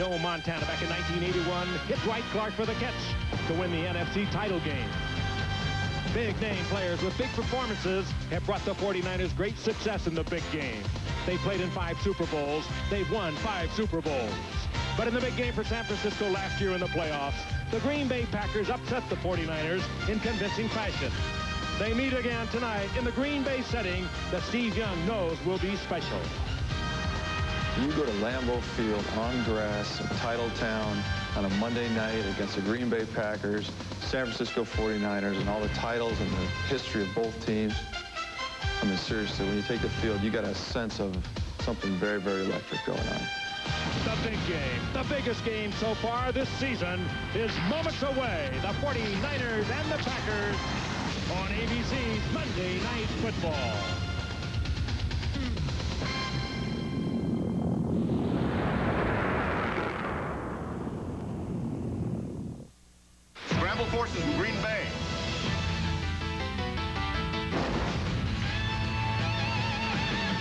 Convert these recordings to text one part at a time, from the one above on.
Joe Montana back in 1981 hit Dwight Clark for the catch to win the NFC title game. Big name players with big performances have brought the 49ers great success in the big game. They played in 5 Super Bowls. They've won 5 Super Bowls. But in the big game for San Francisco last year in the playoffs, the Green Bay Packers upset the 49ers in convincing fashion. They meet again tonight in the Green Bay setting that Steve Young knows will be special. You go to Lambeau Field on grass in Titletown on a Monday night against the Green Bay Packers, San Francisco 49ers, and all the titles and the history of both teams. I mean, seriously, when you take the field, you got a sense of something very, very electric going on. The big game, the biggest game so far this season, is moments away. The 49ers and the Packers on ABC's Monday Night Football. Scramble forces in Green Bay.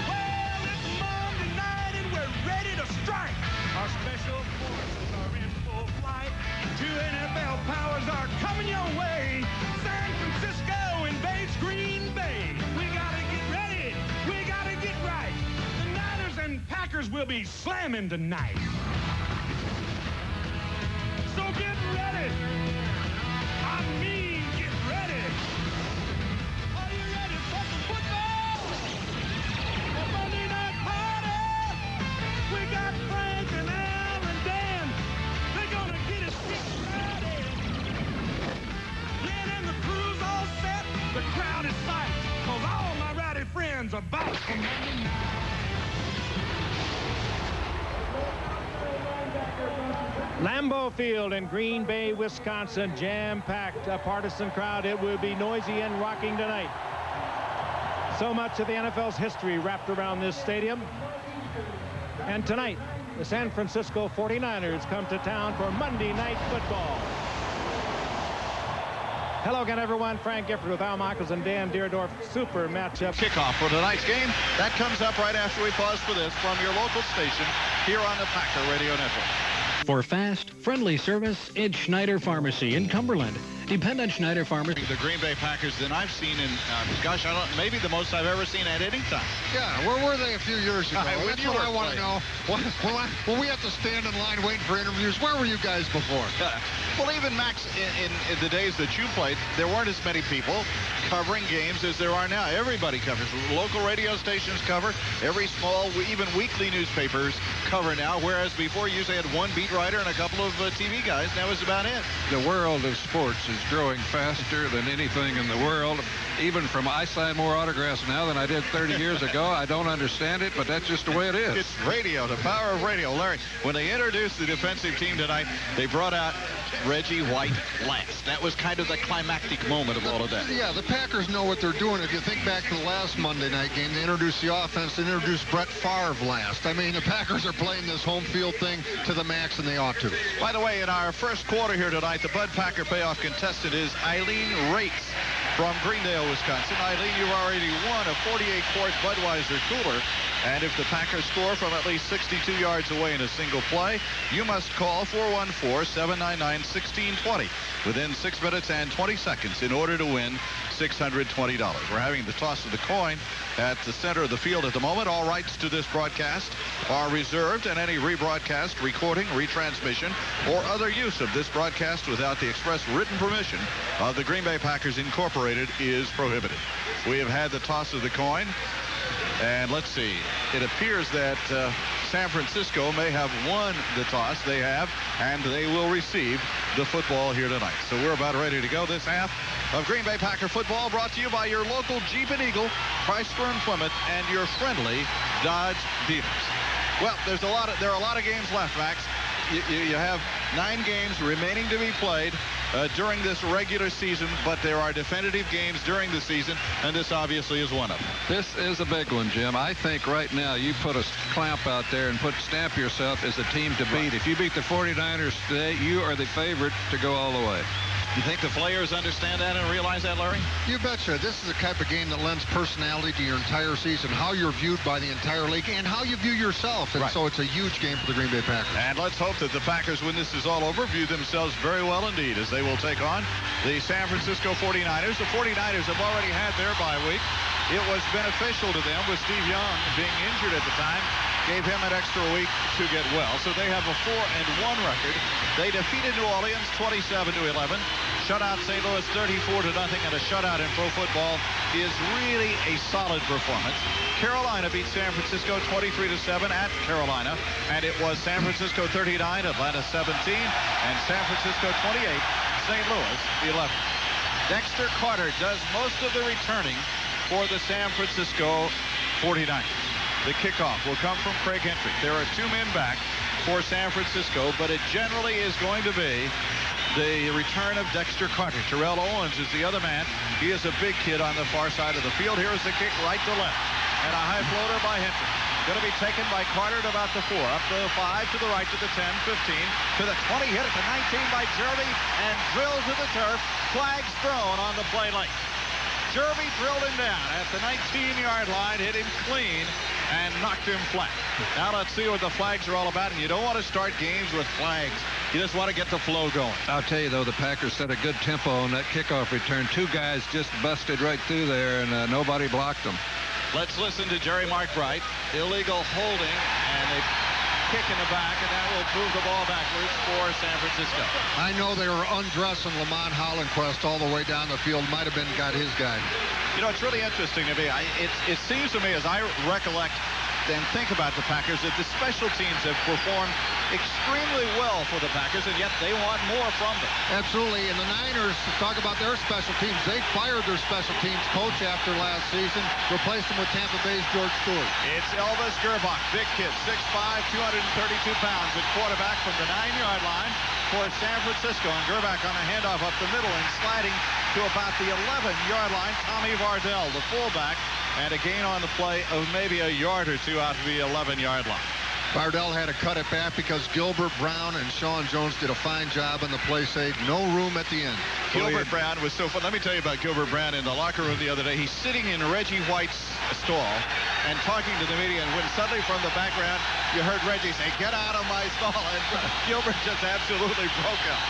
Well, it's Monday night and we're ready to strike. Our special forces are in full flight. 2 NFL powers are coming your way. San Francisco invades Green Bay. We gotta get ready. We gotta get right. The Niners and Packers will be slamming tonight. So get ready. I mean, get ready. Are you ready for some football? A Monday night party. We got Frank and Al and Dan. They're gonna get us ready. Lynn and the crew's all set. The crowd is psyched, 'cause all my rowdy friends are back for Monday night. Lambeau Field in Green Bay, Wisconsin, jam-packed, a partisan crowd. It will be noisy and rocking tonight. So much of the NFL's history wrapped around this stadium. And tonight, the San Francisco 49ers come to town for Monday Night Football. Hello again, everyone. Frank Gifford with Al Michaels and Dan Deerdorf. Super matchup. Kickoff for tonight's game. That comes up right after we pause for this from your local station here on the Packer Radio Network. For fast, friendly service, it's Schneider Pharmacy in Cumberland. Depend on Schneider Pharmacy. The Green Bay Packers than I've seen in, gosh, I don't, maybe the most I've ever seen at any time. Yeah, where were they a few years ago? That's what I want to know. When we have to stand in line waiting for interviews, where were you guys before? Well, even, Max, in the days that you played, there weren't as many people covering games as there are now. Everybody covers. Local radio stations cover. Every small, even weekly newspapers cover now, whereas before you usually had one beat writer and a couple of TV guys. That was about it. The world of sports is growing faster than anything in the world. Even from I sign more autographs now than I did 30 years ago. I don't understand it, but that's just the way it is. It's radio, the power of radio. Larry, when they introduced the defensive team tonight, they brought out Reggie White last. That was kind of the climactic moment of all of that. Yeah, the Packers know what they're doing. If you think back to the last Monday night game, they introduced the offense, they introduced Brett Favre last. I mean, the Packers are playing this home field thing to the max, and they ought to. By the way, in our first quarter here tonight, the Bud Packer payoff contestant is Eileen Rates from Greendale, Wisconsin. Eileen, you've already won a 48-quart Budweiser cooler. And if the Packers score from at least 62 yards away in a single play, you must call 414-799-1620 within 6 minutes and 20 seconds in order to win $620. We're having the toss of the coin at the center of the field at the moment. All rights to this broadcast are reserved, and any rebroadcast, recording, retransmission, or other use of this broadcast without the express written permission of the Green Bay Packers Incorporated is prohibited. We have had the toss of the coin. And let's see, it appears that San Francisco may have won the toss. They have, and they will receive the football here tonight. So we're about ready to go. This half of Green Bay Packer football brought to you by your local Jeep and Eagle, Chrysler and Plymouth, and your friendly Dodge dealers. Well, there are a lot of games left, Max. You have 9 games remaining to be played during this regular season, but there are definitive games during the season, and this obviously is one of them. This is a big one, Jim. I think right now you put a clamp out there and stamp yourself as a team to beat. If you beat the 49ers today, you are the favorite to go all the way. You think the players understand that and realize that, Larry? You betcha. This is the type of game that lends personality to your entire season, how you're viewed by the entire league, and how you view yourself. And so it's a huge game for the Green Bay Packers. And let's hope that the Packers, when this is all over, view themselves very well indeed, as they will take on the San Francisco 49ers. The 49ers have already had their bye week. It was beneficial to them with Steve Young being injured at the time. Gave him an extra week to get well. So they have a 4-1 record. They defeated New Orleans 27-11. Shut out St. Louis 34-0, and a shutout in pro football is really a solid performance. Carolina beat San Francisco 23-7 at Carolina, and it was San Francisco 39, Atlanta 17, and San Francisco 28, St. Louis 11. Dexter Carter does most of the returning for the San Francisco 49ers. The kickoff will come from Craig Henry. There are 2 men back for San Francisco, but it generally is going to be the return of Dexter Carter. Terrell Owens is the other man. He is a big kid on the far side of the field. Here's the kick right to left, and a high floater by Henry. Going to be taken by Carter at about the 4, up the 5, to the right, to the 10, 15, to the 20, hit it to 19 by Jervy, and drilled to the turf. Flags thrown on the play late. Jervy drilled him down at the 19-yard line, hit him clean, and knocked him flat. Now let's see what the flags are all about, and you don't want to start games with flags. You just want to get the flow going. I'll tell you, though, the Packers set a good tempo on that kickoff return. 2 guys just busted right through there, and nobody blocked them. Let's listen to Jerry Markbright. Illegal holding, and they kick in the back, and that will move the ball backwards for San Francisco. I know they were undressing Lamont Hollenquest all the way down the field. Might have been got his guy. You know, it's really interesting to me. It seems to me, as I recollect and think about the Packers, that the special teams have performed extremely well for the Packers, and yet they want more from them. Absolutely. And the Niners, talk about their special teams. They fired their special teams coach after last season, replaced him with Tampa Bay's George Stewart. It's Elvis Gerbach, big kid, 6'5", 232 pounds, at quarterback from the 9-yard line for San Francisco. And Gerbach on a handoff up the middle and sliding to about the 11-yard line. Tommy Vardell, the fullback, and a gain on the play of maybe a yard or 2 out to the 11-yard line. Vardell had to cut it back because Gilbert Brown and Sean Jones did a fine job on the play save. No room at the end. Gilbert Brown was so fun. Let me tell you about Gilbert Brown in the locker room the other day. He's sitting in Reggie White's stall and talking to the media, and when suddenly from the background you heard Reggie say, "Get out of my stall," and Gilbert just absolutely broke up.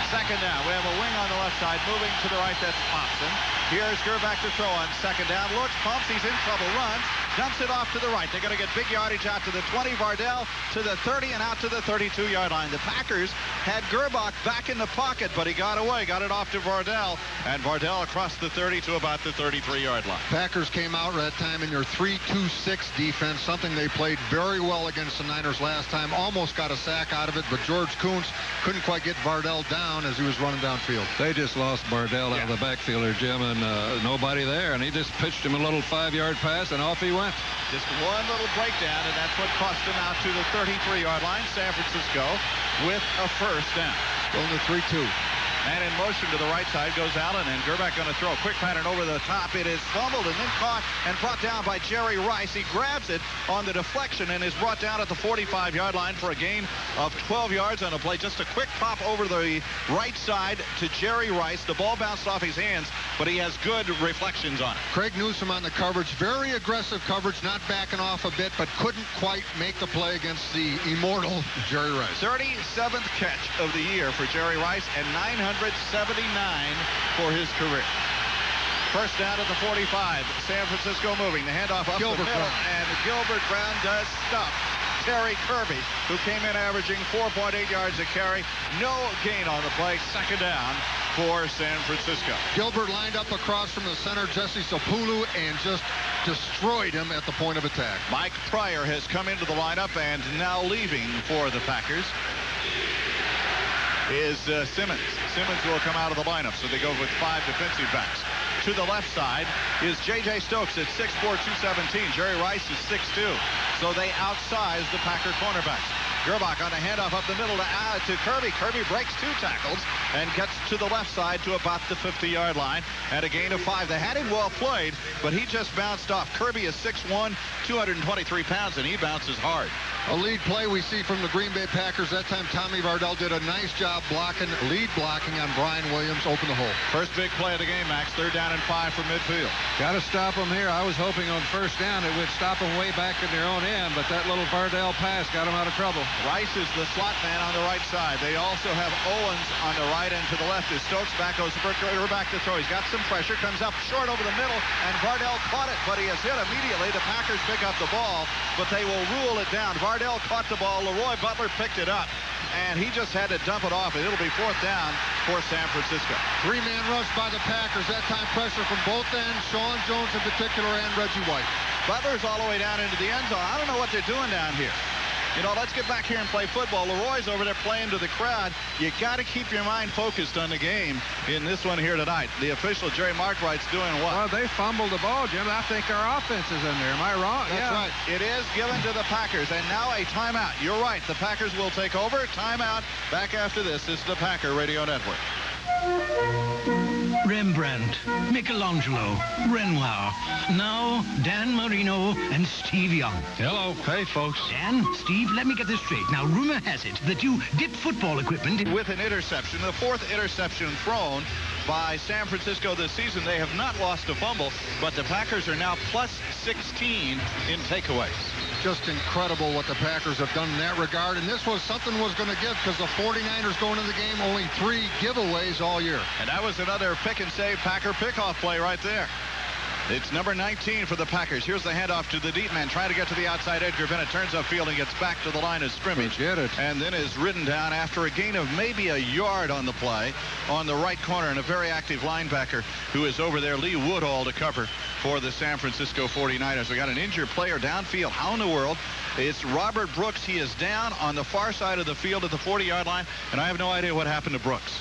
Second down. We have a wing on the left side. Moving to the right, that's Thompson. Here's Gerbach to throw on second down. Looks, pumps, he's in trouble, runs, dumps it off to the right. They're going to get big yardage out to the 20, Vardell to the 30, and out to the 32-yard line. The Packers had Gerbach back in the pocket, but he got away, got it off to Vardell, and Vardell across the 30 to about the 33-yard line. Packers came out that time in your 3-2-6 defense, something they played very well against the Niners last time. Almost got a sack out of it, but George Kuntz couldn't quite get Vardell down as he was running downfield. They just lost Vardell out of the backfield there, Jim, and nobody there, and he just pitched him a little 5-yard pass, and off he went. Just one little breakdown, and that's what cost him out to the 33-yard line. San Francisco with a first down. Going to 3-2. And in motion to the right side goes Allen, and Gerbach going to throw a quick pattern over the top. It is fumbled and then caught and brought down by Jerry Rice. He grabs it on the deflection and is brought down at the 45-yard line for a gain of 12 yards on the play. Just a quick pop over the right side to Jerry Rice. The ball bounced off his hands, but he has good reflections on it. Craig Newsome on the coverage. Very aggressive coverage, not backing off a bit, but couldn't quite make the play against the immortal Jerry Rice. 37th catch of the year for Jerry Rice, and 979 for his career. First down at the 45. San Francisco moving. The handoff up the middle, and Gilbert Brown does stuff Terry Kirby, who came in averaging 4.8 yards a carry. No gain on the play. Second down for San Francisco. Gilbert lined up across from the center, Jesse Sapulu, and just destroyed him at the point of attack. Mike Pryor has come into the lineup, and now leaving for the Packers is Simmons. Simmons will come out of the lineup, so they go with 5 defensive backs. To the left side is J.J. Stokes at 6'4", 217. Jerry Rice is 6'2", so they outsize the Packer cornerbacks. Gerbach on a handoff up the middle to Kirby. Kirby breaks 2 tackles and gets to the left side to about the 50-yard line, and a gain of 5. They had him well played, but he just bounced off. Kirby is 6'1", 223 pounds, and he bounces hard. A lead play we see from the Green Bay Packers. That time Tommy Vardell did a nice job lead blocking on Brian Williams, open the hole. First big play of the game, Max. 3rd down and 5 from midfield. Got to stop them here. I was hoping on first down it would stop them way back in their own end, but that little Vardell pass got them out of trouble. Rice is the slot man on the right side. They also have Owens on the right, and to the left is Stokes. Back goes back to throw. He's got some pressure, comes up short over the middle, and Vardell caught it, but he is hit immediately. The Packers pick up the ball, but they will rule it down. Vardell caught the ball. Leroy Butler picked it up, and he just had to dump it off, and it'll be 4th down for San Francisco. 3-man rush by the Packers. That time pressure from both ends, Sean Jones in particular and Reggie White. Butler's all the way down into the end zone. I don't know what they're doing down here. You know, let's get back here and play football. Leroy's over there playing to the crowd. You got to keep your mind focused on the game in this one here tonight. The official, Jerry Markwright's doing what? Well, they fumbled the ball, Jim. I think our offense is in there. Am I wrong? That's right. It is given to the Packers, and now a timeout. You're right. The Packers will take over. Timeout. Back after this. This is the Packer Radio Network. Rembrandt, Michelangelo, Renoir. Now, Dan Marino and Steve Young. Hello. Hey, folks. Dan, Steve, let me get this straight. Now, rumor has it that you dip football equipment in... With an interception, the 4th interception thrown by San Francisco this season. They have not lost a fumble, but the Packers are now plus 16 in takeaways. Just incredible what the Packers have done in that regard, and this was something was going to give because the 49ers going into the game only 3 giveaways all year. And that was another pick and save Packer pickoff play right there. It's number 19 for the Packers. Here's the handoff to the deep man, trying to get to the outside. Edgar Bennett turns upfield and gets back to the line of scrimmage. Forget it. And then is ridden down after a gain of maybe a yard on the play on the right corner, and a very active linebacker who is over there, Lee Woodall, to cover for the San Francisco 49ers. We got an injured player downfield. How in the world? It's Robert Brooks. He is down on the far side of the field at the 40-yard line, and I have no idea what happened to Brooks.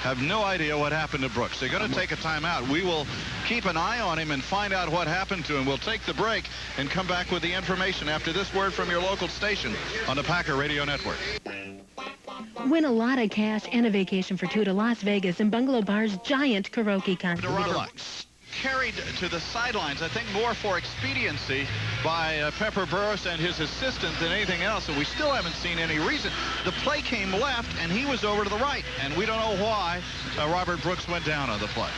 Have no idea what happened to Brooks. They're going to take a timeout. We will keep an eye on him and find out what happened to him. We'll take the break and come back with the information after this word from your local station on the Packer Radio Network. Win a lot of cash and a vacation for 2 to Las Vegas in Bungalow Bar's giant karaoke concert. Carried to the sidelines, I think more for expediency by Pepper Burris and his assistant than anything else, and we still haven't seen any reason. The play came left, and he was over to the right, and we don't know why Robert Brooks went down on the play.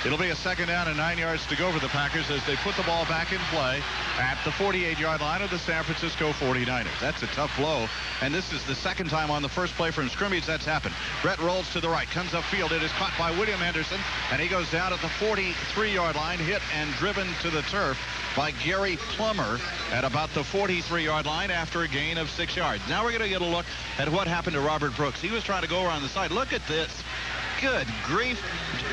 It'll be a 2nd down and 9 yards to go for the Packers as they put the ball back in play at the 48-yard line of the San Francisco 49ers. That's a tough blow, and this is the 2nd time on the first play from scrimmage that's happened. Brett rolls to the right, comes upfield. It is caught by William Anderson, and he goes down at the 43-yard line, hit and driven to the turf by Gary Plummer at about the 43-yard line after a gain of 6 yards. Now we're going to get a look at what happened to Robert Brooks. He was trying to go around the side. Look at this. Good grief.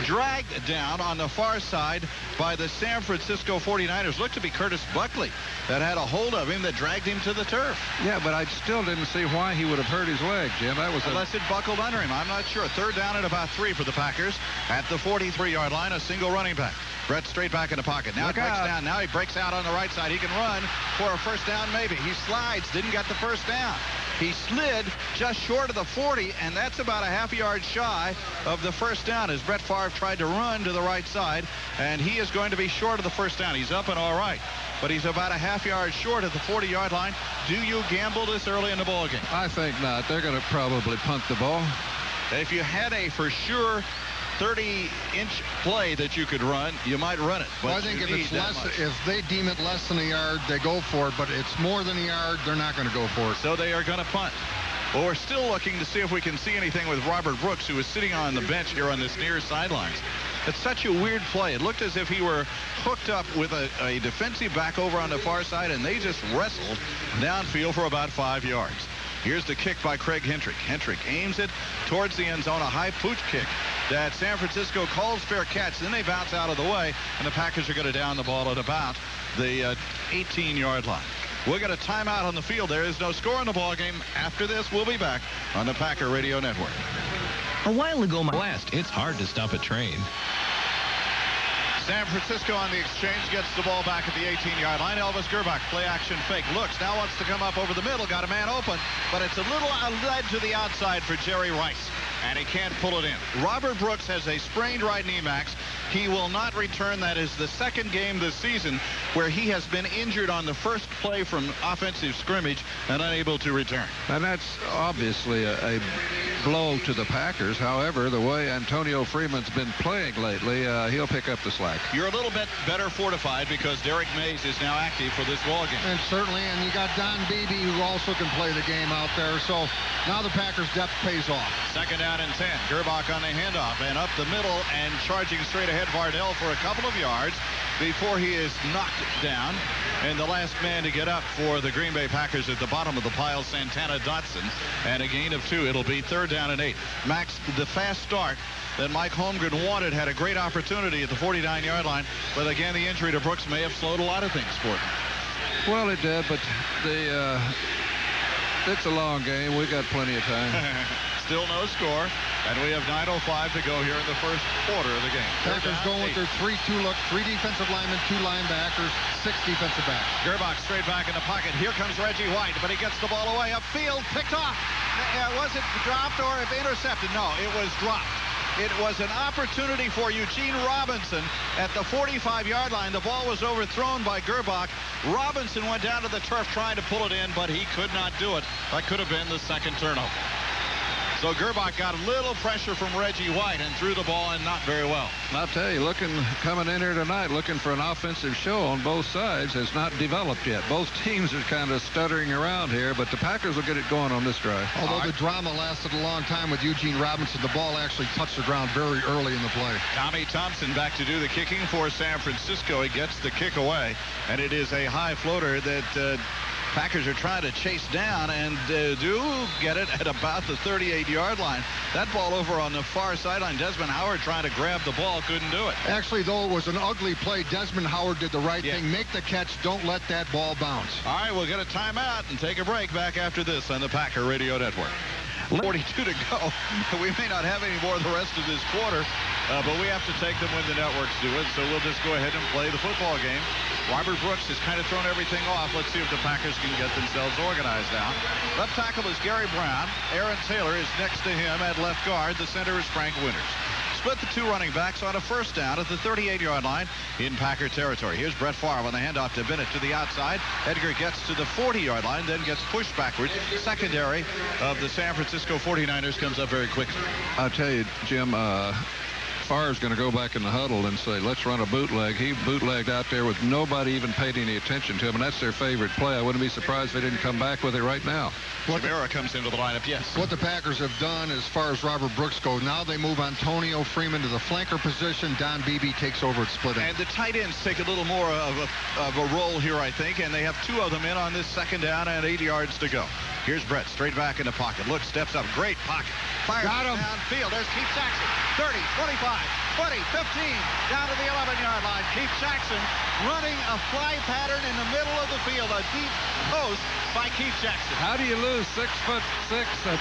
Dragged down on the far side by the San Francisco 49ers. Looked to be Curtis Buckley that had a hold of him that dragged him to the turf. Yeah, but I still didn't see why he would have hurt his leg, Jim. That was unless it buckled under him. I'm not sure. 3rd down and about 3 for the Packers at the 43-yard line. A single running back. Brett straight back in the pocket. Now he breaks down. Now he breaks out on the right side. He can run for a 1st down maybe. He slides. Didn't get the 1st down. He slid just short of the 40, and that's about a half yard shy of the 1st down as Brett Favre tried to run to the right side, and he is going to be short of the 1st down. He's up and all right, but he's about a half yard short of the 40-yard line. Do you gamble this early in the ball game? I think not. They're going to probably punt the ball. If you had a for sure 30-inch play that you could run, you might run it. But well, I think if it's less, if they deem it less than a yard, they go for it. But it's more than a yard, they're not going to go for it. So they are going to punt. Well, we're still looking to see if we can see anything with Robert Brooks, who is sitting on the bench here on this near sidelines. It's such a weird play. It looked as if he were hooked up with a defensive back over on the far side, and they just wrestled downfield for about 5 yards. Here's the kick by Craig Hentrick. Hentrick aims it towards the end zone, a high pooch kick that San Francisco calls fair catch. Then they bounce out of the way, and the Packers are going to down the ball at about the 18-yard line. We'll get a timeout on the field. There is no score in the ball game. After this, we'll be back on the Packer Radio Network. A while ago, my last, it's hard to stop a train. San Francisco on the exchange gets the ball back at the 18-yard line. Elvis Gerbach, play action fake. Looks, now wants to come up over the middle. Got a man open, but it's a little led to the outside for Jerry Rice, and he can't pull it in. Robert Brooks has a sprained right knee, Max. He will not return. That is the second game this season where he has been injured on the first play from offensive scrimmage and unable to return. And that's obviously a blow to the Packers. However, the way Antonio Freeman's been playing lately, he'll pick up the slack. You're a little bit better fortified because Derek Mays is now active for this ball game. And certainly, and you got Don Beebe, who also can play the game out there. So now the Packers' depth pays off. Second down and 10. Gerbach on the handoff and up the middle and charging straight ahead Vardell for a couple of yards before he is knocked down. And the last man to get up for the Green Bay Packers at the bottom of the pile, Santana Dotson, and a gain of 2. It'll be 3rd down and 8. Max, the fast start that Mike Holmgren wanted, had a great opportunity at the 49-yard line, but again, the injury to Brooks may have slowed a lot of things for him. Well, it did, but it's a long game. We've got plenty of time. Still no score, and we have 9:05 to go here in the first quarter of the game. Packers going with their 3-2 look, 3 defensive linemen, 2 linebackers, 6 defensive backs. Gerbach straight back in the pocket. Here comes Reggie White, but he gets the ball away upfield, picked off. Was it dropped or intercepted? No, it was dropped. It was an opportunity for Eugene Robinson at the 45-yard line. The ball was overthrown by Gerbach. Robinson went down to the turf trying to pull it in, but he could not do it. That could have been the second turnover. So Gerbach got a little pressure from Reggie White and threw the ball in not very well. I'll tell you, coming in here tonight, looking for an offensive show on both sides has not developed yet. Both teams are kind of stuttering around here, but the Packers will get it going on this drive. Although the drama lasted a long time with Eugene Robinson, the ball actually touched the ground very early in the play. Tommy Thompson back to do the kicking for San Francisco. He gets the kick away, and it is a high floater that Packers are trying to chase down and do get it at about the 38-yard line. That ball over on the far sideline, Desmond Howard trying to grab the ball, couldn't do it. Actually, though it was an ugly play, Desmond Howard did the right thing. Make the catch. Don't let that ball bounce. All right, we'll get a timeout and take a break back after this on the Packer Radio Network. 42 to go. We may not have any more the rest of this quarter, but we have to take them when the networks do it, so we'll just go ahead and play the football game. Robert Brooks has kind of thrown everything off. Let's see if the Packers can get themselves organized now. Left tackle is Gary Brown. Aaron Taylor is next to him at left guard. The center is Frank Winters. Split the 2 running backs on a first down at the 38-yard line in Packer territory. Here's Brett Favre on the handoff to Bennett to the outside. Edgar gets to the 40-yard line, then gets pushed backwards. Secondary of the San Francisco 49ers comes up very quickly. I'll tell you, Jim, Favre's going to go back in the huddle and say, let's run a bootleg. He bootlegged out there with nobody even paid any attention to him, and that's their favorite play. I wouldn't be surprised if they didn't come back with it right now. Chimera comes into the lineup, yes. What the Packers have done as far as Robert Brooks goes, now they move Antonio Freeman to the flanker position. Don Beebe takes over at split end. And the tight ends take a little more of a role here, I think, and they have 2 of them in on this second down and 8 yards to go. Here's Brett, straight back in the pocket. Look, steps up, great pocket. Fires downfield. There's Keith Jackson. 30, 25, 20, 15, down to the 11-yard line. Keith Jackson running a fly pattern in the middle of the field. A deep post by Keith Jackson. How do you lose 6'6",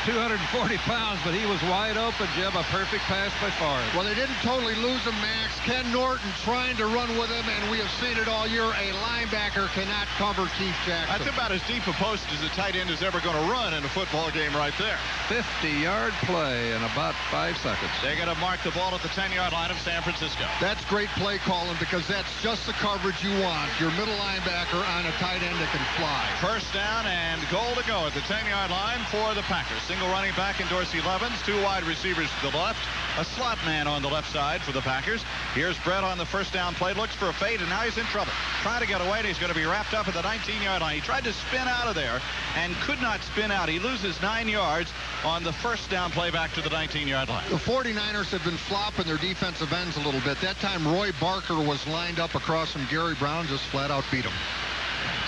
240 pounds, but he was wide open, Jim. A perfect pass by Favre. Well, they didn't totally lose him, Max. Ken Norton trying to run with him, and we have seen it all year. A linebacker cannot cover Keith Jackson. That's about as deep a post as a tight end is ever going to run in a football game right there. 50-yard play in about 5 seconds. They're going to mark the ball at the 10-yard line of San Francisco. That's great play calling because that's just the coverage you want. Your middle linebacker on a tight end that can fly. First down and goal to go at the 10-yard line for the Packers. Single running back in Dorsey Levens, 2 wide receivers to the left, a slot man on the left side for the Packers. Here's Brett on the first down play, looks for a fade, and now he's in trouble. Trying to get away, and he's going to be wrapped up at the 19-yard line. He tried to spin out of there and could not spin out. He loses 9 yards on the first down play back to the 19-yard line. The 49ers have been flopping their defensive ends a little bit. That time Roy Barker was lined up across from Gary Brown, just flat out beat him.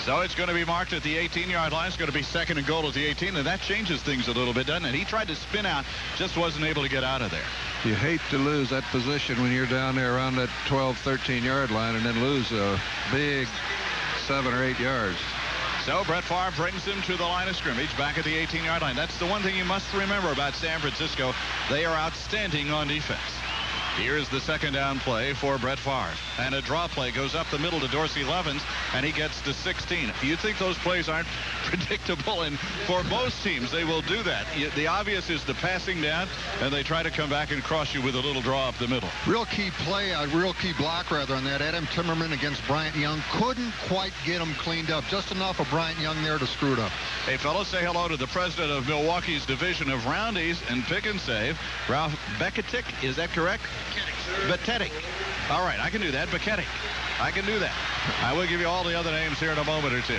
So it's going to be marked at the 18-yard line. It's going to be second and goal at the 18, and that changes things a little bit, doesn't it? He tried to spin out, just wasn't able to get out of there. You hate to lose that position when you're down there around that 12, 13-yard line and then lose a big 7 or 8 yards. So Brett Favre brings him to the line of scrimmage back at the 18-yard line. That's the one thing you must remember about San Francisco. They are outstanding on defense. Here's the second down play for Brett Favre. And a draw play goes up the middle to Dorsey Levens, and he gets to 16. You'd think those plays aren't predictable, and for most teams, they will do that. The obvious is the passing down, and they try to come back and cross you with a little draw up the middle. Real key play, a real key block, rather, on that. Adam Timmerman against Bryant Young. Couldn't quite get him cleaned up. Just enough of Bryant Young there to screw it up. Hey, fellas, say hello to the president of Milwaukee's division of roundies and pick and save, Ralph Beketic. Is that correct? Beketic. All right, I can do that. Beketic. I can do that. I will give you all the other names here in a moment or two.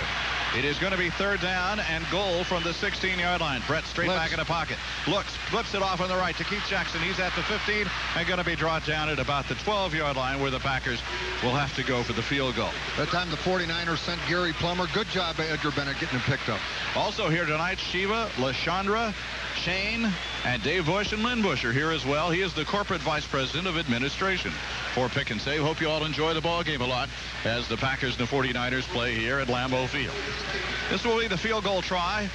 It is going to be third down and goal from the 16-yard line. Brett straight back in the pocket. Looks, flips it off on the right to Keith Jackson. He's at the 15 and going to be brought down at about the 12-yard line, where the Packers will have to go for the field goal. That time the 49ers sent Gary Plummer. Good job by Edgar Bennett getting him picked up. Also here tonight, Shiva, LaShondra, Shane, and Dave Bush and Lynn Bush are here as well. He is the corporate vice president of administration for Pick and Save. Hope you all enjoy the ball game a lot as the Packers and the 49ers play here at Lambeau Field. This will be the field goal try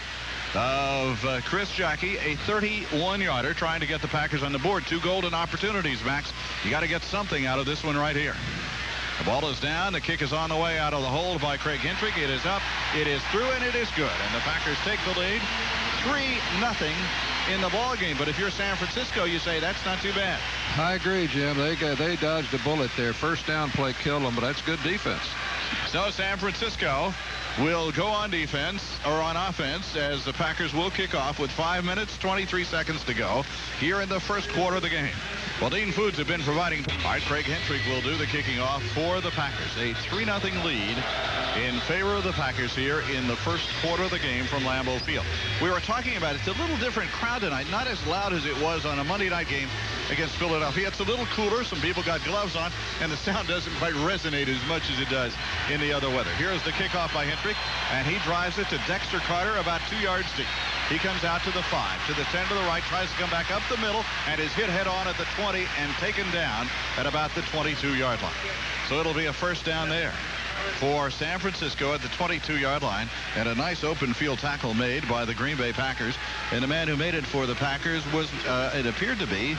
of Chris Jackie, a 31-yarder, trying to get the Packers on the board. 2 golden opportunities, Max. You got to get something out of this one right here. The ball is down. The kick is on the way out of the hold by Craig Hentrich. It is up. It is through, and it is good. And the Packers take the lead 3-0 in the ball game. But if you're San Francisco, you say that's not too bad. I agree, Jim. They dodged a bullet there. First down play killed them, but that's good defense. So San Francisco will go on defense, or on offense, as the Packers will kick off with 5 minutes, 23 seconds to go here in the first quarter of the game. Well, Dean Foods have been providing. All right, Craig Hentrich will do the kicking off for the Packers. A 3-0 lead in favor of the Packers here in the first quarter of the game from Lambeau Field. We were talking about it's a little different crowd tonight, not as loud as it was on a Monday night game against Philadelphia. It's a little cooler. Some people got gloves on, and the sound doesn't quite resonate as much as it does in the other weather. Here is the kickoff by Hentrich, and he drives it to Dexter Carter about 2 yards deep. He comes out to the 5, to the 10 to the right, tries to come back up the middle, and is hit head on at the 20 and taken down at about the 22-yard line. So it'll be a first down there for San Francisco at the 22-yard line, and a nice open field tackle made by the Green Bay Packers. And the man who made it for the Packers was, it appeared to be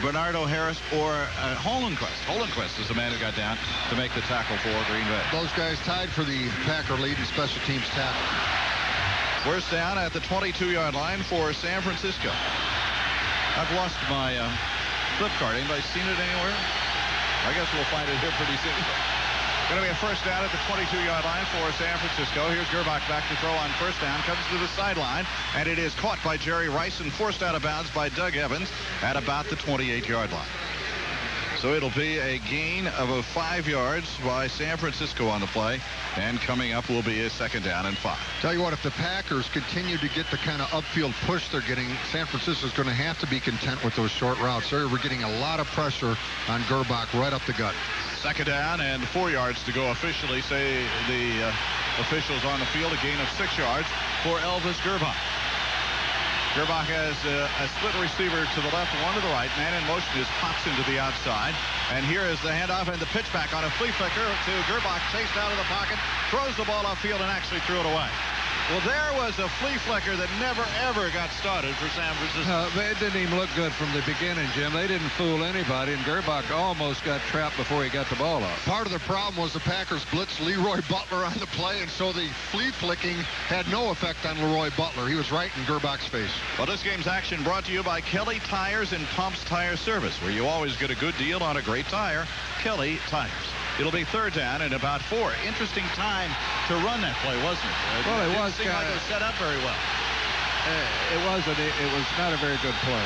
Bernardo Harris or Hollenquist. Hollenquist is the man who got down to make the tackle for Green Bay. Those guys tied for the Packer lead in special teams tackle. First down at the 22-yard line for San Francisco. I've lost my flip card. Anybody seen it anywhere? I guess we'll find it here pretty soon. Going to be a first down at the 22-yard line for San Francisco. Here's Gerbach back to throw on first down. Comes to the sideline, and it is caught by Jerry Rice and forced out of bounds by Doug Evans at about the 28-yard line. So it'll be a gain of 5 yards by San Francisco on the play, and coming up will be a second down and 5. Tell you what, if the Packers continue to get the kind of upfield push they're getting, San Francisco's going to have to be content with those short routes. We're getting a lot of pressure on Gerbach right up the gut. Second down and 4 yards to go officially, say the officials on the field. A gain of 6 yards for Elvis Gerbach. Gerbach has a split receiver to the left, one to the right. Man in motion just pops into the outside. And here is the handoff and the pitch back on a flea flicker to Gerbach, chased out of the pocket, throws the ball upfield and actually threw it away. Well, there was a flea flicker that never, ever got started for San Francisco. It didn't even look good from the beginning, Jim. They didn't fool anybody, and Gerbach almost got trapped before he got the ball out. Part of the problem was the Packers blitzed Leroy Butler on the play, and so the flea flicking had no effect on Leroy Butler. He was right in Gerbach's face. Well, this game's action brought to you by Kelly Tires and Pumps Tire Service, where you always get a good deal on a great tire. Kelly Tires. It'll be third down and about 4. Interesting time to run that play, wasn't it? Well, it was. It seemed like it was set up very well. It wasn't. It was not a very good play.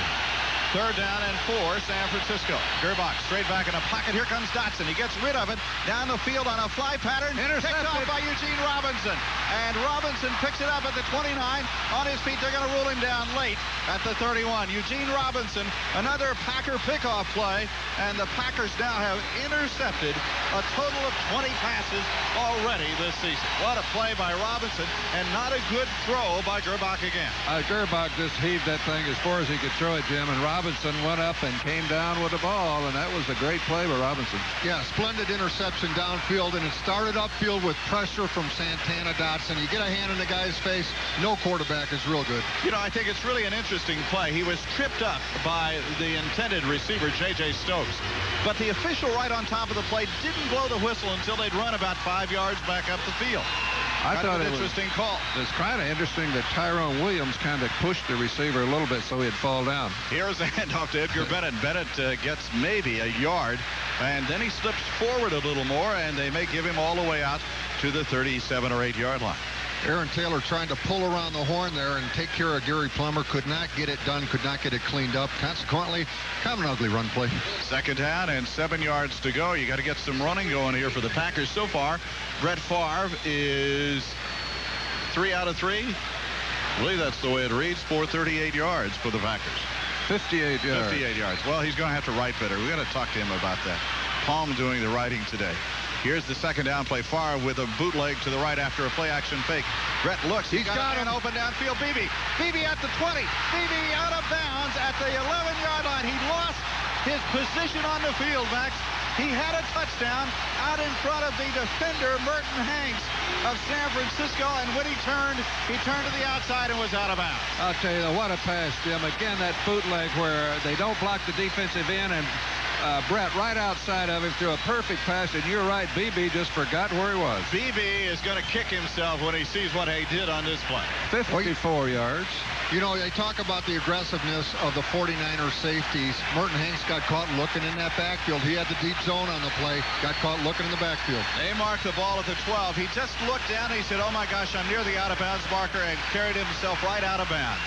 Third down and 4, San Francisco. Gerbach straight back in a pocket. Here comes Dotson. He gets rid of it down the field on a fly pattern. Intercepted. Picked off by Eugene Robinson. And Robinson picks it up at the 29. On his feet, they're going to rule him down late at the 31. Eugene Robinson, another Packer pickoff play. And the Packers now have intercepted a total of 20 passes already this season. What a play by Robinson, and not a good throw by Gerbach again. Gerbach just heaved that thing as far as he could throw it, Jim, and Robinson went up and came down with the ball, and that was a great play by Robinson. Yeah, splendid interception downfield, and it started upfield with pressure from Santana Dotson. You get a hand in the guy's face, no quarterback is real good. You know, I think it's really an interesting play. He was tripped up by the intended receiver, J.J. Stokes. But the official right on top of the play didn't blow the whistle until they'd run about 5 yards back up the field. I thought it was interesting call. It's kind of interesting that Tyrone Williams kind of pushed the receiver a little bit so he'd fall down. Here's a handoff to Edgar Bennett. Bennett gets maybe a yard, and then he slips forward a little more, and they may give him all the way out to the 37 or 8 yard line. Aaron Taylor trying to pull around the horn there and take care of Gary Plummer. Could not get it done, could not get it cleaned up. Consequently, kind of an ugly run play. Second down and 7 yards to go. You got to get some running going here for the Packers. So far, Brett Favre is 3 out of 3. I believe that's the way it reads. 438 yards for the Packers. 58 yards. 58 yards. Well, he's going to have to write better. We've got to talk to him about that. Palm doing the writing today. Here's the second down play. Favre with a bootleg to the right after a play-action fake. Brett looks. He's got an open downfield. Beebe at the 20. Beebe out of bounds at the 11-yard line. He lost his position on the field, Max. He had a touchdown out in front of the defender, Merton Hanks of San Francisco, and when he turned to the outside and was out of bounds. I'll tell you, what a pass, Jim. Again, that bootleg where they don't block the defensive end, and Brett right outside of him threw a perfect pass, and you're right, BB just forgot where he was. BB is going to kick himself when he sees what he did on this play. 54 yards. You know, they talk about the aggressiveness of the 49ers safeties. Merton Hanks got caught looking in that backfield. He had the deep zone on the play, got caught looking in the backfield. They marked the ball at the 12. He just looked down and he said, oh my gosh, I'm near the out-of-bounds marker, and carried himself right out of bounds.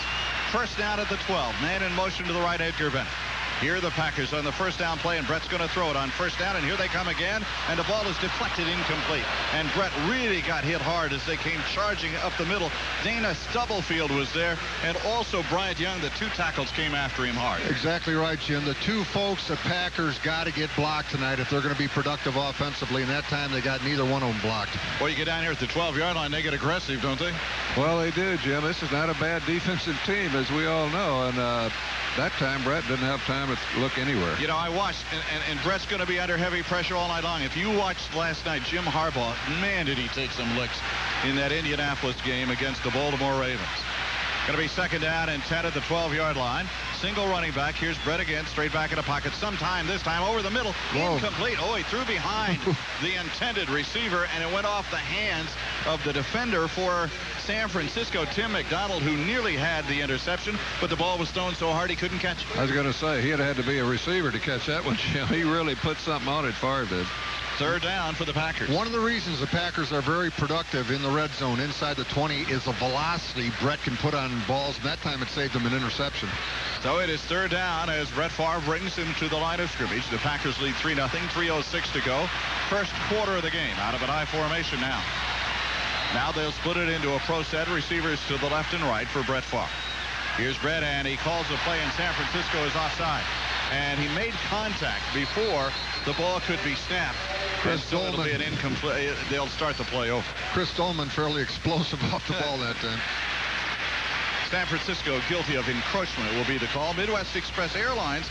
First down at the 12. Man in motion to the right, Edgar Bennett. Here are the Packers on the first down play, and Brett's going to throw it on first down, and here they come again, and the ball is deflected incomplete. And Brett really got hit hard as they came charging up the middle. Dana Stubblefield was there, and also Bryant Young. The two tackles came after him hard. Exactly right, Jim. The two folks, the Packers, got to get blocked tonight if they're going to be productive offensively, and that time they got neither one of them blocked. Well, you get down here at the 12-yard line, they get aggressive, don't they? Well, they do, Jim. This is not a bad defensive team, as we all know, and that time Brett didn't have time to look anywhere. You know, I watched, and Brett's going to be under heavy pressure all night long. If you watched last night, Jim Harbaugh, man, did he take some licks in that Indianapolis game against the Baltimore Ravens. Going to be second down and 10 at the 12-yard line. Single running back. Here's Brett again, straight back in the pocket. Sometime this time over the middle. Whoa. Incomplete. Oh, he threw behind the intended receiver, and it went off the hands of the defender for San Francisco, Tim McDonald, who nearly had the interception, but the ball was thrown so hard he couldn't catch it. I was going to say, he'd had to be a receiver to catch that one, Jim. He really put something on it, Favre did. Third down for the Packers. One of the reasons the Packers are very productive in the red zone inside the 20 is the velocity Brett can put on balls, and that time it saved him an interception. So it is third down as Brett Favre brings him to the line of scrimmage. The Packers lead 3-0, 3:06 to go. First quarter of the game, out of an I formation now. Now they'll split it into a pro set, receivers to the left and right for Brett Favre. Here's Brett, and he calls the play, and San Francisco is offside. And he made contact before the ball could be snapped. Chris so it'll be an incomplete. They'll start the play over. Chris Dolman fairly explosive off the ball that time. San Francisco guilty of encroachment will be the call. Midwest Express Airlines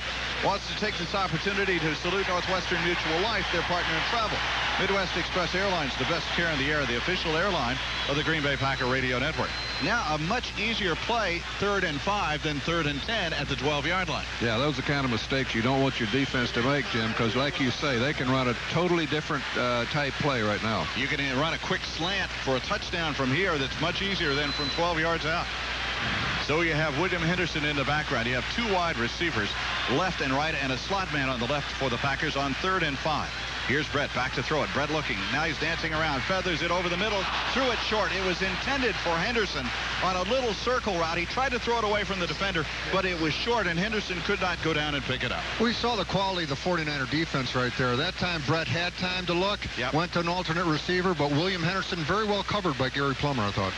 wants to take this opportunity to salute Northwestern Mutual Life, their partner in travel. Midwest Express Airlines, the best care in the air, the official airline of the Green Bay Packer Radio Network. Now a much easier play, 3rd and 5 than 3rd and 10 at the 12-yard line. Yeah, those are the kind of mistakes you don't want your defense to make, Jim, because like you say, they can run a totally different type play right now. You can run a quick slant for a touchdown from here that's much easier than from 12 yards out. So you have William Henderson in the background. You have two wide receivers, left and right, and a slot man on the left for the Packers on 3rd and 5. Here's Brett back to throw it. Brett looking. Now he's dancing around. Feathers it over the middle. Threw it short. It was intended for Henderson on a little circle route. He tried to throw it away from the defender, but it was short, and Henderson could not go down and pick it up. We saw the quality of the 49er defense right there. That time Brett had time to look. Yep. Went to an alternate receiver, but William Henderson very well covered by Gary Plummer, I thought.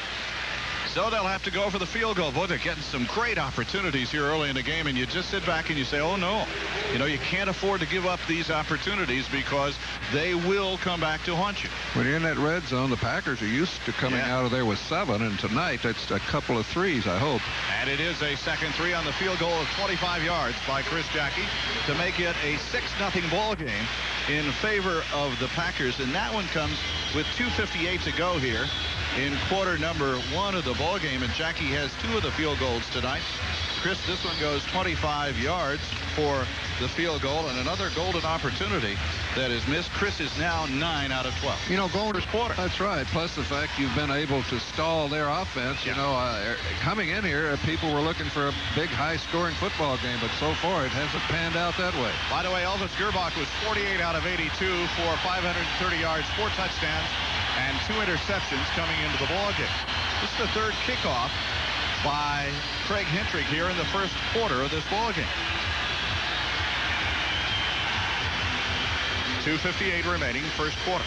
So they'll have to go for the field goal. Boy, they're getting some great opportunities here early in the game, and you just sit back and you say, oh, no. You know, you can't afford to give up these opportunities because they will come back to haunt you. When you're in that red zone, the Packers are used to coming out of there with 7, and tonight it's a couple of threes, I hope. And it is a second three on the field goal of 25 yards by Chris Jackie to make it a 6-0 ball game in favor of the Packers. And that one comes with 2:58 to go here in quarter number 1 of the ball game. And Jackie has 2 of the field goals tonight. Chris, this one goes 25 yards for the field goal, and another golden opportunity that is missed. Chris is now 9 out of 12. You know, going to quarter. That's right. Plus the fact you've been able to stall their offense. You know, coming in here, people were looking for a big, high-scoring football game, but so far it hasn't panned out that way. By the way, Elvis Gerbach was 48 out of 82 for 530 yards, 4 touchdowns, and 2 interceptions coming into the ball game. This is the third kickoff by Craig Hentrick here in the first quarter of this ball game. 2:58 remaining, first quarter.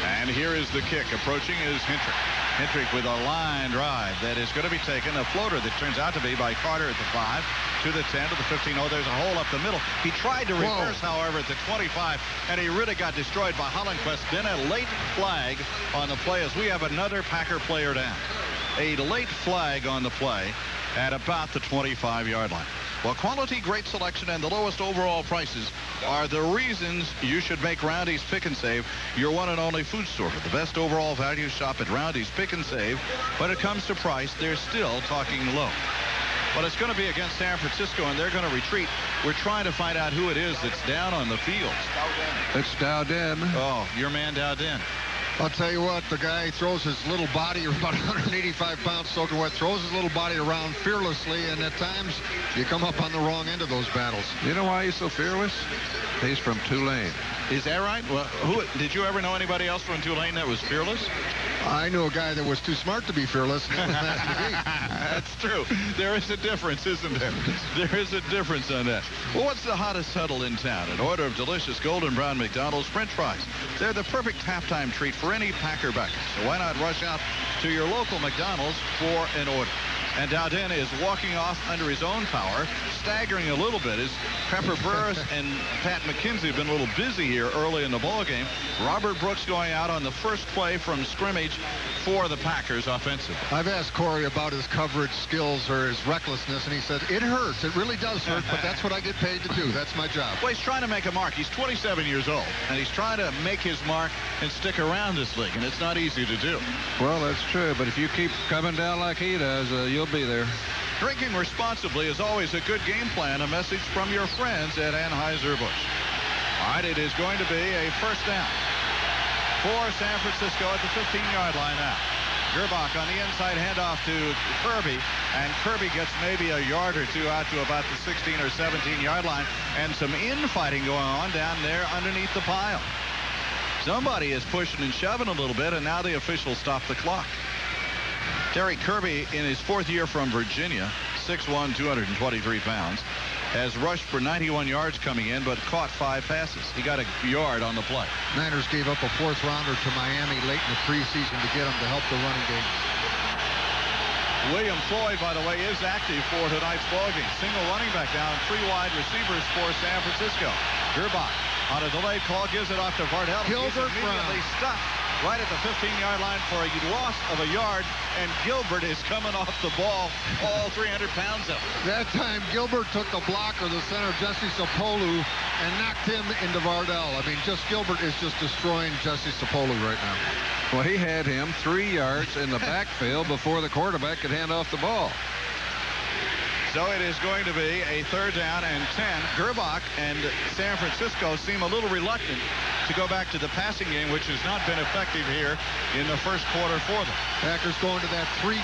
And here is the kick. Approaching is Hentrick. Hentrick with a line drive that is going to be taken. A floater that turns out to be by Carter at the 5, to the 10, to the 15. Oh, there's a hole up the middle. He tried to reverse, however, at the 25, and he really got destroyed by Hollenquist. Then a late flag on the play as we have another Packer player down. A late flag on the play at about the 25-yard line. Well, quality, great selection, and the lowest overall prices are the reasons you should make Roundy's Pick and Save your one and only food store. For the best overall value, shop at Roundy's Pick and Save. When it comes to price, they're still talking low. But it's going to be against San Francisco, and they're going to retreat. We're trying to find out who it is that's down on the field. It's Dowden. Oh, your man Dowden. I'll tell you what, the guy throws his little body, about 185 pounds soaking wet, throws his little body around fearlessly, and at times you come up on the wrong end of those battles. You know why he's so fearless? He's from Tulane. Is that right? Well, did you ever know anybody else from Tulane that was fearless? I knew a guy that was too smart to be fearless, and that was Master McGee. That's true. There is a difference, isn't there? There is a difference on that. Well, what's the hottest huddle in town? An order of delicious golden brown McDonald's French fries. They're the perfect halftime treat for any Packer backer. So why not rush out to your local McDonald's for an order? And Dowden is walking off under his own power, staggering a little bit as Pepper Burris and Pat McKenzie have been a little busy here early in the ball game. Robert Brooks going out on the first play from scrimmage for the Packers offensively. I've asked Corey about his coverage skills or his recklessness, and he said, it hurts. It really does hurt, but that's what I get paid to do. That's my job. Well, he's trying to make a mark. He's 27 years old, and he's trying to make his mark and stick around this league, and it's not easy to do. Well, that's true, but if you keep coming down like he does, you'll be there. Drinking responsibly is always a good game plan. A message from your friends at Anheuser-Busch. All right, it is going to be a first down for San Francisco at the 15-yard line now. Gerbach on the inside handoff to Kirby, and Kirby gets maybe a yard or two out to about the 16 or 17-yard line, and some infighting going on down there underneath the pile. Somebody is pushing and shoving a little bit, and now the officials stop the clock. Terry Kirby, in his 4th year from Virginia, 6'1", 223 pounds, has rushed for 91 yards coming in, but caught 5 passes. He got a yard on the play. Niners gave up a 4th rounder to Miami late in the preseason to get him to help the running game. William Floyd, by the way, is active for tonight's ballgame. Single running back down, 3 wide receivers for San Francisco. Gerbach on a delayed call gives it off to Vardell. Gilbert immediately stopped right at the 15-yard line for a loss of a yard, and Gilbert is coming off the ball, all 300 pounds of it. That time, Gilbert took the blocker, the center, Jesse Sapolu, and knocked him into Vardell. I mean, Gilbert is just destroying Jesse Sapolu right now. Well, he had him 3 yards in the backfield before the quarterback could hand off the ball. So it is going to be a 3rd down and 10. Gerbach and San Francisco seem a little reluctant to go back to the passing game, which has not been effective here in the first quarter for them. Packers going to that 3-2-6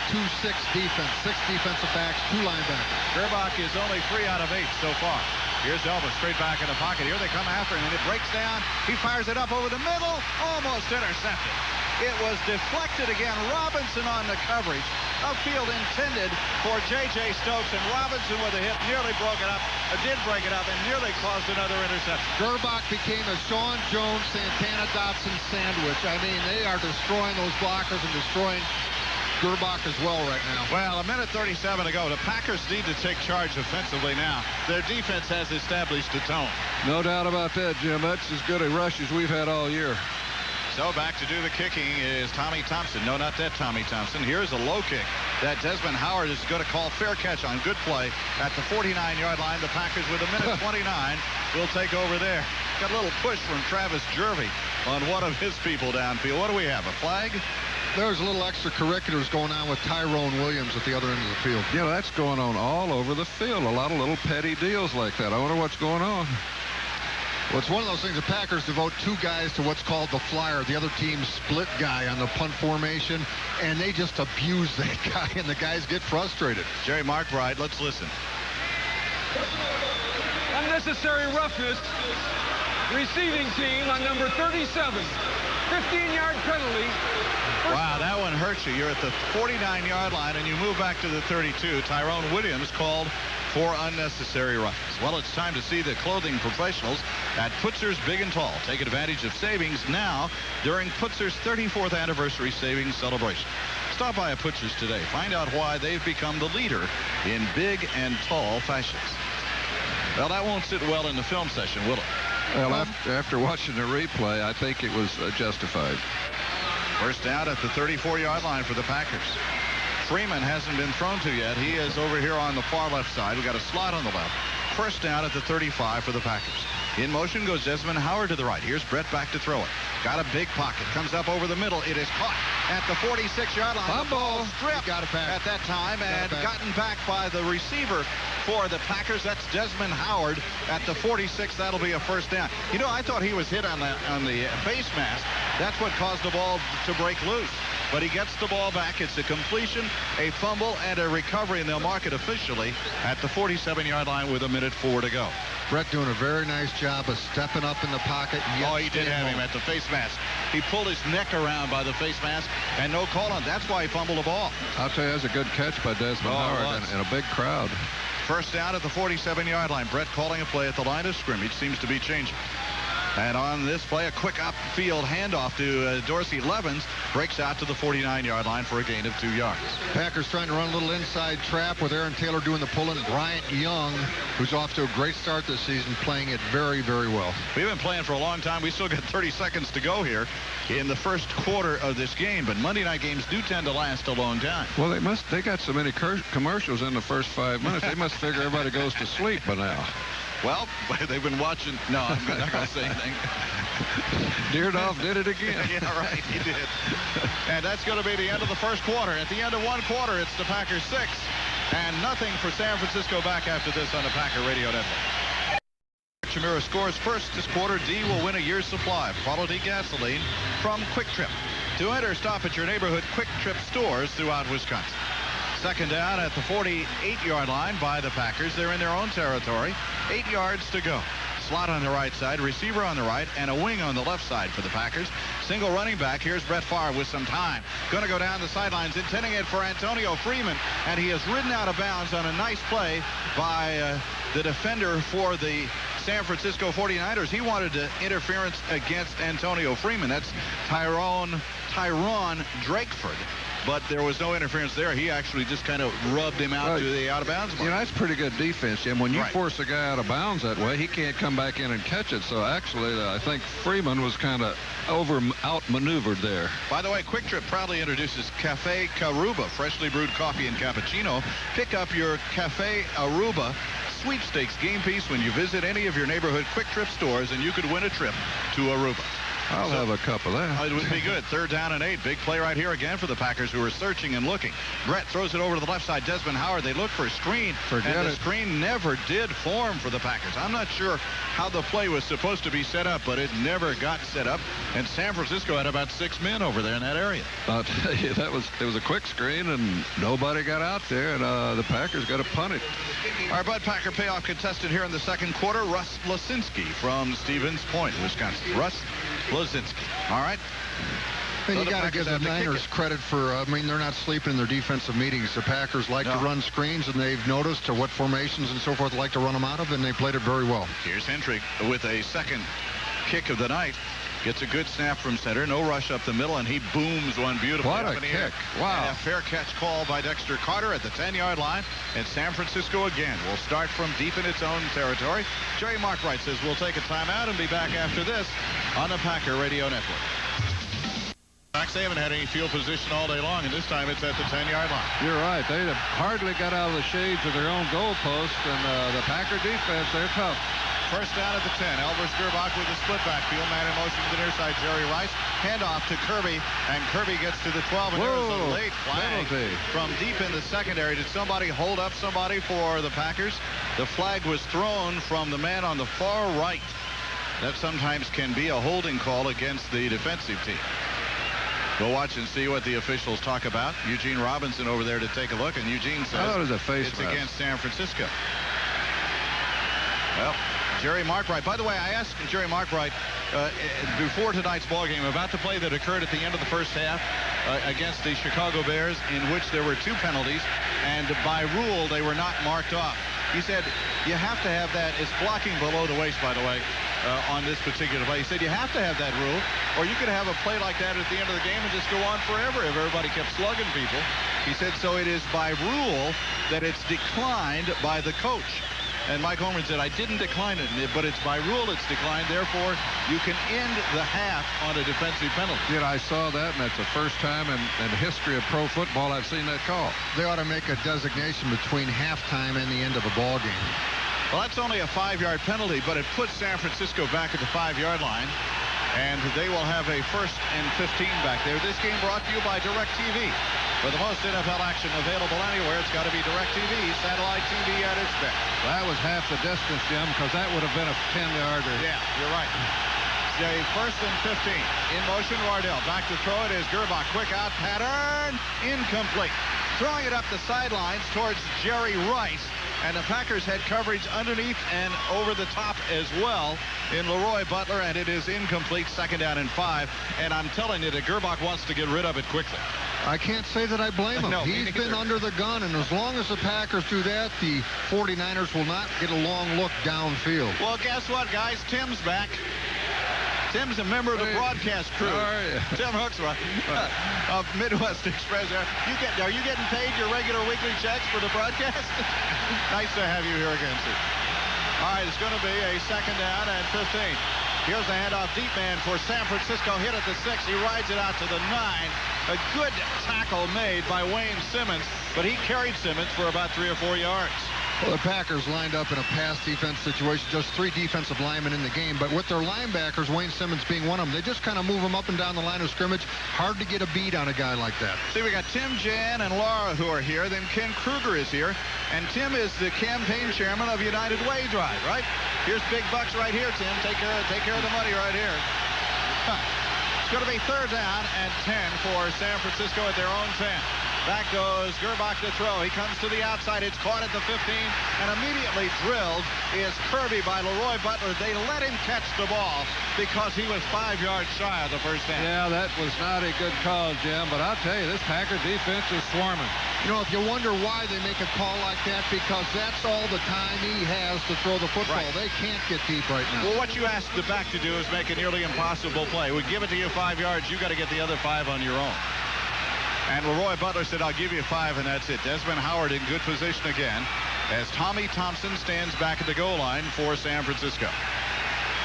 defense. 6 defensive backs, 2 linebackers. Gerbach is only 3 out of 8 so far. Here's Elvis straight back in the pocket. Here they come after him, and it breaks down. He fires it up over the middle, almost intercepted. It was deflected again. Robinson on the coverage. A field intended for J.J. Stokes, and Robinson with a hit nearly broke it up, did break it up, and nearly caused another interception. Gerbach became a Sean Jones, Santana Dotson sandwich. I mean, they are destroying those blockers and destroying Gerbach as well right now. Well, a minute 37 to go. The Packers need to take charge offensively now. Their defense has established a tone. No doubt about that, Jim. That's as good a rush as we've had all year. So back to do the kicking is Tommy Thompson. No, not that Tommy Thompson. Here's a low kick that Desmond Howard is going to call fair catch on. Good play at the 49-yard line. The Packers with a minute 29 will take over there. Got a little push from Travis Jervey on one of his people downfield. What do we have, a flag? There's a little extracurriculars going on with Tyrone Williams at the other end of the field. Yeah, that's going on all over the field. A lot of little petty deals like that. I wonder what's going on. Well, it's one of those things. The Packers devote 2 guys to what's called the flyer, the other team's split guy on the punt formation, and they just abuse that guy, and the guys get frustrated. Jerry Markbride, let's listen. Unnecessary roughness. Receiving team on number 37. 15-yard penalty. Wow, that one hurts you. You're at the 49-yard line, and you move back to the 32. Tyrone Williams called for unnecessary roughness. Well, it's time to see the clothing professionals at Putzer's Big and Tall take advantage of savings now during Putzer's 34th anniversary savings celebration. Stop by a Putzer's today. Find out why they've become the leader in big and tall fashions. Well, that won't sit well in the film session, will it? Well, after watching the replay, I think it was justified. First down at the 34-yard line for the Packers. Freeman hasn't been thrown to yet. He is over here on the far left side. We got a slot on the left. First down at the 35 for the Packers. In motion goes Desmond Howard to the right. Here's Brett back to throw it. Got a big pocket. Comes up over the middle. It is caught at the 46-yard line. The ball stripped got it back at that time and gotten back by the receiver for the Packers. That's Desmond Howard at the 46. That'll be a first down. You know, I thought he was hit on the face mask. That's what caused the ball to break loose. But he gets the ball back. It's a completion, a fumble, and a recovery, and they'll mark it officially at the 47-yard line with a minute 4 to go. Brett doing a very nice job of stepping up in the pocket. Oh, he did have him at the face mask. He pulled his neck around by the face mask, and no call on. That's why he fumbled the ball. I'll tell you, that's a good catch by Desmond Howard in a big crowd. First down at the 47-yard line. Brett calling a play at the line of scrimmage. Seems to be changing. And on this play, a quick upfield handoff to Dorsey Levens. Breaks out to the 49-yard line for a gain of 2 yards. Packers trying to run a little inside trap with Aaron Taylor doing the pulling. Bryant Young, who's off to a great start this season, playing it very, very well. We've been playing for a long time. We still got 30 seconds to go here in the first quarter of this game. But Monday night games do tend to last a long time. Well, they got so many commercials in the first 5 minutes. They must figure everybody goes to sleep by now. Well, they've been watching. No, I'm not going to say anything. Deerdolf did it again. Yeah, right, he did. And that's going to be the end of the first quarter. At the end of one quarter, it's the Packers 6 and nothing for San Francisco. Back after this on the Packer Radio Network. Chimera scores first this quarter. D will win a year's supply of quality gasoline from Quick Trip. To enter, stop at your neighborhood Quick Trip stores throughout Wisconsin. Second down at the 48-yard line by the Packers. They're in their own territory. 8 yards to go. Slot on the right side, receiver on the right, and a wing on the left side for the Packers. Single running back. Here's Brett Favre with some time. Going to go down the sidelines, intending it for Antonio Freeman, and he has ridden out of bounds on a nice play by the defender for the San Francisco 49ers. He wanted interference against Antonio Freeman. That's Tyrone Drakeford. But there was no interference there. He actually just kind of rubbed him out to the out-of-bounds mark. You know, that's pretty good defense, Jim. When you force a guy out of bounds that way, he can't come back in and catch it. So actually, I think Freeman was kind of outmaneuvered there. By the way, Quick Trip proudly introduces Cafe Caruba, freshly brewed coffee and cappuccino. Pick up your Cafe Aruba sweepstakes game piece when you visit any of your neighborhood Quick Trip stores, and you could win a trip to Aruba. I'll have a cup of that. It would be good. Third down and 8. Big play right here again for the Packers, who are searching and looking. Brett throws it over to the left side. Desmond Howard. They look for a screen. The screen never did form for the Packers. I'm not sure how the play was supposed to be set up, but it never got set up. And San Francisco had about 6 men over there in that area. I'll tell you, it was a quick screen, and nobody got out there, and the Packers got to punt it. Our Bud Packer payoff contestant here in the second quarter, Russ Lasinski from Stevens Point, Wisconsin. Russ Lasinski. All right. And you got to give the Niners credit for, I mean, they're not sleeping in their defensive meetings. The Packers like to run screens, and they've noticed to what formations and so forth like to run them out of, and they played it very well. Here's Hendrick with a second kick of the night. Gets a good snap from center. No rush up the middle, and he booms one beautifully What up a in the kick. air. Wow. And a fair catch call by Dexter Carter at the 10-yard line. And San Francisco again will start from deep in its own territory. Jerry Markwright says we'll take a timeout and be back after this on the Packer Radio Network. They haven't had any field position all day long, and this time it's at the 10-yard line. You're right. They have hardly got out of the shades of their own goalpost, and the Packer defense, they're tough. First down at the 10. Elvis Gerbach with a split backfield. Man in motion to the near side. Jerry Rice. Handoff to Kirby. And Kirby gets to the 12. And there's a late flag from deep in the secondary. Did somebody hold up somebody for the Packers? The flag was thrown from the man on the far right. That sometimes can be a holding call against the defensive team. Go watch and see what the officials talk about. Eugene Robinson over there to take a look. And Eugene says it was a face it's mask against San Francisco. Well, Jerry Markwright. By the way, I asked Jerry Markwright before tonight's ball game about the play that occurred at the end of the first half against the Chicago Bears, in which there were 2 penalties, and by rule they were not marked off. He said you have to have that. It's blocking below the waist, by the way, on this particular play. He said you have to have that rule, or you could have a play like that at the end of the game and just go on forever if everybody kept slugging people. He said so it is by rule that it's declined by the coach. And Mike Holmgren said, I didn't decline it, but it's by rule it's declined. Therefore, you can end the half on a defensive penalty. Yeah, I saw that, and that's the first time in the history of pro football I've seen that call. They ought to make a designation between halftime and the end of a ball game. Well, that's only a 5-yard penalty, but it puts San Francisco back at the 5-yard line. And they will have a 1st and 15 back there. This game brought to you by DirecTV. For the most NFL action available anywhere, it's got to be DirecTV, satellite TV at its best. That was half the distance, Jim, because that would have been a 10-yarder. Yeah, you're right. A 1st and 15. In motion, Wardell. Back to throw it is Gerbach. Quick out pattern. Incomplete. Throwing it up the sidelines towards Jerry Rice. And the Packers had coverage underneath and over the top as well in Leroy Butler, and it is incomplete. 2nd down and 5. And I'm telling you that Gerbach wants to get rid of it quickly. I can't say that I blame him. No, he's been under the gun, and as long as the Packers do that, the 49ers will not get a long look downfield. Well, guess what, guys? Tim's back. Tim's a member of the broadcast crew. Tim Hooksma of Midwest Express. Are you getting paid your regular weekly checks for the broadcast? Nice to have you here again, sir. All right, it's going to be a 2nd down and 15. Here's the handoff deep man for San Francisco. Hit at the 6. He rides it out to the 9. A good tackle made by Wayne Simmons, but he carried Simmons for about 3 or 4 yards. Well, the Packers lined up in a pass defense situation, just 3 defensive linemen in the game. But with their linebackers, Wayne Simmons being one of them, they just kind of move them up and down the line of scrimmage. Hard to get a beat on a guy like that. See, we got Tim, Jan, and Laura who are here. Then Ken Kruger is here. And Tim is the campaign chairman of United Way Drive, right? Here's big bucks right here, Tim. Take care of the money right here. It's going to be 3rd down and 10 for San Francisco at their own 10. Back goes Gerbach to throw. He comes to the outside. It's caught at the 15, and immediately drilled is Kirby by Leroy Butler. They let him catch the ball because he was 5 yards shy of the first down. Yeah, that was not a good call, Jim, but I'll tell you, this Packer defense is swarming. You know, if you wonder why they make a call like that, because that's all the time he has to throw the football. Right. They can't get deep right now. Well, what you asked the back to do is make a nearly impossible play. We give it to you 5 yards. You got to get the other 5 on your own. And Leroy Butler said, I'll give you 5, and that's it. Desmond Howard in good position again as Tommy Thompson stands back at the goal line for San Francisco.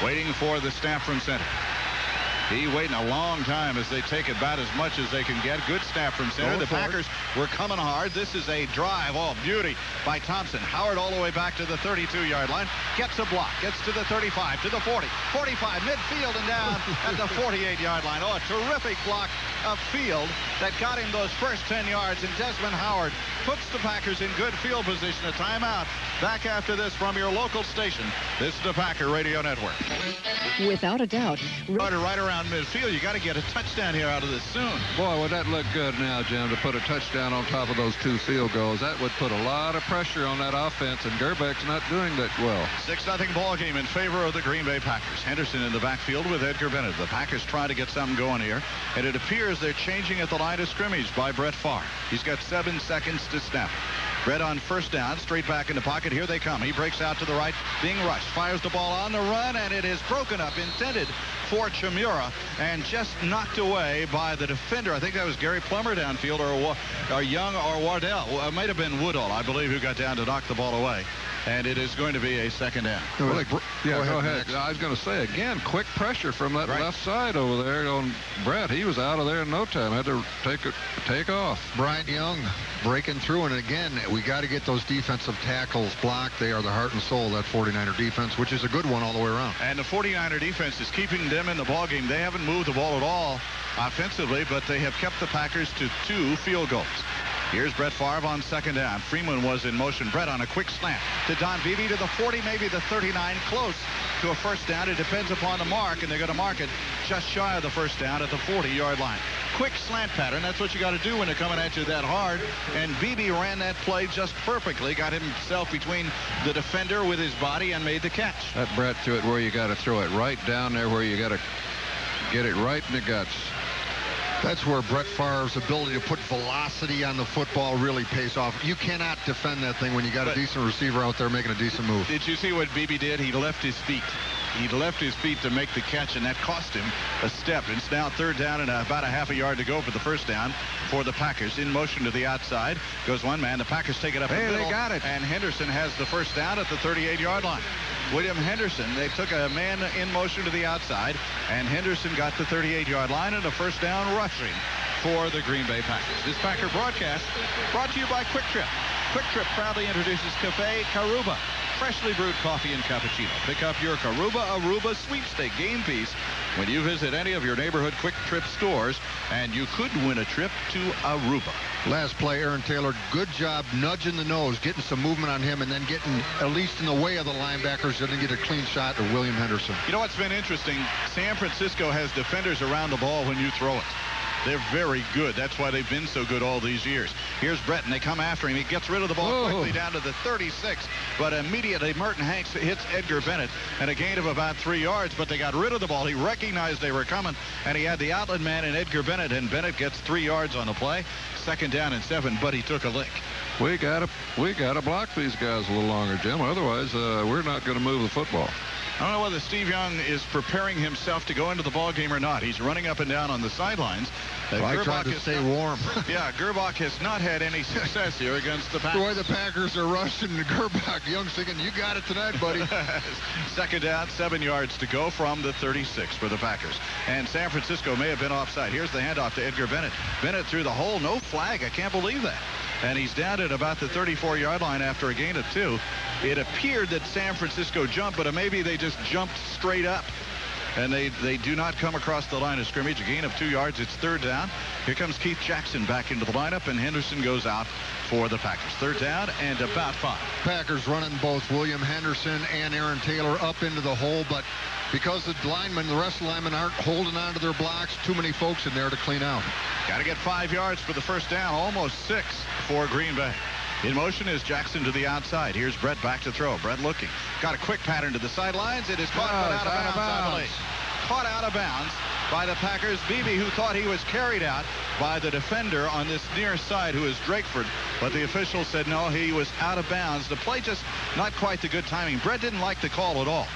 Waiting for the snap from center. He waiting a long time as they take about as much as they can get. Good snap from center. The Packers were coming hard. This is a drive. Oh, beauty by Thompson. Howard all the way back to the 32-yard line. Gets a block. Gets to the 35, to the 40. 45, midfield and down at the 48-yard line. Oh, a terrific block of field that got him those first 10 yards. And Desmond Howard puts the Packers in good field position. A timeout. Back after this from your local station. This is the Packer Radio Network. Without a doubt. Right around midfield. You got to get a touchdown here out of this soon. Boy, would that look good now, Jim, to put a touchdown on top of those 2 field goals. That would put a lot of pressure on that offense, and Gerbach's not doing that well. 6-0 ball game in favor of the Green Bay Packers. Henderson in the backfield with Edgar Bennett. The Packers trying to get something going here, and it appears they're changing at the line of scrimmage by Brett Favre. He's got 7 seconds to snap. Brett on first down, straight back in the pocket. Here they come. He breaks out to the right, being rushed. Fires the ball on the run, and it is broken up, intended for Chimura, and just knocked away by the defender. I think that was Gary Plummer downfield, or Young, or Wardell. Well, it might have been Woodall, I believe, who got down to knock the ball away. And it is going to be a second down. Well, go ahead. I was going to say, again, quick pressure from that left side over there on Brett. He was out of there in no time. Had to take off. Bryant Young breaking through, and again, we got to get those defensive tackles blocked. They are the heart and soul of that 49er defense, which is a good one all the way around. And the 49er defense is keeping them in the ballgame. They haven't moved the ball at all offensively, but they have kept the Packers to 2 field goals. Here's Brett Favre on second down. Freeman was in motion. Brett on a quick slant to Don Beebe to the 40, maybe the 39, close to a first down. It depends upon the mark, and they're going to mark it just shy of the first down at the 40-yard line. Quick slant pattern. That's what you got to do when they're coming at you that hard. And Beebe ran that play just perfectly. Got himself between the defender with his body and made the catch. That Brett threw it where you got to throw it, right down there where you got to get it right in the guts. That's where Brett Favre's ability to put velocity on the football really pays off. You cannot defend that thing when you got a decent receiver out there making a decent move. Did you see what Beebe did? He left his feet. He left his feet to make the catch, and that cost him a step. It's now third down and about a half a yard to go for the first down for the Packers. In motion to the outside goes one man. The Packers take it up the middle. They got it. And Henderson has the first down at the 38-yard line. William Henderson, they took a man in motion to the outside, and Henderson got the 38-yard line and a first down rushing for the Green Bay Packers. This Packer broadcast brought to you by Quick Trip. Quick Trip proudly introduces Café Caruba, freshly brewed coffee and cappuccino. Pick up your Aruba sweepstake game piece when you visit any of your neighborhood Quick Trip stores, and you could win a trip to Aruba. Last play, Aaron Taylor, good job nudging the nose, getting some movement on him, and then getting at least in the way of the linebackers, and then get a clean shot to William Henderson. You know what's been interesting? San Francisco has defenders around the ball when you throw it. They're very good. That's why they've been so good all these years. Here's Brett, and they come after him. He gets rid of the ball quickly down to the 36, but immediately Merton Hanks hits Edgar Bennett, and a gain of about 3 yards, but they got rid of the ball. He recognized they were coming, and he had the outlet man in Edgar Bennett, and Bennett gets 3 yards on the play. Second down and 7, but he took a lick. We gotta block these guys a little longer, Jim. Otherwise, we're not going to move the football. I don't know whether Steve Young is preparing himself to go into the ball game or not. He's running up and down on the sidelines. I tried to stay warm. Yeah, Gerbach has not had any success here against the Packers. The way the Packers are rushing to Gerbach, Young's thinking, you got it tonight, buddy. Second down, 7 yards to go from the 36 for the Packers. And San Francisco may have been offside. Here's the handoff to Edgar Bennett. Bennett through the hole, no flag. I can't believe that. And he's down at about the 34-yard line after a gain of 2. It appeared that San Francisco jumped, but maybe they just jumped straight up. And they do not come across the line of scrimmage. A gain of 2 yards. It's third down. Here comes Keith Jackson back into the lineup, and Henderson goes out for the Packers. Third down and about 5. Packers running both William Henderson and Aaron Taylor up into the hole, but because the rest of the linemen aren't holding on to their blocks, too many folks in there to clean out. Got to get 5 yards for the first down, almost 6 for Green Bay. In motion is Jackson to the outside. Here's Brett back to throw. Brett looking. Got a quick pattern to the sidelines. It is caught but out of bounds, I believe. Caught out of bounds by the Packers. Beebe, who thought he was carried out by the defender on this near side, who is Drakeford. But the official said no, he was out of bounds. The play just not quite the good timing. Brett didn't like the call at all.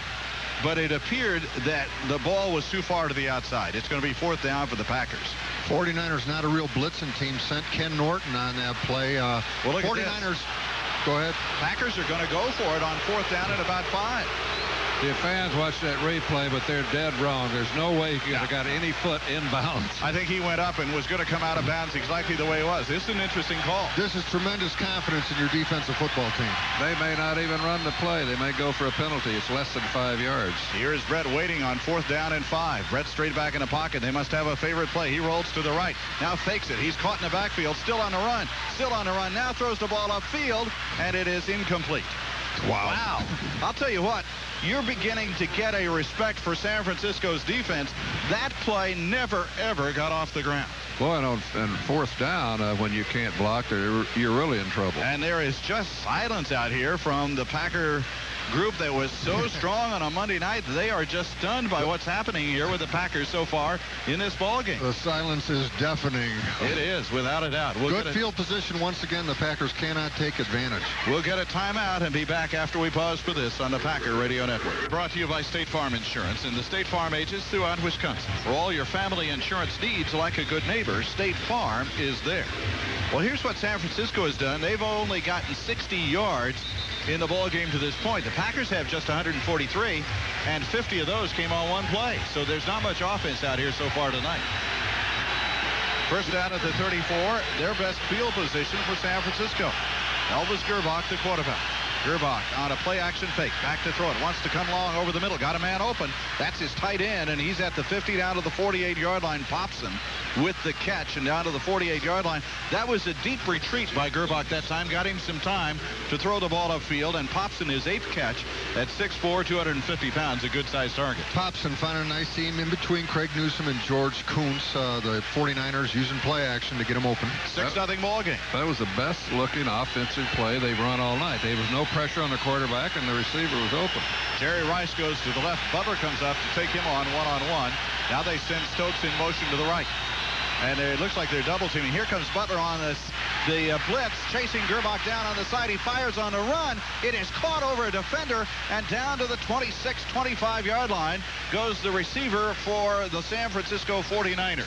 But it appeared that the ball was too far to the outside. It's going to be fourth down for the Packers. 49ers not a real blitzing team. Sent Ken Norton on that play. Well, look 49ers. Go ahead. Packers are going to go for it on fourth down at about 5. The fans watch that replay, but they're dead wrong. There's no way he could have got any foot inbounds. I think he went up and was going to come out of bounds exactly the way it was. This is an interesting call. This is tremendous confidence in your defensive football team. They may not even run the play. They may go for a penalty. It's less than 5 yards. Here's Brett waiting on fourth down and 5. Brett straight back in the pocket. They must have a favorite play. He rolls to the right. Now fakes it. He's caught in the backfield. Still on the run. Still on the run. Now throws the ball upfield, and it is incomplete. Wow. I'll tell you what. You're beginning to get a respect for San Francisco's defense. That play never, ever got off the ground. Boy, and fourth down, when you can't block, you're really in trouble. And there is just silence out here from the Packer group that was so strong on a Monday night, they are just stunned by what's happening here with the Packers so far in this ballgame. The silence is deafening. It is, without a doubt. Good field position once again. The Packers cannot take advantage. We'll get a timeout and be back after we pause for this on the Packer Radio Network. Brought to you by State Farm Insurance and the State Farm agents throughout Wisconsin. For all your family insurance needs, like a good neighbor, State Farm is there. Well, here's what San Francisco has done. They've only gotten 60 yards in the ball game to this point. The Packers have just 143, and 50 of those came on one play. So there's not much offense out here so far tonight. First down at the 34, their best field position for San Francisco. Elvis Gerbach, the quarterback. Gerbach on a play-action fake. Back to throw it. Wants to come long over the middle. Got a man open. That's his tight end, and he's at the 50 down to the 48-yard line. Popson with the catch and down to the 48-yard line. That was a deep retreat by Gerbach that time. Got him some time to throw the ball upfield, and Popson, his 8th catch at 6'4", 250 pounds, a good-sized target. Popson found a nice seam in between Craig Newsome and George Kuntz. The 49ers using play action to get him open. 6-0 ball game. That was the best-looking offensive play they've run all night. There was no pressure on the quarterback, and the receiver was open. Jerry Rice goes to the left. Butler comes up to take him on one-on-one. Now they send Stokes in motion to the right. And it looks like they're double teaming. Here comes Butler on the blitz, chasing Gerbach down on the side. He fires on the run. It is caught over a defender, and down to the 26, 25-yard line goes the receiver for the San Francisco 49ers.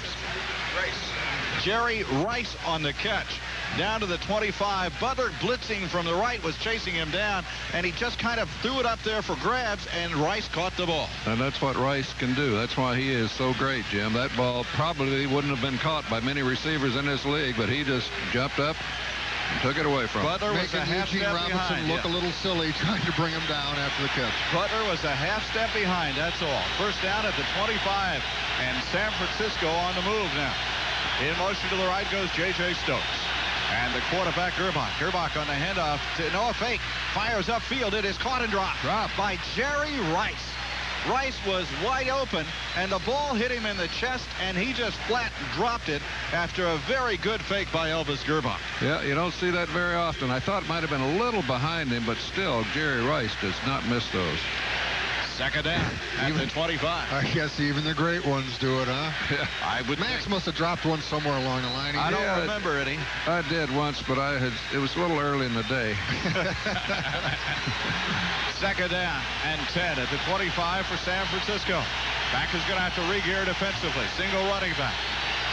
Jerry Rice on the catch. Down to the 25. Butler blitzing from the right was chasing him down, and he just kind of threw it up there for grabs, and Rice caught the ball. And that's what Rice can do. That's why he is so great, Jim. That ball probably wouldn't have been caught by many receivers in this league, but he just jumped up and took it away from him. Butler was a half step behind. Look a little silly trying to bring him down after the catch. Butler was a half step behind, that's all. First down at the 25, and San Francisco on the move now. In motion to the right goes J.J. Stokes. And the quarterback, Gerbach. Gerbach on the handoff to Noah Fake. Fires upfield. It is caught and dropped by Jerry Rice. Rice was wide open, and the ball hit him in the chest, and he just flat dropped it after a very good fake by Elvis Gerbach. Yeah, you don't see that very often. I thought it might have been a little behind him, but still, Jerry Rice does not miss those. Second down at the 25. I guess even the great ones do it, huh? Yeah. Max must have dropped one somewhere along the line. I don't remember any. I did once, but it was a little early in the day. Second down and 10 at the 25 for San Francisco. Packers going to have to re-gear defensively. Single running back.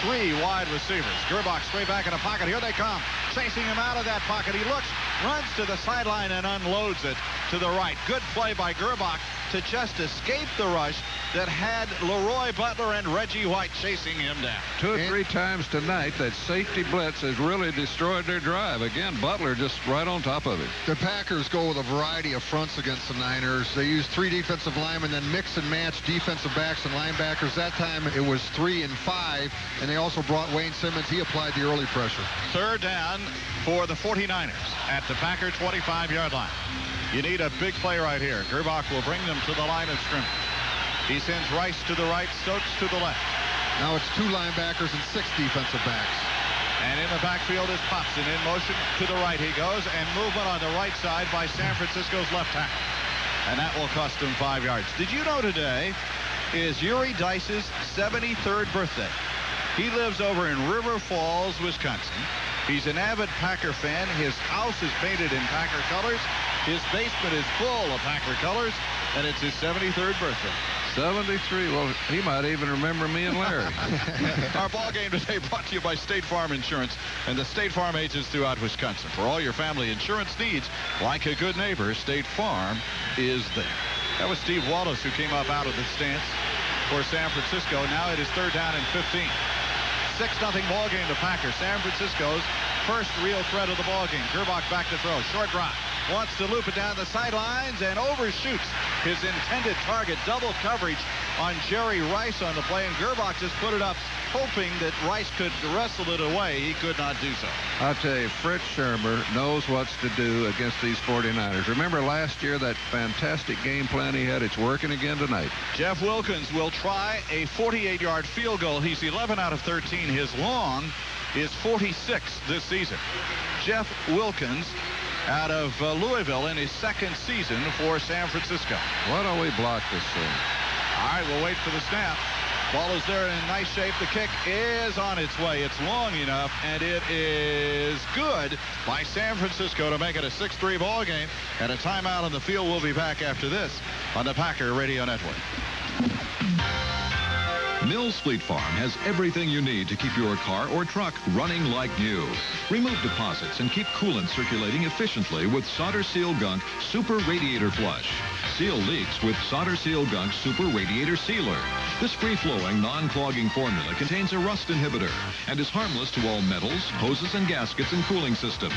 3 wide receivers. Gerbach straight back in the pocket. Here they come. Chasing him out of that pocket. He looks, runs to the sideline and unloads it to the right. Good play by Gerbach to just escape the rush that had Leroy Butler and Reggie White chasing him down. 2 or 3 times tonight, that safety blitz has really destroyed their drive. Again, Butler just right on top of it. The Packers go with a variety of fronts against the Niners. They use 3 defensive linemen, then mix and match defensive backs and linebackers. That time it was 3 and 5, and they also brought Wayne Simmons. He applied the early pressure. Third down for the 49ers at the Packer 25-yard line. You need a big play right here. Gerbach will bring them to the line of scrimmage. He sends Rice to the right, Stokes to the left. Now it's 2 linebackers and 6 defensive backs. And in the backfield is Popson. In motion to the right he goes, and movement on the right side by San Francisco's left tackle. And that will cost him 5 yards. Did you know today is Yuri Dice's 73rd birthday? He lives over in River Falls, Wisconsin. He's an avid Packer fan. His house is painted in Packer colors. His basement is full of Packer colors, and it's his 73rd birthday. 73. Well, he might even remember me and Larry. Our ball game today brought to you by State Farm Insurance and the State Farm agents throughout Wisconsin. For all your family insurance needs, like a good neighbor, State Farm is there. That was Steve Wallace who came up out of the stance for San Francisco. Now it is third down and 15. 6-0 ball game to Packers. San Francisco's first real threat of the ball game. Gerbach back to throw. Short drop. Wants to loop it down the sidelines and overshoots his intended target. Double coverage on Jerry Rice on the play, and Gerbach just put it up, hoping that Rice could wrestle it away. He could not do so. I'll tell you, Fritz Shermer knows what's to do against these 49ers. Remember last year, that fantastic game plan he had? It's working again tonight. Jeff Wilkins will try a 48-yard field goal. He's 11 out of 13. His long is 46 this season. Jeff Wilkins out of Louisville in his second season for San Francisco. Why don't we block this thing? All right, we'll wait for the snap. Ball is there in nice shape. The kick is on its way. It's long enough, and it is good by San Francisco to make it a 6-3 ball game. And a timeout on the field. We'll be back after this on the Packer Radio Network. Mills Fleet Farm has everything you need to keep your car or truck running like new. Remove deposits and keep coolant circulating efficiently with Solder Seal Gunk Super Radiator Flush. Seal leaks with Solder Seal Gunk Super Radiator Sealer. This free-flowing, non-clogging formula contains a rust inhibitor and is harmless to all metals, hoses, and gaskets and cooling systems.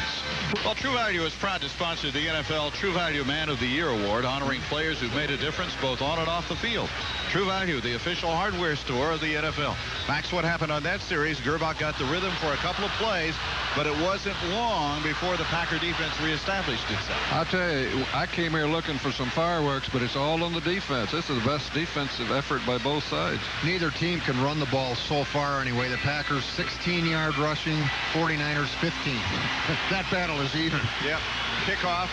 Well, True Value is proud to sponsor the NFL True Value Man of the Year Award, honoring players who've made a difference both on and off the field. True Value, the official hardware store of the NFL. Max, what happened on that series? Gerbach got the rhythm for a couple of plays, but it wasn't long before the Packer defense reestablished itself. I'll tell you, I came here looking for some fireworks, but it's all on the defense. This is the best defensive effort by both sides. Neither team can run the ball so far anyway. The Packers 16-yard rushing, 49ers 15. That battle is even. Yep. Kickoff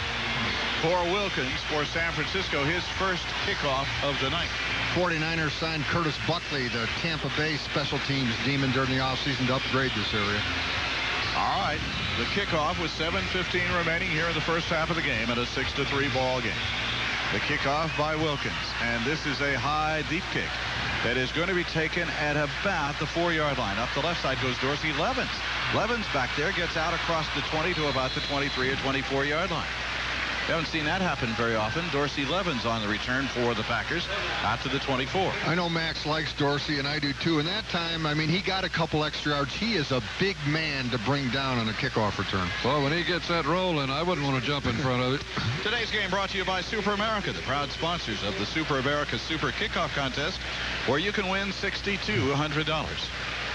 for Wilkins for San Francisco, his first kickoff of the night. 49ers signed Curtis Buckley, the Tampa Bay special teams demon, during the offseason to upgrade this area. All right, the kickoff with 7:15 remaining here in the first half of the game and a 6-3 ball game. The kickoff by Wilkins, and this is a high, deep kick that is going to be taken at about the 4-yard line. Up the left side goes Dorsey Levens. Levens back there gets out across the 20 to about the 23 or 24-yard line. We haven't seen that happen very often. Dorsey Levens on the return for the Packers out to the 24. I know Max likes Dorsey, and I do too. And that time, I mean, he got a couple extra yards. He is a big man to bring down on a kickoff return. Well, when he gets that rolling, I wouldn't want to jump in front of it. Today's game brought to you by Super America, the proud sponsors of the Super America Super Kickoff Contest, where you can win $6,200.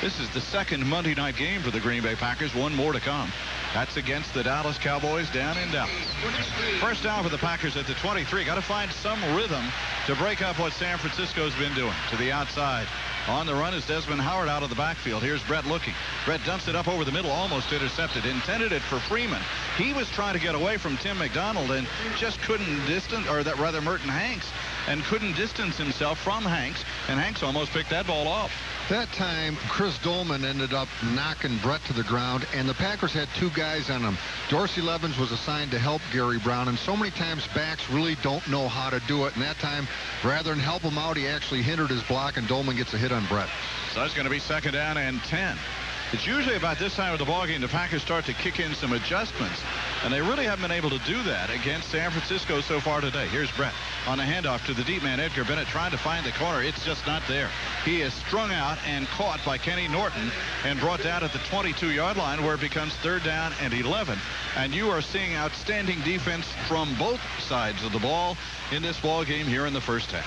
This is the second Monday night game for the Green Bay Packers. One more to come. That's against the Dallas Cowboys down in Dallas. First down for the Packers at the 23. Got to find some rhythm to break up what San Francisco's been doing. To the outside. On the run is Desmond Howard out of the backfield. Here's Brett looking. Brett dumps it up over the middle, almost intercepted. Intended it for Freeman. He was trying to get away from Tim McDonald and just couldn't distance, or that rather Merton Hanks, and couldn't distance himself from Hanks, and Hanks almost picked that ball off. That time, Chris Dolman ended up knocking Brett to the ground, and the Packers had two guys on him. Dorsey Levens was assigned to help Gary Brown, and so many times backs really don't know how to do it. And that time, rather than help him out, he actually hindered his block, and Dolman gets a hit on Brett. So it's going to be second down and 10. It's usually about this time of the ballgame the Packers start to kick in some adjustments, and they really haven't been able to do that against San Francisco so far today. Here's Brett on a handoff to the deep man, Edgar Bennett, trying to find the corner. It's just not there. He is strung out and caught by Kenny Norton and brought down at the 22-yard line, where it becomes third down and 11. And you are seeing outstanding defense from both sides of the ball in this ball game here in the first half.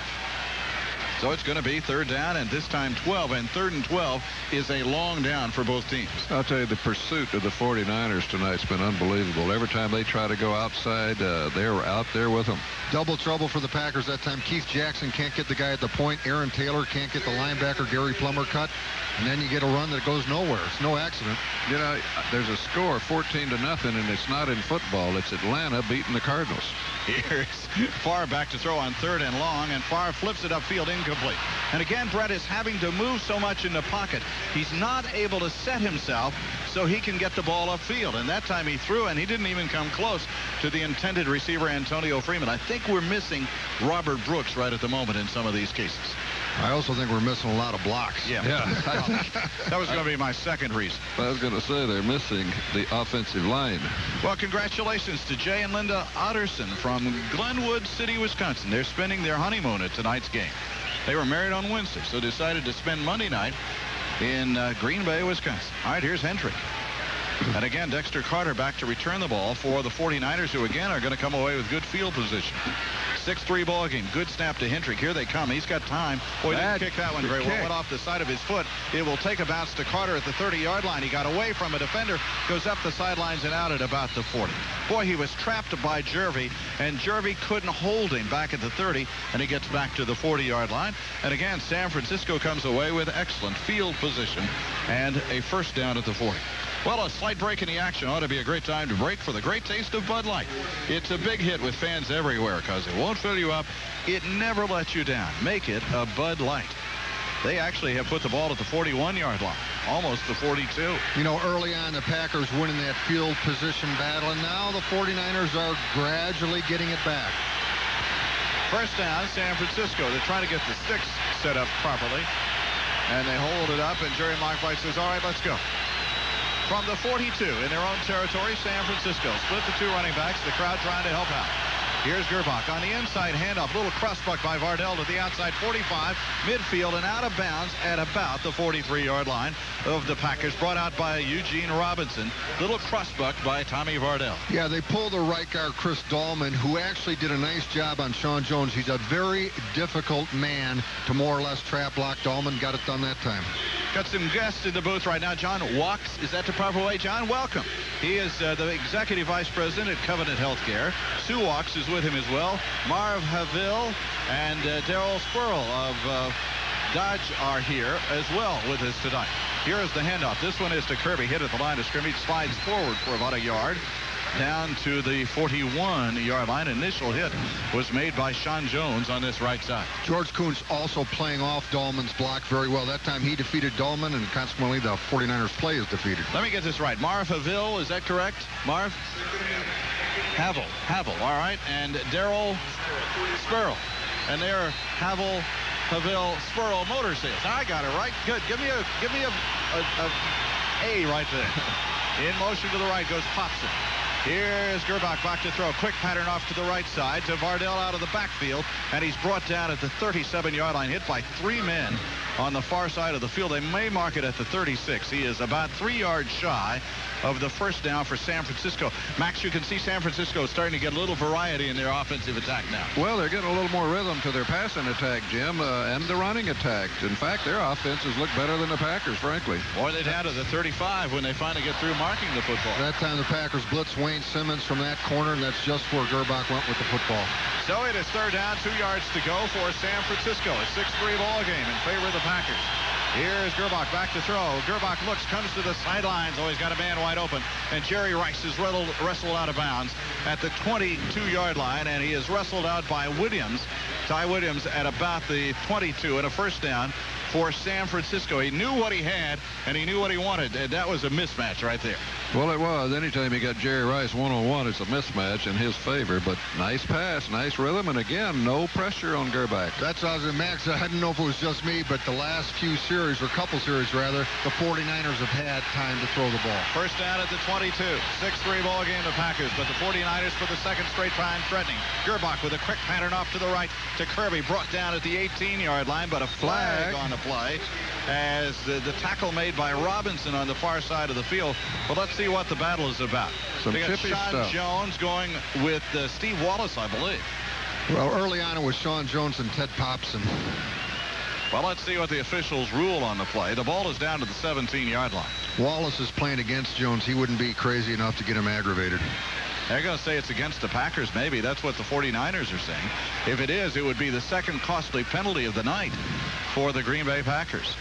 So it's going to be third down, and this time 12, and third and 12 is a long down for both teams. I'll tell you, the pursuit of the 49ers tonight's been unbelievable. Every time they try to go outside, they're out there with them. Double trouble for the Packers that time. Keith Jackson can't get the guy at the point. Aaron Taylor can't get the linebacker, Gary Plummer, cut. And then you get a run that goes nowhere. It's no accident. You know, there's a score 14-0, and it's not in football. It's Atlanta beating the Cardinals. Here's Farr back to throw on third and long, and Farr flips it upfield incomplete. And again, Brett is having to move so much in the pocket. He's not able to set himself so he can get the ball upfield. And that time he threw, and he didn't even come close to the intended receiver, Antonio Freeman. I think we're missing Robert Brooks right at the moment in some of these cases. I also think we're missing a lot of blocks. Yeah. That was going to be my second reason. I was going to say they're missing the offensive line. Well, congratulations to Jay and Linda Otterson from Glenwood City, Wisconsin. They're spending their honeymoon at tonight's game. They were married on Wednesday, so decided to spend Monday night in Green Bay, Wisconsin. All right, here's Hendrick. And again, Dexter Carter back to return the ball for the 49ers, who again are going to come away with good field position. 6-3 ball game. Good snap to Hendrick. Here they come. He's got time. Boy, he didn't kick that one very well. Went off the side of his foot. It will take a bounce to Carter at the 30-yard line. He got away from a defender, goes up the sidelines and out at about the 40. Boy, he was trapped by Jervy, and Jervy couldn't hold him back at the 30, and he gets back to the 40-yard line. And again, San Francisco comes away with excellent field position and a first down at the 40. Well, a slight break in the action ought to be a great time to break for the great taste of Bud Light. It's a big hit with fans everywhere because it won't fill you up. It never lets you down. Make it a Bud Light. They actually have put the ball at the 41-yard line, almost the 42. You know, early on, the Packers winning that field position battle, and now the 49ers are gradually getting it back. First down, San Francisco. They're trying to get the sticks set up properly, and they hold it up, and Jerry Markbright says, all right, let's go. From the 42 in their own territory, San Francisco split the two running backs. The crowd trying to help out. Here's Gerbach on the inside handoff. Little cross-buck by Vardell to the outside 45. Midfield and out of bounds at about the 43-yard line of the Packers. Brought out by Eugene Robinson. Little cross-buck by Tommy Vardell. Yeah, they pulled the right guard, Chris Dahlman, who actually did a nice job on Sean Jones. He's a very difficult man to more or less trap block. Dahlman got it done that time. Got some guests in the booth right now. John Walks, is that the proper way? John, welcome. He is the Executive Vice President at Covenant Healthcare. Sue Walks is with him as well. Marv Haville and Daryl Squirrel of Dodge are here as well with us tonight. Here is the handoff. This one is to Kirby. Hit at the line of scrimmage. Slides forward for about a yard. Down to the 41-yard line. Initial hit was made by Sean Jones on this right side. George Kuntz also playing off Dahlman's block very well. That time he defeated Dahlman, and consequently the 49ers play is defeated. Let me get this right. Marv Haville, is that correct? Marv? Havel, all right. And Daryl Spurl. And they're Havel, Haville, Spurl Motor Sales. I got it right. Good. Give me a A right there. In motion to the right goes Popson. Here's Gerbach back to throw. Quick pattern off to the right side to Vardell out of the backfield. And he's brought down at the 37-yard line, hit by three men on the far side of the field. They may mark it at the 36. He is about 3 yards shy of the first down for San Francisco. Max, you can see San Francisco starting to get a little variety in their offensive attack now. Well, they're getting a little more rhythm to their passing attack, Jim, and the running attack. In fact, their offenses look better than the Packers, frankly. Boy, they're down to the 35 when they finally get through marking the football. That time the Packers blitz Wayne Simmons from that corner, and that's just where Gerbach went with the football. So it is third down, 2 yards to go for San Francisco. A 6-3 ball game in favor of the Packers. Here's Gerbach back to throw. Gerbach looks, comes to the sidelines. Oh, he's got a man wide open. And Jerry Rice is wrestled out of bounds at the 22-yard line, and he is wrestled out by Williams, Ty Williams, at about the 22, and a first down for San Francisco. He knew what he had, and he knew what he wanted, and that was a mismatch right there. Well, it was. Anytime you got Jerry Rice one-on-one, it's a mismatch in his favor, but nice pass, nice rhythm, and again, no pressure on Gerbach. That's what I was in, Max. I didn't know if it was just me, but the last few series, or couple series rather, the 49ers have had time to throw the ball. First down at the 22. 6-3 ball game, the Packers, but the 49ers for the second straight time threatening. Gerbach with a quick pattern off to the right to Kirby, brought down at the 18-yard line, but a flag on the play as the tackle made by Robinson on the far side of the field. But let's see what the battle is about. Some they got chippy Sean stuff. Jones going with Steve Wallace, I believe. Well, early on it was Sean Jones and Ted Popson. Well, let's see what the officials rule on the play. The ball is down to the 17-yard line. Wallace is playing against Jones. He wouldn't be crazy enough to get him aggravated. They're going to say it's against the Packers, maybe. That's what the 49ers are saying. If it is, it would be the second costly penalty of the night for the Green Bay Packers.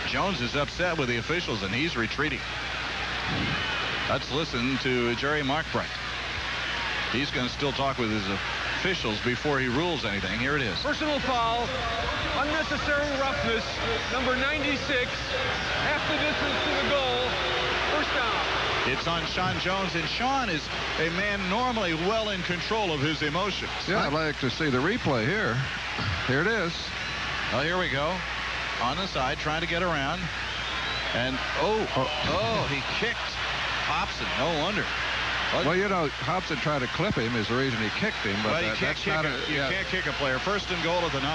Jones is upset with the officials, and he's retreating. Let's listen to Jerry Markbright. He's going to still talk with his officials before he rules anything. Here it is. Personal foul, unnecessary roughness, number 96, half the distance to the goal, first down. It's on Sean Jones, and Sean is a man normally well in control of his emotions. Yeah, I'd like to see the replay here. Here it is. Well, here we go. On the side, trying to get around. And, he kicked Hobson. No wonder. Well, you know, Hobson tried to clip him is the reason he kicked him. But well, you can't kick a player. First and goal at the 9,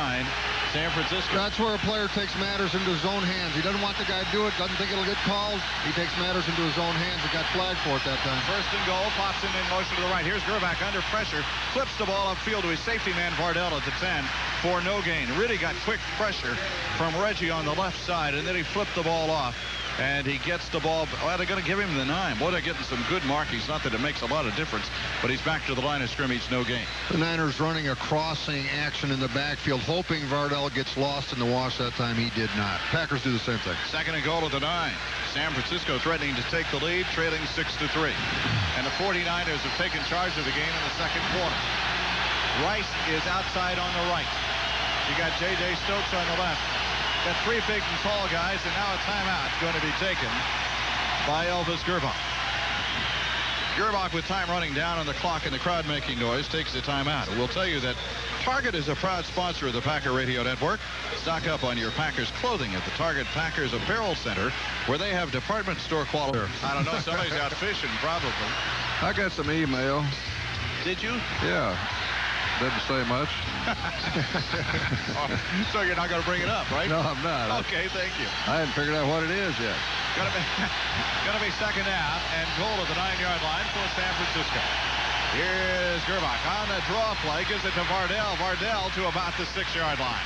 San Francisco. That's where a player takes matters into his own hands. He doesn't want the guy to do it, doesn't think it'll get called. He takes matters into his own hands and got flagged for it that time. First and goal, pops in motion to the right. Here's Gerbach under pressure, flips the ball upfield to his safety man Vardell at the 10 for no gain. Really got quick pressure from Reggie on the left side, and then he flipped the ball off And he gets the ball. Well, they're going to give him the 9. Boy, they're getting some good markings. Not that it makes a lot of difference, but he's back to the line of scrimmage, no gain. The Niners running a crossing action in the backfield, hoping Vardell gets lost in the wash. That time he did not. Packers do the same thing. 2nd and goal at the 9. San Francisco threatening to take the lead, trailing 6-3. And the 49ers have taken charge of the game in the second quarter. Rice is outside on the right. You got J.J. Stokes on the left. Got 3 big and tall guys, and now a timeout going to be taken by Elvis Gerbach. Gerbach, with time running down on the clock and the crowd making noise, takes the timeout. We'll tell you that Target is a proud sponsor of the Packer Radio Network. Stock up on your Packers clothing at the Target Packers Apparel Center, where they have department store quality. I don't know, somebody's out fishing, probably. I got some email. Did you? Yeah. Didn't say much. So you're not going to bring it up, right? No, I'm not. Okay, thank you. I haven't figured out what it is yet. Going to be second down and goal at the 9-yard line for San Francisco. Here's Gerbach on the draw play. Gives it to Vardell. Vardell to about the 6-yard line.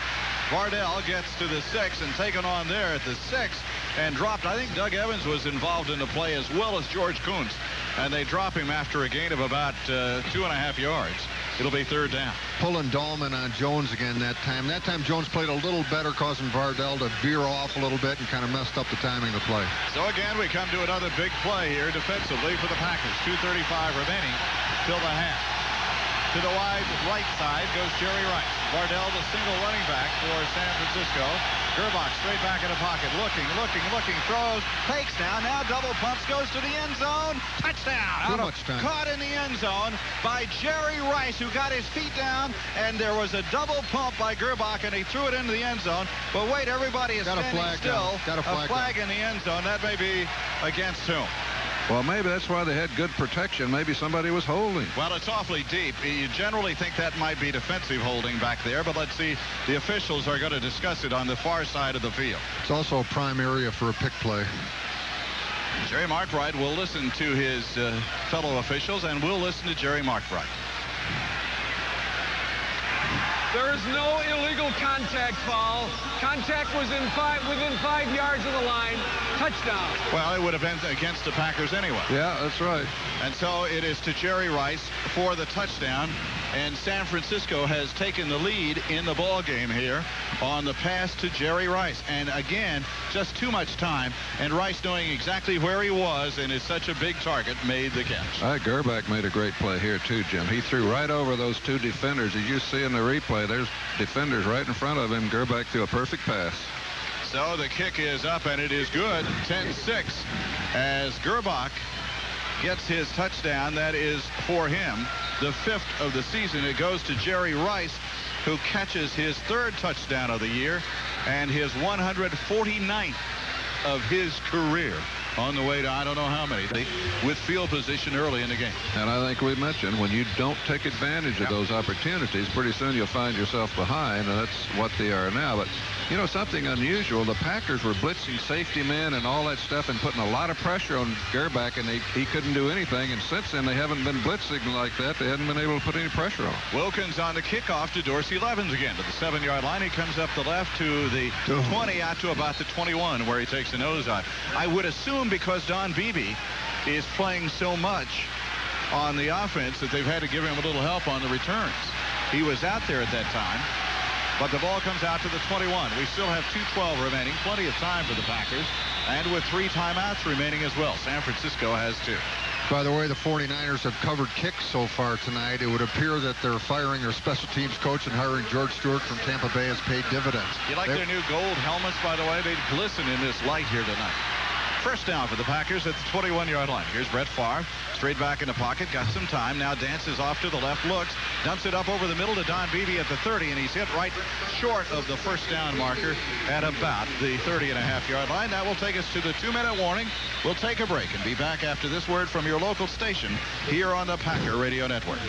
Vardell gets to the 6 and taken on there at the 6 and dropped. I think Doug Evans was involved in the play as well as George Kuntz. And they drop him after a gain of about 2.5 yards. It'll be 3rd down. Pulling Dahlman on Jones again that time. That time Jones played a little better, causing Vardell to veer off a little bit and kind of messed up the timing of the play. So again, we come to another big play here defensively for the Packers. 2:35 remaining till the half. To the wide right side goes Jerry Rice. Vardell, the single running back for San Francisco. Gerbach straight back in the pocket. Looking. Throws. Takes down. Now double pumps. Goes to the end zone. Touchdown. Caught in the end zone by Jerry Rice, who got his feet down. And there was a double pump by Gerbach, and he threw it into the end zone. But wait, everybody is standing still. Got a flag in the end zone. That may be against whom? Well, maybe that's why they had good protection. Maybe somebody was holding. Well, it's awfully deep. You generally think that might be defensive holding back there, but let's see. The officials are going to discuss it on the far side of the field. It's also a prime area for a pick play. Jerry Markwright will listen to his fellow officials, and we'll listen to Jerry Markwright. There is no illegal contact foul. Contact was within 5 yards of the line. Touchdown. Well, it would have been against the Packers anyway. Yeah, that's right. And so it is to Jerry Rice for the touchdown. And San Francisco has taken the lead in the ball game here on the pass to Jerry Rice. And again, just too much time. And Rice, knowing exactly where he was and is such a big target, made the catch. Gerbach made a great play here too, Jim. He threw right over those 2 defenders. As you see in the replay, there's defenders right in front of him. Gerbach threw a perfect pass. So the kick is up, and it is good. 10-6 as Gerbach gets his touchdown. That is for him the 5th of the season. It goes to Jerry Rice, who catches his 3rd touchdown of the year and his 149th of his career, on the way to I don't know how many, with field position early in the game. And I think we mentioned, when you don't take advantage of those opportunities, pretty soon you'll find yourself behind, and that's what they are now. But you know, something unusual, the Packers were blitzing safety men and all that stuff and putting a lot of pressure on Gerbach, and he couldn't do anything. And since then, they haven't been blitzing like that. They haven't been able to put any pressure on. Wilkins on the kickoff to Dorsey Levens again to the 7-yard line. He comes up the left to the 20 out to about the 21, where he takes a nosedive. I would assume because Don Beebe is playing so much on the offense that they've had to give him a little help on the returns. He was out there at that time. But the ball comes out to the 21. We still have 2:12 remaining. Plenty of time for the Packers. And with 3 timeouts remaining as well. San Francisco has 2. By the way, the 49ers have covered kicks so far tonight. It would appear that they're firing their special teams coach and hiring George Stewart from Tampa Bay has paid dividends. You like their new gold helmets, by the way? They glisten in this light here tonight. First down for the Packers at the 21-yard line. Here's Brett Favre, straight back in the pocket, got some time, now dances off to the left, looks, dumps it up over the middle to Don Beebe at the 30, and he's hit right short of the first down marker at about the 30.5-yard line. That will take us to the 2-minute warning. We'll take a break and be back after this word from your local station here on the Packer Radio Network.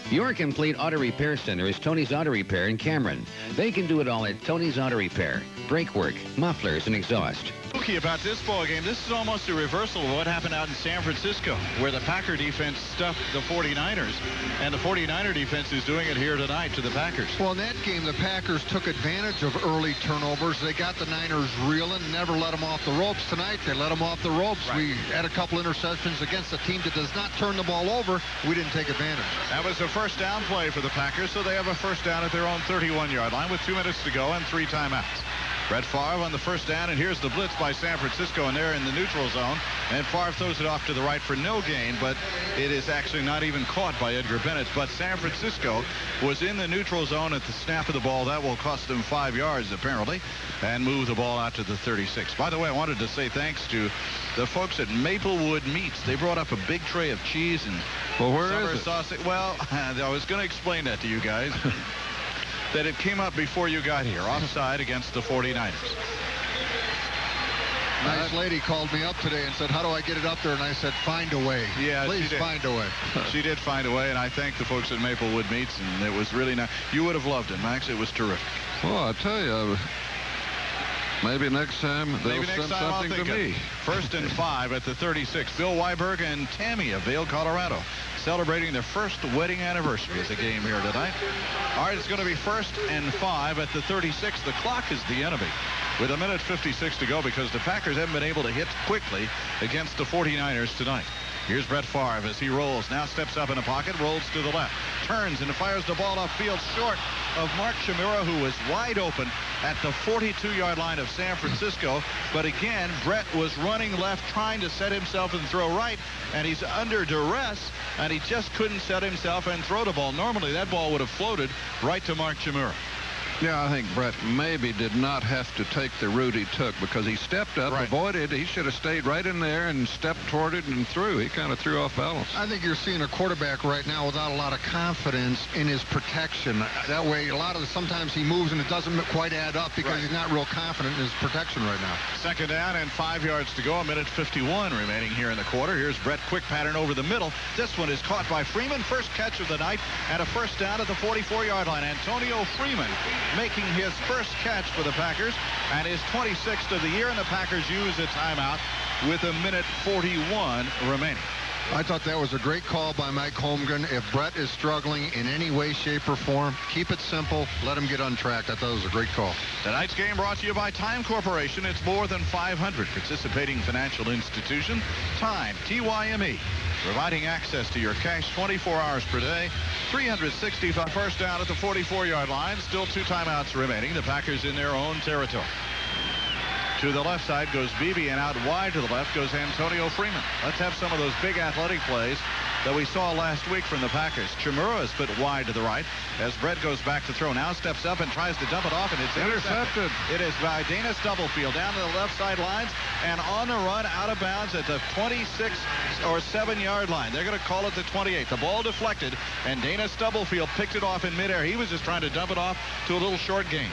Your complete auto repair center is Tony's Auto Repair in Cameron. They can do it all at Tony's Auto Repair. Brake work, mufflers, and exhaust. spooky about this ball game. This is almost a reversal of what happened out in San Francisco, where the Packer defense stuffed the 49ers, and the 49er defense is doing it here tonight to the Packers. Well, in that game, the Packers took advantage of early turnovers. They got the Niners reeling, never let them off the ropes. Tonight, they let them off the ropes. Right. We had a couple interceptions against a team that does not turn the ball over. We didn't take advantage. That was a first down play for the Packers, so they have a first down at their own 31-yard line with 2 minutes to go and 3 timeouts. Brett Favre on the first down, and here's the blitz by San Francisco, and they're in the neutral zone. And Favre throws it off to the right for no gain, but it is actually not even caught by Edgar Bennett. But San Francisco was in the neutral zone at the snap of the ball. That will cost them 5 yards, apparently, and move the ball out to the 36. By the way, I wanted to say thanks to the folks at Maplewood Meats. They brought up a big tray of cheese and summer sausage. Well, I was going to explain that to you guys. That it came up before you got here, offside against the 49ers. Nice lady called me up today and said, how do I get it up there? And I said, find a way. Yeah, please find a way. She did find a way, and I thank the folks at Maplewood Meats, and it was really nice. You would have loved it, Max. It was terrific. Well, I tell you, maybe next time they'll send something to me. 1st and 5 at the 36. Bill Weiberg and Tammy of Vail, Colorado, celebrating their first wedding anniversary at the game here tonight. All right, it's going to be 1st and 5 at the 36. The clock is the enemy with 1:56 to go because the Packers haven't been able to hit quickly against the 49ers tonight. Here's Brett Favre as he rolls. Now steps up in a pocket, rolls to the left, turns and fires the ball upfield short of Mark Chmura, who was wide open at the 42-yard line of San Francisco. But again, Brett was running left, trying to set himself and throw right, and he's under duress, and he just couldn't set himself and throw the ball. Normally, that ball would have floated right to Mark Chmura. Yeah, I think Brett maybe did not have to take the route he took because he stepped up, avoided. He should have stayed right in there and stepped toward it and threw. He kind of threw off balance. I think you're seeing a quarterback right now without a lot of confidence in his protection. That way, sometimes he moves and it doesn't quite add up because he's not real confident in his protection right now. 2nd down and 5 yards to go. 1:51 remaining here in the quarter. Here's Brett, quick pattern over the middle. This one is caught by Freeman. First catch of the night and a first down at the 44-yard line. Antonio Freeman making his first catch for the Packers and his 26th of the year, and the Packers use a timeout with 1:41 remaining. I thought that was a great call by Mike Holmgren. If Brett is struggling in any way, shape, or form, keep it simple. Let him get untracked. I thought it was a great call. Tonight's game brought to you by Time Corporation. It's more than 500 participating financial institutions. Time, TYME, providing access to your cash 24 hours per day. 365 first down at the 44-yard line. Still 2 timeouts remaining. The Packers in their own territory. To the left side goes Beebe, and out wide to the left goes Antonio Freeman. Let's have some of those big athletic plays that we saw last week from the Packers. Chmura is put wide to the right as Brett goes back to throw. Now steps up and tries to dump it off, and it's intercepted. It is by Dana Stubblefield down to the left side lines and on the run out of bounds at the 26 or 7-yard line. They're going to call it the 28. The ball deflected, and Dana Stubblefield picked it off in midair. He was just trying to dump it off to a little short gain.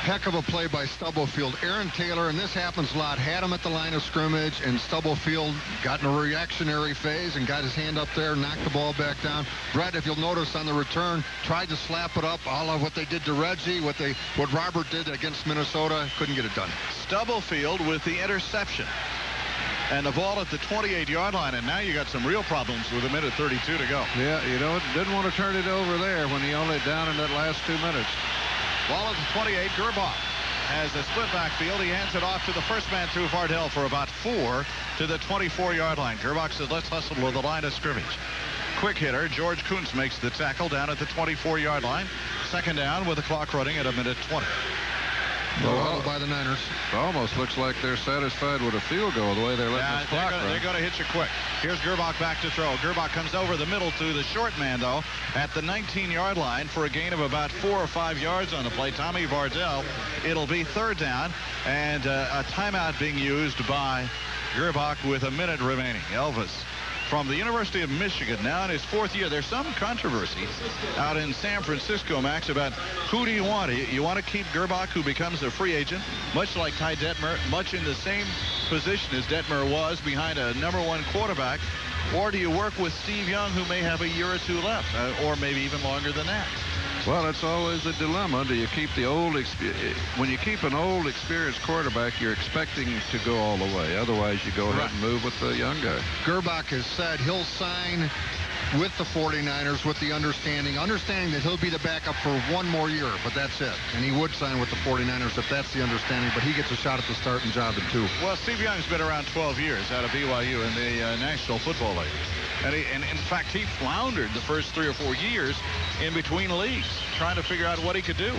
Heck of a play by Stubblefield. Aaron Taylor, and this happens a lot, had him at the line of scrimmage, and Stubblefield got in a reactionary phase and got his hand up there, knocked the ball back down. Brett, if you'll notice on the return, tried to slap it up, all of what they did to Reggie, what Robert did against Minnesota, couldn't get it done. Stubblefield with the interception. And the ball at the 28-yard line, and now you got some real problems with 1:32 to go. Yeah, you know, didn't want to turn it over there when he only down in that last 2 minutes. Ball at the 28. Gerbach has a split backfield. He hands it off to the first man through Vardell for about 4 to the 24-yard line. Gerbach says, let's hustle to the line of scrimmage. Quick hitter, George Kuntz makes the tackle down at the 24-yard line. 2nd down with the clock running at 1:20. Well, by the Niners. It almost looks like they're satisfied with a field goal the way they're letting this clock run. They're going to hit you quick. Here's Gerbach back to throw. Gerbach comes over the middle to the short man, though, at the 19-yard line for a gain of about 4 or 5 yards on the play. Tommy Vardell. It'll be 3rd down and a timeout being used by Gerbach with a minute remaining. Elvis from the University of Michigan, now in his 4th year. There's some controversy out in San Francisco, Max, about who do you want? You want to keep Gerbach, who becomes a free agent, much like Ty Detmer, much in the same position as Detmer was behind a #1 quarterback, or do you work with Steve Young, who may have a year or 2 left, or maybe even longer than that? Well, it's always a dilemma. Do you keep the old when you keep an old experienced quarterback, you're expecting to go all the way. Otherwise, you go ahead and move with the young guy. Gerbach has said he'll sign with the 49ers with the understanding that he'll be the backup for one more year, but that's it. And he would sign with the 49ers if that's the understanding, but he gets a shot at the starting job in 2. Well, Steve Young's been around 12 years out of BYU in the National Football League. And in fact, he floundered the first 3 or 4 years in between leagues, trying to figure out what he could do.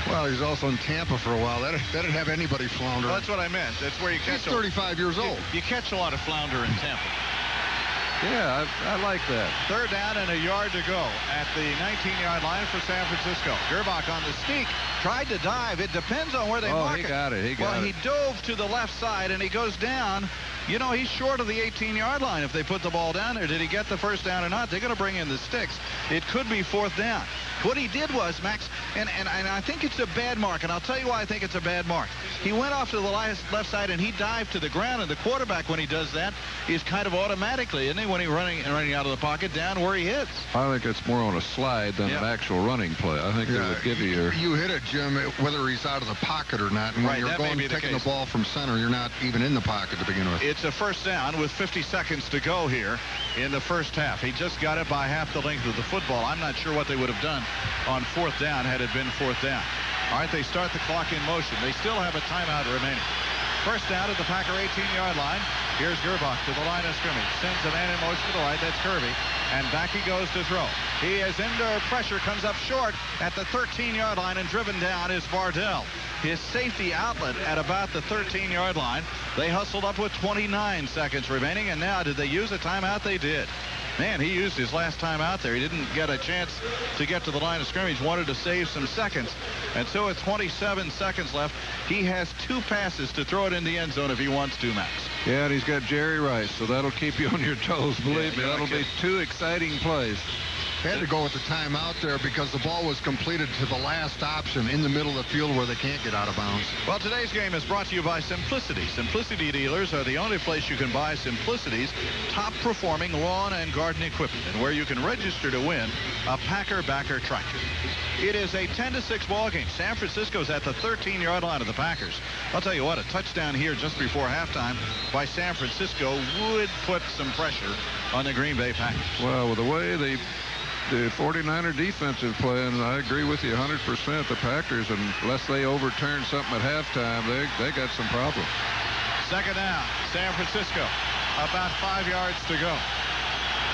Well, he's also in Tampa for a while. That'd have anybody flounder. Well, that's what I meant. That's where you catch. He's 35 years old. You catch a lot of flounder in Tampa. Yeah, I like that. 3rd down and a yard to go at the 19-yard line for San Francisco. Gerbach on the sneak, tried to dive. It depends on where they mark it. He got it. Well, he dove to the left side, and he goes down. You know, he's short of the 18-yard line if they put the ball down there. Did he get the first down or not? They're going to bring in the sticks. It could be 4th down. What he did was, Max, and I think it's a bad mark, and I'll tell you why I think it's a bad mark. He went off to the left side, and he dived to the ground, and the quarterback, when he does that, is kind of automatically, isn't he, when he's running out of the pocket down where he hits? I think it's more on a slide than an actual running play. I think they would give you your... You hit it, Jim, whether he's out of the pocket or not. And when you're taking the ball from center, you're not even in the pocket to begin with. It's a 1st down with 50 seconds to go here in the first half. He just got it by half the length of the football. I'm not sure what they would have done on 4th down had it been 4th down. All right, they start the clock in motion. They still have a timeout remaining. 1st down at the Packer 18-yard line. Here's Gerbach to the line of scrimmage. Sends a man in motion to the right. That's Kirby. And back he goes to throw. He is under pressure, comes up short at the 13-yard line, and driven down is Vardell. His safety outlet at about the 13-yard line. They hustled up with 29 seconds remaining, and now did they use a timeout? They did. Man, he used his last time out there. He didn't get a chance to get to the line of scrimmage, wanted to save some seconds. And so with 27 seconds left, he has 2 passes to throw it in the end zone if he wants to, Max. Yeah, and he's got Jerry Rice, so that'll keep you on your toes. Believe me, that'll be 2 exciting plays. Had to go with the timeout there because the ball was completed to the last option in the middle of the field where they can't get out of bounds. Well, today's game is brought to you by Simplicity. Simplicity dealers are the only place you can buy Simplicity's top-performing lawn and garden equipment, and where you can register to win a Packer Backer tractor. It is a 10-6 ball game. San Francisco's at the 13-yard line of the Packers. I'll tell you what, a touchdown here just before halftime by San Francisco would put some pressure on the Green Bay Packers. Well, with the way the 49er defense is playing, I agree with you 100%. The Packers, unless they overturn something at halftime, they got some problems. 2nd down, San Francisco. About 5 yards to go.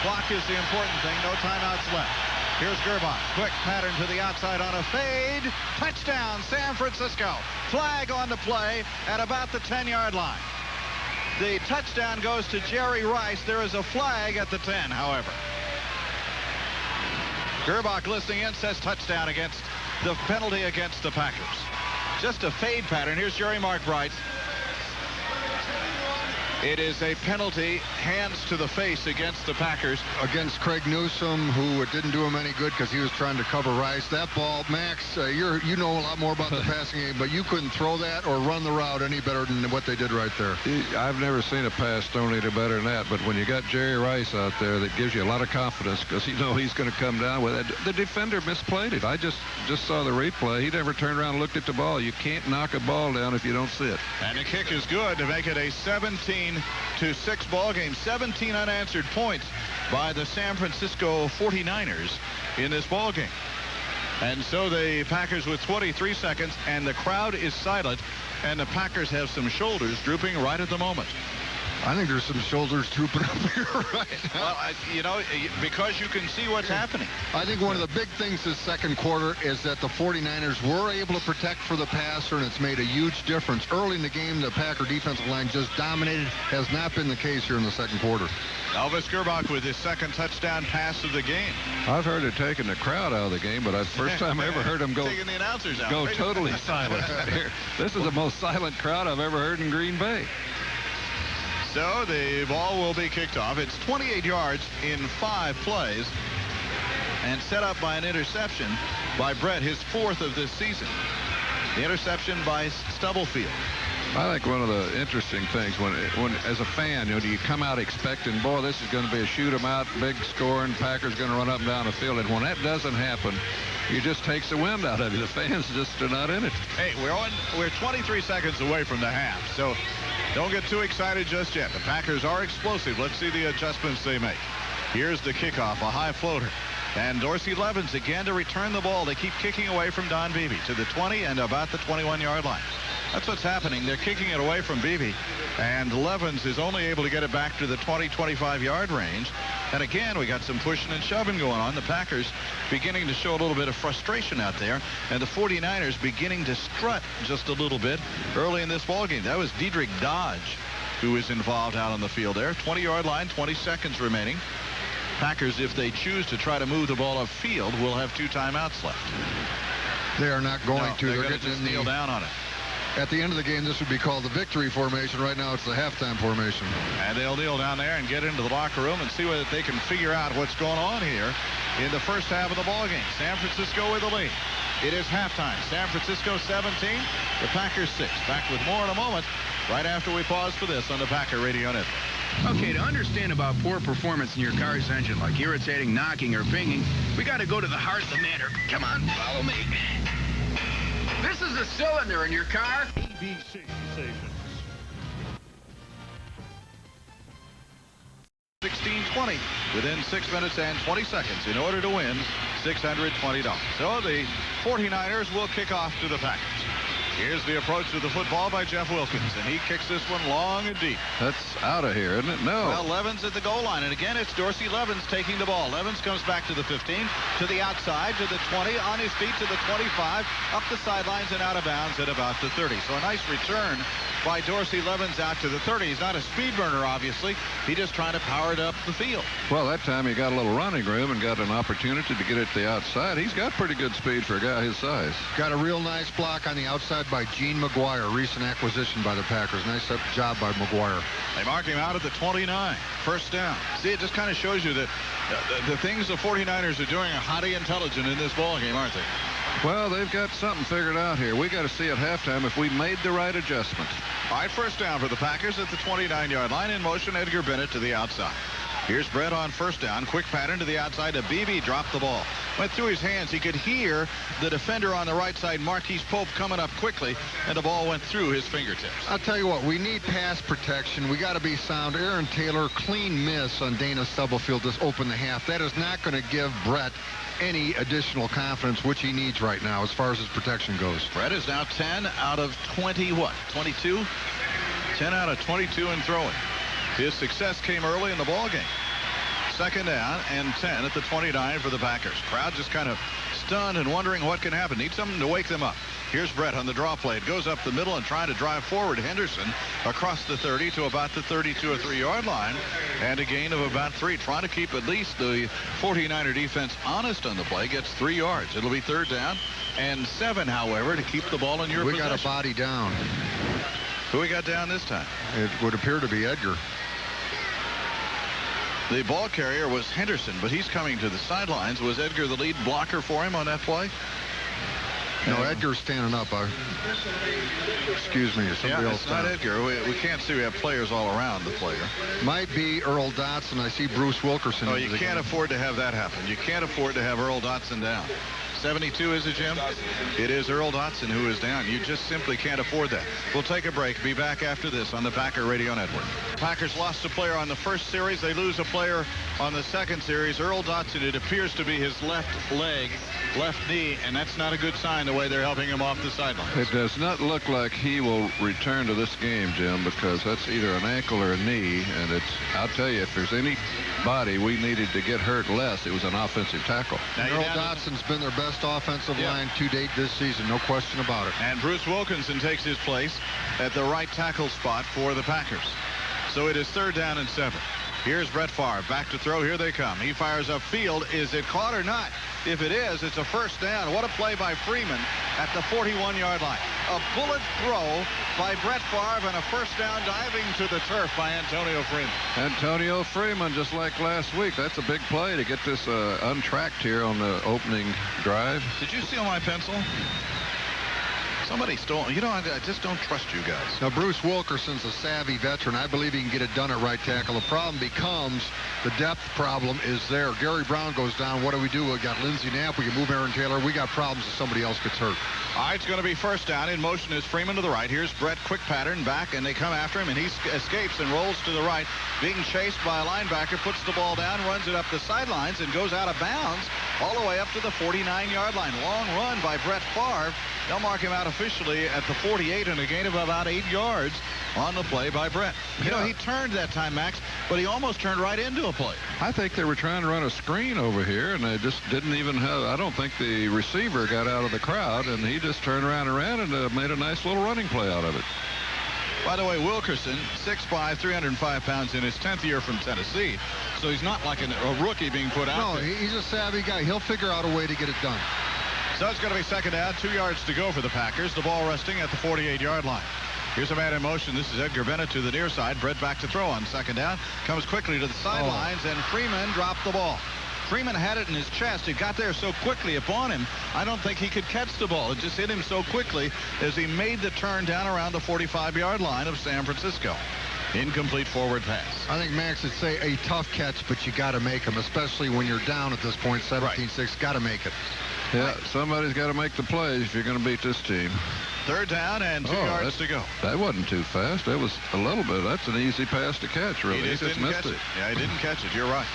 Clock is the important thing. No timeouts left. Here's Gerbach. Quick pattern to the outside on a fade. Touchdown, San Francisco. Flag on the play at about the 10-yard line. The touchdown goes to Jerry Rice. There is a flag at the 10, however. Gerbach listening in, says touchdown against the penalty against the Packers. Just a fade pattern. Here's Jerry Mark Bright. It is a penalty, hands to the face against the Packers. Against Craig Newsome, who didn't do him any good because he was trying to cover Rice. That ball, Max, you know a lot more about the passing game, but you couldn't throw that or run the route any better than what they did right there. I've never seen a pass thrown any better than that, but when you got Jerry Rice out there, that gives you a lot of confidence because you know he's going to come down with it. The defender misplayed it. I just saw the replay. He never turned around and looked at the ball. You can't knock a ball down if you don't see it. And the kick is good to make it a 17-6 ball game. 17 unanswered points by the San Francisco 49ers in this ball game. And so the Packers with 23 seconds, and the crowd is silent, and the Packers have some shoulders drooping right at the moment. I think there's some shoulders drooping up here right now. Well, you know, because you can see what's happening. I think one of the big things this second quarter is that the 49ers were able to protect for the passer, and it's made a huge difference. Early in the game, the Packer defensive line just dominated. Has not been the case here in the second quarter. Elvis Gerbach with his second touchdown pass of the game. I've heard it taking the crowd out of the game, but it's the first time I ever heard him taking the announcers out. Go totally silent. This is the most silent crowd I've ever heard in Green Bay. So the ball will be kicked off. It's 28 yards in 5 plays and set up by an interception by Brett, his 4th of this season. The interception by Stubblefield. I think one of the interesting things when as a fan, you come out expecting, boy, this is going to be a shoot 'em out, big score, and Packers going to run up and down the field. And when that doesn't happen, It just takes the wind out of you. The fans just are not in it. Hey, we're 23 seconds away from the half, so don't get too excited just yet. The Packers are explosive. Let's see the adjustments they make. Here's the kickoff, a high floater. And Dorsey Levens again to return the ball. They keep kicking away from Don Beebe to the 20 and about the 21-yard line. That's what's happening. They're kicking it away from Beebe, and Levens is only able to get it back to the 20-25-yard range. And again, we got some pushing and shoving going on. The Packers beginning to show a little bit of frustration out there, and the 49ers beginning to strut just a little bit early in this ballgame. That was Diedrich Dodge who is involved out on the field there. 20-yard line, 20 seconds remaining. Packers, if they choose to try to move the ball upfield, will have 2 timeouts left. They are not going to. They're going to just kneel down on it. At the end of the game, this would be called the victory formation. Right now, it's the halftime formation. And they'll kneel down there and get into the locker room and see whether they can figure out what's going on here in the first half of the ball game. San Francisco with the lead. It is halftime. San Francisco 17, the Packers 6. Back with more in a moment, right after we pause for this on the Packer Radio Network. Okay, to understand about poor performance in your car's engine, like irritating, knocking, or pinging, we got to go to the heart of the matter. Come on, follow me. This is a cylinder in your car. ABC stations. 16-20 within 6 minutes and 20 seconds in order to win $620. So the 49ers will kick off to the Packers. Here's the approach to the football by Jeff Wilkins, and he kicks this one long and deep. That's out of here, isn't it? No. Well, Levens at the goal line, and again, it's Dorsey Levens taking the ball. Levens comes back to the 15, to the outside, to the 20, on his feet to the 25, up the sidelines and out of bounds at about the 30. So a nice return by Dorsey Levens out to the 30. He's not a speed burner, obviously. He's just trying to power it up the field. Well, that time he got a little running room and got an opportunity to get it to the outside. He's got pretty good speed for a guy his size. Got a real nice block on the outside by Gene McGuire, recent acquisition by the Packers. Nice job by McGuire. They mark him out at the 29. First down. See, it just kind of shows you that the things the 49ers are doing are highly intelligent in this ball game, aren't they? Well, they've got something figured out here. We got to see at halftime if we made the right adjustment. All right, first down for the Packers at the 29-yard line. In motion, Edgar Bennett to the outside. Here's Brett on first down. Quick pattern to the outside to Beebe. Dropped the ball. Went through his hands. He could hear the defender on the right side, Marquise Pope, coming up quickly, and the ball went through his fingertips. I'll tell you what, we need pass protection. We got to be sound. Aaron Taylor, clean miss on Dana Stubblefield to open the half. That is not going to give Brett any additional confidence, which he needs right now as far as his protection goes. Brett is now 10 out of 20, what, 22? 10 out of 22 in throwing. His success came early in the ball game. Second down and 10 at the 29 for the Packers. Crowd just kind of stunned and wondering what can happen. Need something to wake them up. Here's Brett on the draw play. It goes up the middle and trying to drive forward Henderson across the 30 to about the 32 or 3-yard line, and a gain of about 3. Trying to keep at least the 49er defense honest on the play. Gets 3 yards. It'll be third down and 7, however, to keep the ball in your possession. We got a body down. Who we got down this time? It would appear to be Edgar. The ball carrier was Henderson, but he's coming to the sidelines. Was Edgar the lead blocker for him on that play? No, Edgar's standing up. Excuse me, somebody else. It's not Edgar. We can't see. We have players all around the player. Might be Earl Dotson. I see Bruce Wilkerson. Oh, you can't afford to have that happen. You can't afford to have Earl Dotson down. 72, is it, Jim? It is Earl Dotson who is down. You just simply can't afford that. We'll take a break. Be back after this on the Packer Radio Network. Packers lost a player on the first series. They lose a player on the second series. Earl Dotson, it appears to be his left leg, left knee, and that's not a good sign the way they're helping him off the sideline. It does not look like he will return to this game, Jim, because that's either an ankle or a knee, and I'll tell you, if there's anybody we needed to get hurt less, it was an offensive tackle. Earl Dotson's been their best offensive line to date this season, no question about it. And Bruce Wilkinson takes his place at the right tackle spot for the Packers. So it is third down and 7. Here's Brett Favre back to throw. Here they come. He fires upfield. Is it caught or not? If it is, it's a first down. What a play by Freeman at the 41-yard line. A bullet throw by Brett Favre and a first down diving to the turf by Antonio Freeman. Antonio Freeman, just like last week. That's a big play to get this untracked here on the opening drive. Did you steal my pencil? Somebody stole. You know, I just don't trust you guys. Now, Bruce Wilkerson's a savvy veteran. I believe he can get it done at right tackle. The problem becomes the depth problem is there. Gary Brown goes down. What do? We got Lindsey Knapp. We can move Aaron Taylor. We got problems if somebody else gets hurt. All right, it's going to be first down. In motion is Freeman to the right. Here's Brett, quick pattern back, and they come after him, and he escapes and rolls to the right. Being chased by a linebacker, puts the ball down, runs it up the sidelines, and goes out of bounds all the way up to the 49-yard line. Long run by Brett Favre. They'll mark him out officially at the 48 and a gain of about 8 yards on the play by Brett. You know, he turned that time, Max, but he almost turned right into a play. I think they were trying to run a screen over here, and they just didn't even have, I don't think the receiver got out of the crowd, and he just turned around and ran and made a nice little running play out of it. By the way, Wilkerson, 6'5", 305 pounds in his 10th year from Tennessee, so he's not like a rookie being put out there. No, he's a savvy guy. He'll figure out a way to get it done. So it's going to be second down, 2 yards to go for the Packers. The ball resting at the 48-yard line. Here's a man in motion. This is Edgar Bennett to the near side. Brett back to throw on second down. Comes quickly to the sidelines, and Freeman dropped the ball. Freeman had it in his chest. It got there so quickly upon him, I don't think he could catch the ball. It just hit him so quickly as he made the turn down around the 45-yard line of San Francisco. Incomplete forward pass. I think Max would say a tough catch, but you got to make them, especially when you're down at this point, 17-6. Got to make it. Yeah, somebody's got to make the plays if you're going to beat this team. Third down and 2 yards to go. That wasn't too fast. That was a little bit. That's an easy pass to catch, really. He just didn't catch it. Yeah, he didn't catch it. You're right.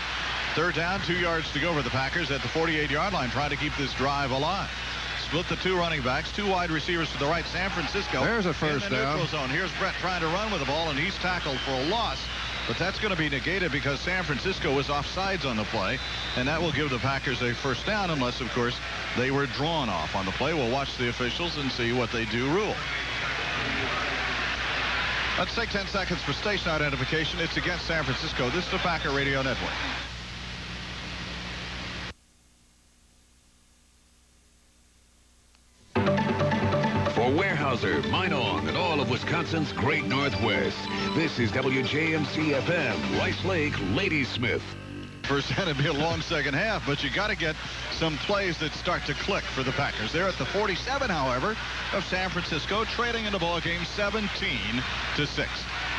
Third down, 2 yards to go for the Packers at the 48-yard line, trying to keep this drive alive. Split the two running backs, 2 wide receivers to the right. San Francisco. There's a first down. In the neutral zone. Here's Brett trying to run with the ball, and he's tackled for a loss. But that's going to be negated because San Francisco was offsides on the play, and that will give the Packers a first down unless, of course, they were drawn off on the play. We'll watch the officials and see what they do rule. Let's take 10 seconds for station identification. It's against San Francisco. This is the Packer Radio Network. Weyerhaeuser, Minong, and all of Wisconsin's great Northwest. This is WJMC FM, Rice Lake, Ladysmith. First half, it'd be a long second half, but you got to get some plays that start to click for the Packers. They're at the 47, however, of San Francisco, trailing in the ball game 17-6.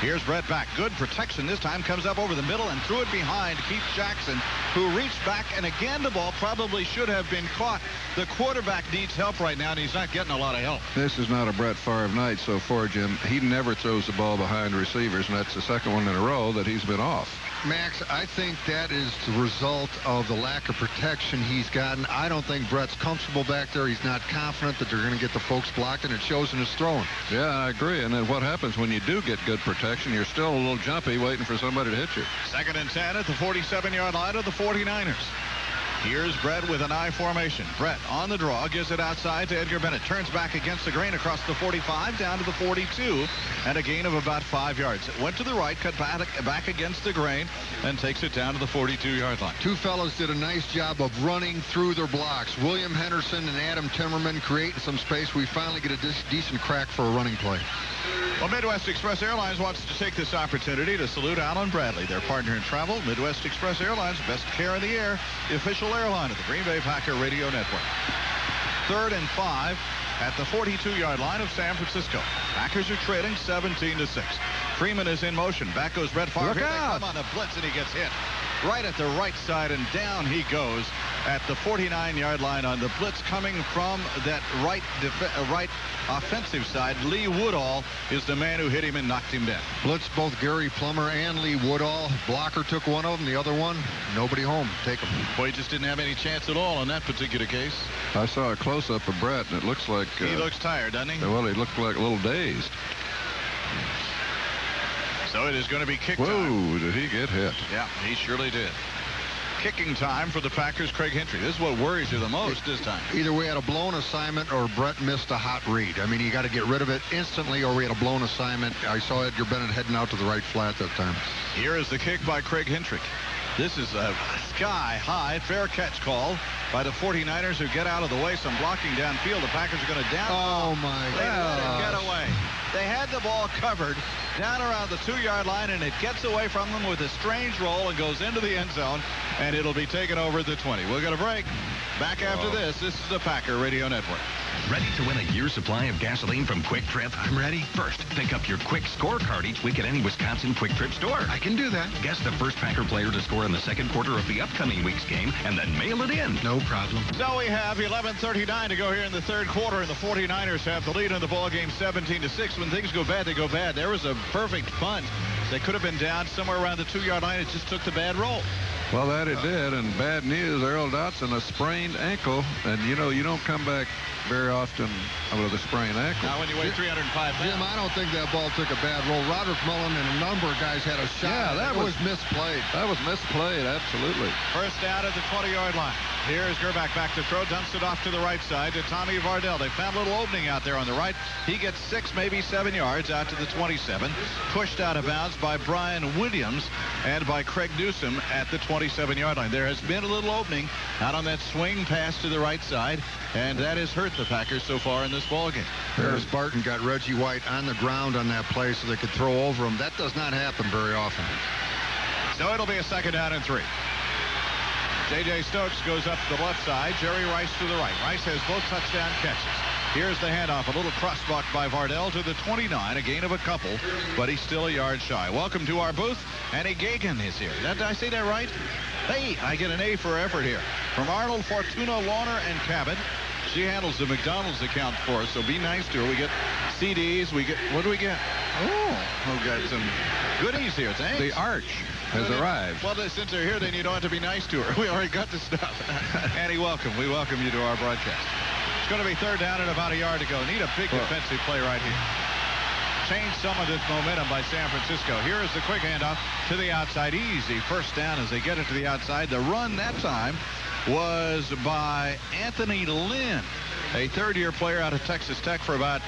Here's Brett back. Good protection this time. Comes up over the middle and threw it behind Keith Jackson, who reached back, and again the ball probably should have been caught. The quarterback needs help right now, and he's not getting a lot of help. This is not a Brett Favre night so far, Jim. He never throws the ball behind receivers, and that's the second one in a row that he's been off. Max, I think that is the result of the lack of protection he's gotten. I don't think Brett's comfortable back there. He's not confident that they're going to get the folks blocked, and it shows in his throwing. Yeah, I agree. And then what happens when you do get good protection? You're still a little jumpy waiting for somebody to hit you. Second and 10 at the 47-yard line of the 49ers. Here's Brett with an I formation. Brett on the draw, gives it outside to Edgar Bennett. Turns back against the grain across the 45, down to the 42, and a gain of about 5 yards. It went to the right, cut back against the grain, and takes it down to the 42-yard line. Two fellas did a nice job of running through their blocks. William Henderson and Adam Timmerman creating some space. We finally get a decent crack for a running play. Well, Midwest Express Airlines wants to take this opportunity to salute Alan Bradley, their partner in travel. Midwest Express Airlines, best care in the air, the official airline of the Green Bay Packer Radio Network. 3rd and 5 at the 42-yard line of San Francisco. Packers are trailing 17-6. Freeman is in motion. Back goes Brett Favre. Here they come on a blitz, and he gets hit right at the right side, and down he goes at the 49-yard line on the blitz coming from that right offensive side. Lee Woodall is the man who hit him and knocked him down. Blitz both Gary Plummer and Lee Woodall. Blocker took one of them. The other one, nobody home. Take him. Boy, he just didn't have any chance at all in that particular case. I saw a close-up of Brett, and it looks like... he looks tired, doesn't he? Well, he looked like a little dazed. So it is going to be kick time. Whoa, did he get hit? Yeah, he surely did. Kicking time for the Packers, Craig Hentry. This is what worries you the most this time. Either we had a blown assignment or Brett missed a hot read. I mean, you got to get rid of it instantly, or we had a blown assignment. I saw Edgar Bennett heading out to the right flat that time. Here is the kick by Craig Hentry. This is a sky-high fair catch call by the 49ers, who get out of the way. Some blocking downfield. The Packers are going to down. Oh, my God. They let it get away. They had the ball covered down around the 2-yard line, and it gets away from them with a strange roll and goes into the end zone, and it'll be taken over at the 20. We'll get a break. Back after this is the Packer Radio Network. Ready to win a year's supply of gasoline from Quick Trip? I'm ready. First, pick up your Quick Scorecard each week at any Wisconsin Quick Trip store. I can do that. Guess the first Packer player to score in the second quarter of the upcoming week's game, and then mail it in. No problem. So we have 11:39 to go here in the third quarter, and the 49ers have the lead in the ball game 17-6. When things go bad, they go bad. There was a perfect punt. They could have been down somewhere around the 2-yard line. It just took the bad roll. Well, that it did, and bad news, Earl Dotson, a sprained ankle, and you don't come back very often with a sprained ankle. Not when you weigh 305 pounds. Jim, I don't think that ball took a bad roll. Roderick Mullen and a number of guys had a shot. Yeah, that was misplayed. That was misplayed, absolutely. First down at the 20-yard line. Here's Gerbach back to throw, dumps it off to the right side to Tommy Vardell. They found a little opening out there on the right. He gets 6, maybe 7 yards out to the 27. Pushed out of bounds by Brian Williams and by Craig Newsom at the 27-yard line. There has been a little opening out on that swing pass to the right side, and that has hurt the Packers so far in this ballgame. Harris Barton got Reggie White on the ground on that play so they could throw over him. That does not happen very often. So it'll be a 2nd down and 3. J.J. Stokes goes up to the left side. Jerry Rice to the right. Rice has both touchdown catches. Here's the handoff. A little crossbuck by Vardell to the 29. A gain of a couple, but he's still a yard shy. Welcome to our booth. Annie Gagan is here. Did I say that right? Hey, I get an A for effort here. From Arnold, Fortuna, Lawner, and Cabot. She handles the McDonald's account for us, so be nice to her. We get CDs. We get, what do we get? Oh, we've got some goodies here. Thanks. The Arch has arrived. Well, since they're here, then you don't have to be nice to her. We already got the stuff. Annie, welcome. We welcome you to our broadcast. It's going to be 3rd down and about a yard to go. Need a big defensive play right here. Change some of this momentum by San Francisco. Here is the quick handoff to the outside. Easy first down as they get it to the outside. The run that time was by Anthony Lynn, a third-year player out of Texas Tech, for about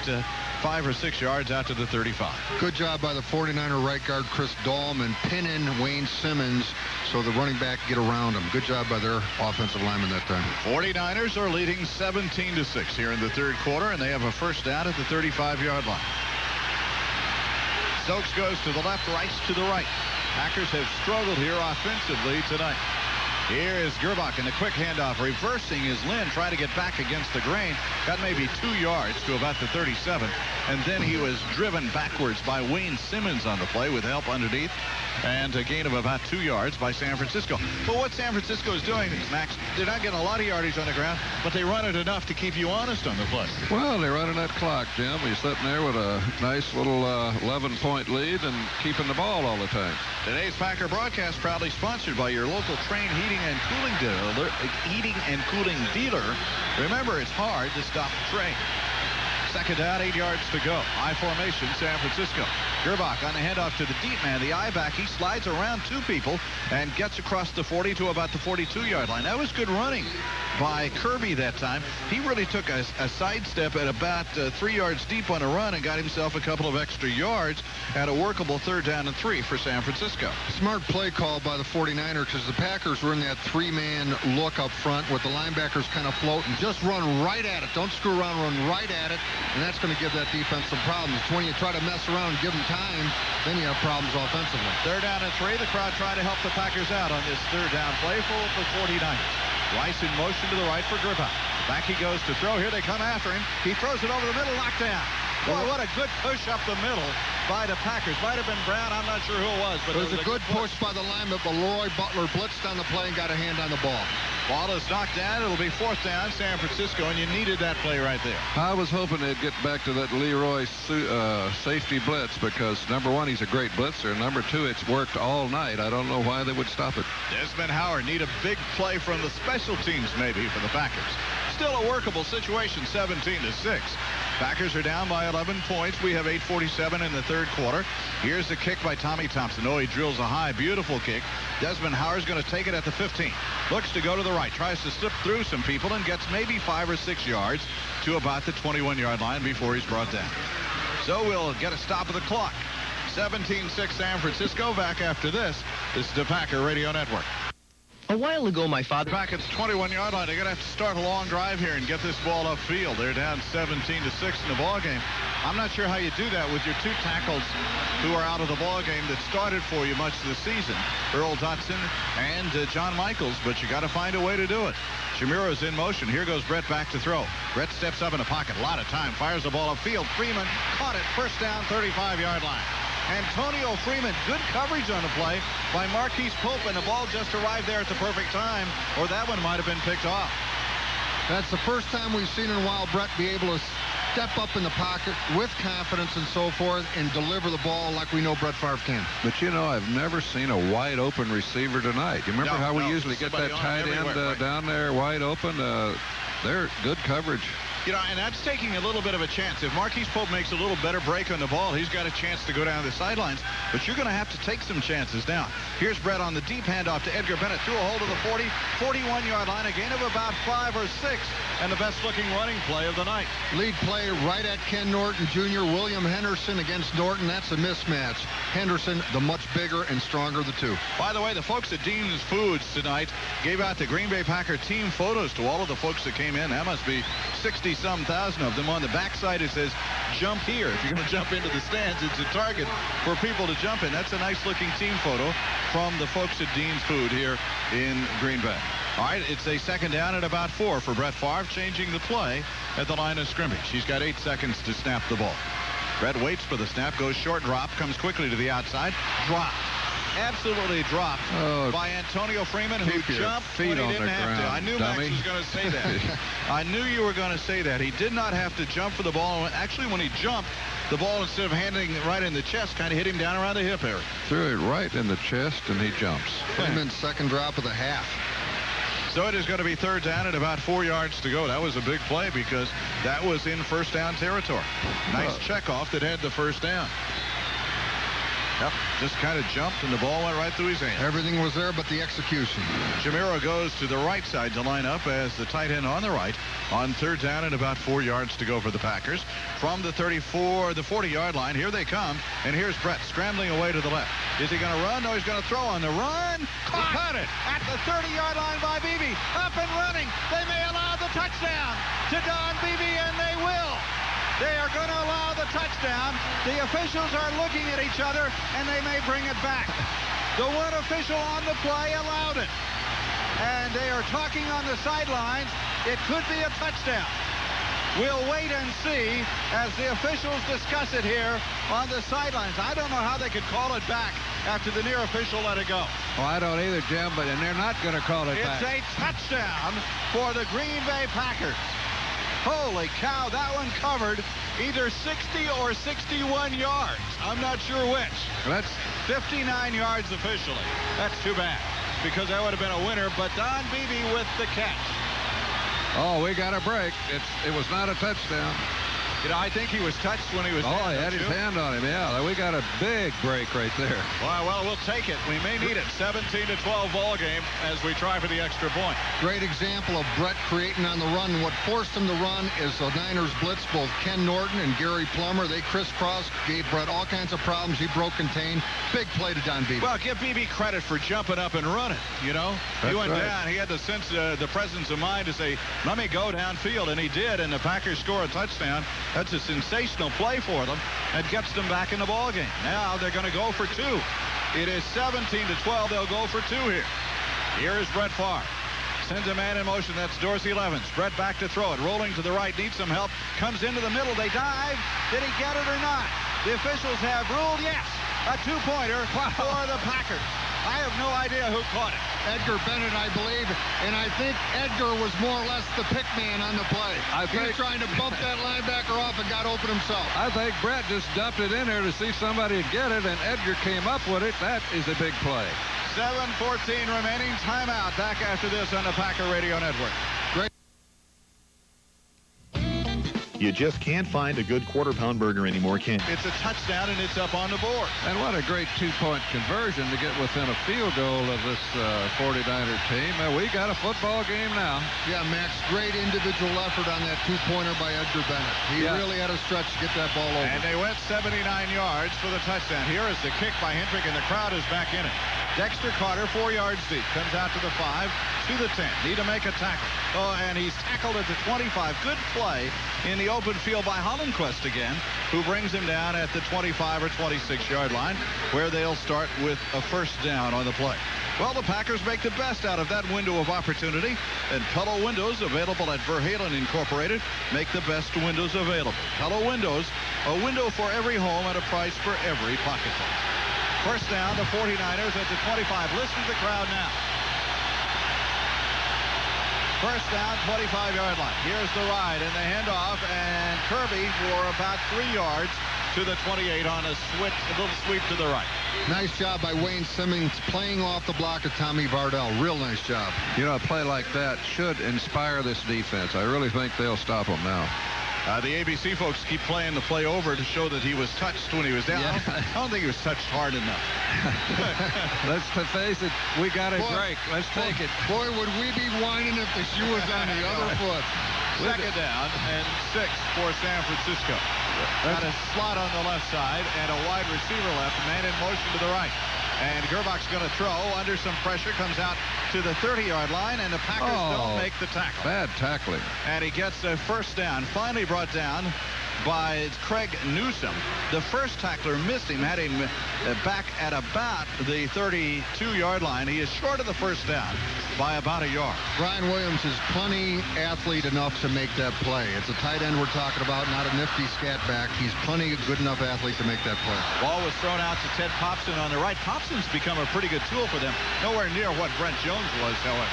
5 or 6 yards out to the 35. Good job by the 49er right guard Chris Dahlman pinning Wayne Simmons so the running back get around him. Good job by their offensive lineman that time. 49ers are leading 17-6 here in the third quarter, and they have a first down at the 35-yard line. Stokes goes to the left, Rice to the right. Packers have struggled here offensively tonight. Here is Gerbach in the quick handoff, reversing his Lynn, trying to get back against the grain. Got maybe 2 yards to about the 37, and then he was driven backwards by Wayne Simmons on the play with help underneath, and a gain of about 2 yards by San Francisco. But what San Francisco is doing is, Max, they're not getting a lot of yardage on the ground, but they run it enough to keep you honest on the play. Well, they're running that clock, Jim. He's sitting there with a nice little 11-point lead and keeping the ball all the time. Today's Packer broadcast proudly sponsored by your local Train Heating and Cooling dealer. Remember, it's hard to stop the train. 2nd down, 8 yards to go. I formation, San Francisco. Gerbach on the handoff to the deep man, the eye back. He slides around 2 people and gets across the 40 to about the 42-yard line. That was good running by Kirby that time. He really took a sidestep at about 3 yards deep on a run and got himself a couple of extra yards at a workable 3rd down and 3 for San Francisco. Smart play call by the 49ers because the Packers were in that 3-man look up front with the linebackers kind of floating. Just run right at it. Don't screw around, run right at it. And that's going to give that defense some problems. When you try to mess around and give them time, then you have problems offensively. 3rd down and 3. The crowd trying to help the Packers out on this 3rd down play for the 49ers. Rice in motion to the right for Gerbach. Back he goes to throw. Here they come after him. He throws it over the middle, knockdown. Boy, what a good push up the middle by the Packers. Might have been Brown. I'm not sure who it was. But it was a good push by the lineman, but Leroy Butler blitzed on the play and got a hand on the ball. Ball is knocked down. It'll be 4th down, San Francisco, and you needed that play right there. I was hoping they'd get back to that Leroy safety blitz because, number 1, he's a great blitzer. Number 2, it's worked all night. I don't know why they would stop it. Desmond Howard need a big play from the special teams maybe for the Packers. Still a workable situation, 17-6. Packers are down by 11 points. We have 8:47 in the third quarter. Here's the kick by Tommy Thompson. Oh, he drills a high, beautiful kick. Desmond Howard's going to take it at the 15. Looks to go to the right. Tries to slip through some people and gets maybe 5 or 6 yards to about the 21-yard line before he's brought down. So we'll get a stop of the clock. 17-6 San Francisco. Back after this. This is the Packer Radio Network. A while ago, my father... Back at the 21-yard line. They're going to have to start a long drive here and get this ball upfield. They're down 17-6 in the ball game. I'm not sure how you do that with your two tackles who are out of the ball game that started for you much of the season, Earl Dotson and John Michaels, but you got to find a way to do it. Chimiro's in motion. Here goes Brett back to throw. Brett steps up in the pocket. A lot of time. Fires the ball upfield. Freeman caught it. First down, 35-yard line. Antonio Freeman, good coverage on the play by Marquise Pope, and the ball just arrived there at the perfect time, or that one might have been picked off. That's the first time we've seen in a while Brett be able to step up in the pocket with confidence and so forth and deliver the ball like we know Brett Favre can. But, you know, I've never seen a wide-open receiver tonight. You remember how we usually get that tight end down there wide open? They're good coverage. You know, and that's taking a little bit of a chance. If Marquise Pope makes a little better break on the ball, he's got a chance to go down the sidelines. But you're going to have to take some chances now. Here's Brett on the deep handoff to Edgar Bennett through a hole to the 40, 41-yard line, a gain of about 5 or 6, and the best-looking running play of the night. Lead play right at Ken Norton Jr. William Henderson against Norton. That's a mismatch. Henderson, the much bigger and stronger of the two. By the way, the folks at Dean's Foods tonight gave out the Green Bay Packer team photos to all of the folks that came in. That must be 60-some thousand of them. On the backside, it says, jump here. If you're going to jump into the stands, it's a target for people to jump in. That's a nice-looking team photo from the folks at Dean's Food here in Green Bay. All right, it's a second down at about 4 for Brett Favre, changing the play at the line of scrimmage. He's got 8 seconds to snap the ball. Brett waits for the snap, goes short drop, comes quickly to the outside, dropped. Absolutely dropped by Antonio Freeman, who jumped when he didn't have to. I knew Max was going to say that. I knew you were going to say that. He did not have to jump for the ball. Actually, when he jumped, the ball, instead of handing it right in the chest, kind of hit him down around the hip area. Threw it right in the chest, and he jumps. Freeman's second drop of the half. So it is going to be third down at about 4 yards to go. That was a big play because that was in first down territory. Nice checkoff that had the first down. Yep, just kind of jumped, and the ball went right through his hand. Everything was there but the execution. Chimero goes to the right side to line up as the tight end on the right on third down and about 4 yards to go for the Packers. From the 34, the 40-yard line, here they come, and here's Brett scrambling away to the left. Is he going to run? No, he's going to throw on the run. Caught it at the 30-yard line by Beebe. Up and running. They may allow the touchdown to Don Beebe, and they will. They are going to allow the touchdown. The officials are looking at each other, and they may bring it back. The one official on the play allowed it. And they are talking on the sidelines. It could be a touchdown. We'll wait and see as the officials discuss it here on the sidelines. I don't know how they could call it back after the near official let it go. Well, I don't either, Jim, and they're not going to call it back. It's a touchdown for the Green Bay Packers. Holy cow, that one covered either 60 or 61 yards. I'm not sure which. That's 59 yards officially. That's too bad because that would have been a winner, but Don Beebe with the catch. Oh, we got a break. It was not a touchdown. You know, I think he was touched when he was down. Oh, he had his hand on him, yeah. We got a big break right there. Well, we'll take it. We may need it. 17-12 ball game as we try for the extra point. Great example of Brett creating on the run. What forced him to run is the Niners blitz. Both Ken Norton and Gary Plummer, they crisscrossed, gave Brett all kinds of problems. He broke contain. Big play to Don Beebe. Well, give Beebe credit for jumping up and running, you know. He went down. He had the sense, the presence of mind to say, let me go downfield, and he did, and the Packers score a touchdown. That's a sensational play for them and gets them back in the ball game. Now they're going to go for 2. It is 17-12. They'll go for 2 here. Here is Brett Favre. Sends a man in motion. That's Dorsey Levens. Brett back to throw it. Rolling to the right. Needs some help. Comes into the middle. They dive. Did he get it or not? The officials have ruled yes. A 2-pointer for the Packers. I have no idea who caught it. Edgar Bennett, I believe, and I think Edgar was more or less the pick man on the play. He was trying to bump that linebacker off and got open himself. I think Brett just dumped it in there to see somebody get it, and Edgar came up with it. That is a big play. 7:14 remaining. Timeout. Back after this on the Packer Radio Network. Great. You just can't find a good quarter-pound burger anymore, can you? It's a touchdown, and it's up on the board. And what a great two-point conversion to get within a field goal of this 49er team. We got a football game now. Yeah, Max, great individual effort on that two-pointer by Edgar Bennett. He really had a stretch to get that ball over. And they went 79 yards for the touchdown. Here is the kick by Hendrick, and the crowd is back in it. Dexter Carter, 4 yards deep, comes out to the 5, to the 10. Need to make a tackle. Oh, and he's tackled at the 25. Good play in the open field by Hollenquist again, who brings him down at the 25 or 26-yard line, where they'll start with a first down on the play. Well, the Packers make the best out of that window of opportunity, and Pello Windows, available at Verhalen Incorporated, make the best windows available. Pello Windows, a window for every home at a price for every pocketbook. First down, the 49ers at the 25. Listen to the crowd now. First down, 25-yard line. Here's the ride and the handoff, and Kirby for about 3 yards to the 28 on a little sweep to the right. Nice job by Wayne Simmons playing off the block of Tommy Vardell. Real nice job. You know, a play like that should inspire this defense. I really think they'll stop them now. The ABC folks keep playing the play over to show that he was touched when he was down. Yeah. I don't think he was touched hard enough. Let's face it, we got a break. Let's take it. Boy, would we be whining if the shoe was on the other foot. Second down and 6 for San Francisco. Got a slot on the left side and a wide receiver left, man in motion to the right. And Gerbach's going to throw under some pressure, comes out to the 30-yard line, and the Packers don't make the tackle. Bad tackling. And he gets a first down, finally brought down by Craig Newsom. The first tackler missed him, had him back at about the 32-yard line. He is short of the first down by about a yard. Brian Williams is plenty athlete enough to make that play. It's a tight end we're talking about, not a nifty scat back. He's plenty good enough athlete to make that play. Ball was thrown out to Ted Popson on the right. Popson's become a pretty good tool for them. Nowhere near what Brent Jones was, however.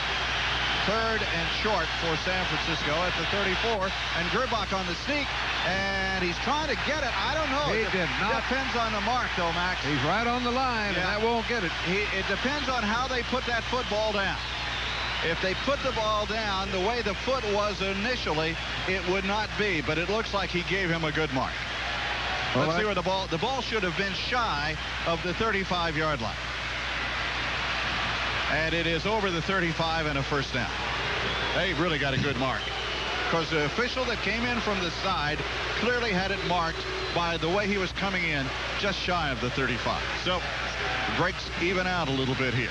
Third and short for San Francisco at the 34, and Gerbach on the sneak, and he's trying to get it. I don't know. He did not. Depends on the mark, though, Max. He's right on the line, and that won't get it. It depends on how they put that football down. If they put the ball down the way the foot was initially, it would not be, but it looks like he gave him a good mark. Let's see where the ball should have been shy of the 35-yard line. And it is over the 35 and a first down. They really got a good mark, because the official that came in from the side clearly had it marked by the way he was coming in, just shy of the 35. So breaks even out a little bit here.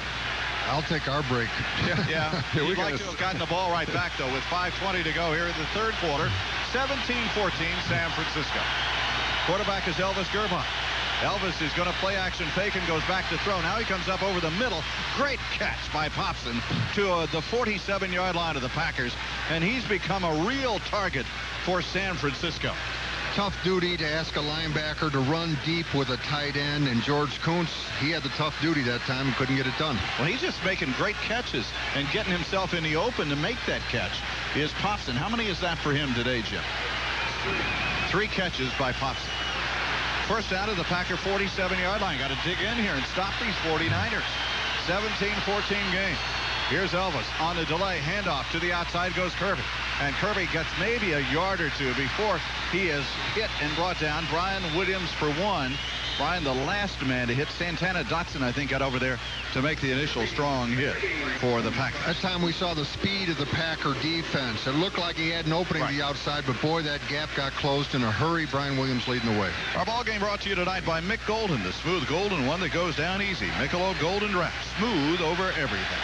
I'll take our break. Yeah. We'd like to have gotten the ball right back, though, with 5:20 to go here in the third quarter. 17-14 San Francisco. Quarterback is Elvis Gerbach. Elvis is going to play action fake and goes back to throw. Now he comes up over the middle. Great catch by Popson to the 47-yard line of the Packers. And he's become a real target for San Francisco. Tough duty to ask a linebacker to run deep with a tight end. And George Kuntz, he had the tough duty that time and couldn't get it done. Well, he's just making great catches and getting himself in the open to make that catch is Popson. How many is that for him today, Jim? 3 catches by Popson. First down to the Packer 47-yard line. Got to dig in here and stop these 49ers. 17-14 game. Here's Elvis on the delay. Handoff to the outside goes Kirby. And Kirby gets maybe a yard or two before he is hit and brought down. Brian Williams for 1. Brian, the last man to hit. Santana Dotson, I think, got over there to make the initial strong hit for the Packers. That time we saw the speed of the Packer defense. It looked like he had an opening to the outside, but boy, that gap got closed in a hurry. Brian Williams leading the way. Our ball game brought to you tonight by Mick Golden, the smooth golden one that goes down easy. Michelob Golden Draft, smooth over everything.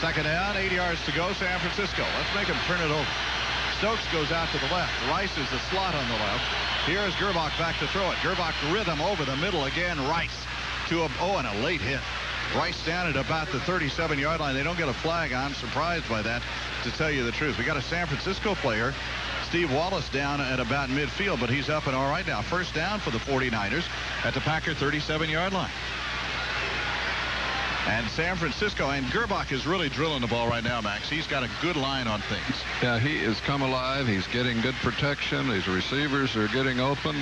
Second down, 8 yards to go, San Francisco. Let's make him turn it over. Stokes goes out to the left. Rice is the slot on the left. Here's Gerbach back to throw it. Gerbach rhythm over the middle again. Rice to and a late hit. Rice down at about the 37-yard line. They don't get a flag. I'm surprised by that, to tell you the truth. We got a San Francisco player, Steve Wallace, down at about midfield, but he's up and all right now. First down for the 49ers at the Packer 37-yard line. And San Francisco, and Gerbach is really drilling the ball right now, Max. He's got a good line on things. Yeah, he has come alive. He's getting good protection. These receivers are getting open.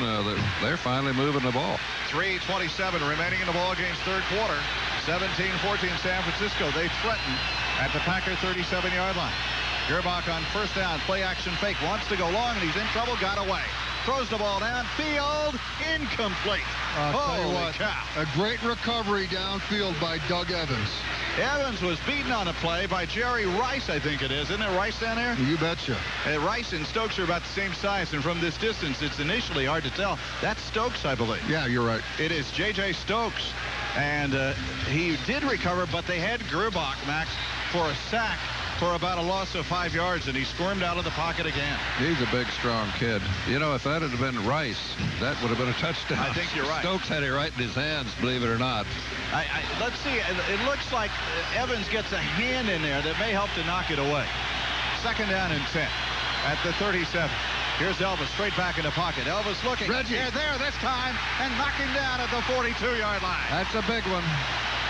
They're finally moving the ball. 3:27 remaining in the ball game's third quarter. 17-14 San Francisco. They threaten at the Packer 37-yard line. Gerbach on first down, play action fake, wants to go long, and he's in trouble, got away. Throws the ball downfield, incomplete. Tell you what, cow. a great recovery downfield by Doug Evans. Evans was beaten on a play by Jerry Rice, I think it is. Isn't it Rice down there? You betcha. Rice and Stokes are about the same size, and from this distance, it's initially hard to tell. That's Stokes, I believe. Yeah, you're right. It is J.J. Stokes, and he did recover, but they had Gerbach, Max, for a sack for about a loss of 5 yards, and he squirmed out of the pocket again. He's a big, strong kid. You know, if that had been Rice, that would have been a touchdown. I think you're right. Stokes had it right in his hands, believe it or not. Let's see. It looks like Evans gets a hand in there that may help to knock it away. Second down and 10 at the 37. Here's Elvis straight back in the pocket. Elvis looking. Reggie. They're there this time and knocking down at the 42-yard line. That's a big one.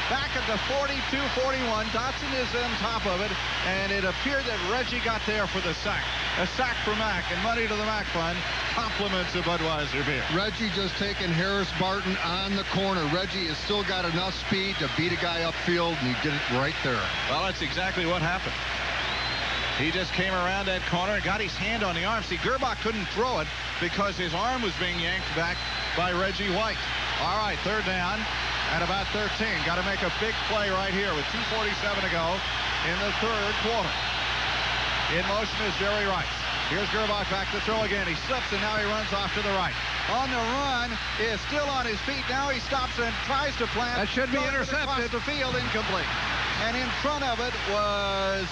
Back at the 42-41, Dotson is on top of it, and it appeared that Reggie got there for the sack. A sack for Mack, and money to the Mack Fund. Compliments of Budweiser beer. Reggie just taking Harris Barton on the corner. Reggie has still got enough speed to beat a guy upfield, and he did it right there. Well, that's exactly what happened. He just came around that corner and got his hand on the arm. See, Gerbach couldn't throw it because his arm was being yanked back by Reggie White. All right, third down at about 13. Got to make a big play right here with 2:47 to go in the third quarter. In motion is Jerry Rice. Here's Gerbach back to throw again. He slips, and now he runs off to the right. On the run, is still on his feet. Now he stops and tries to plant. That should be intercepted. Across the field, incomplete. And in front of it was...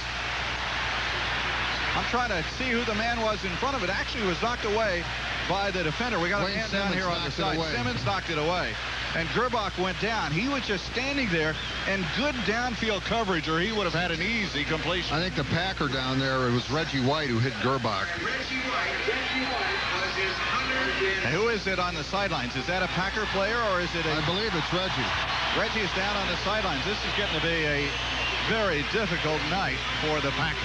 I'm trying to see who the man was in front of it. Actually, it was knocked away by the defender. We got a man down here on the side. Simmons knocked it away. And Gerbach went down. He was just standing there, and good downfield coverage, or he would have had an easy completion. I think the Packer down there, it was Reggie White who hit Gerbach. Reggie White was his 100. And who is it on the sidelines? Is that a Packer player, or is it a... I believe it's Reggie. Reggie is down on the sidelines. This is getting to be a very difficult night for the Packers.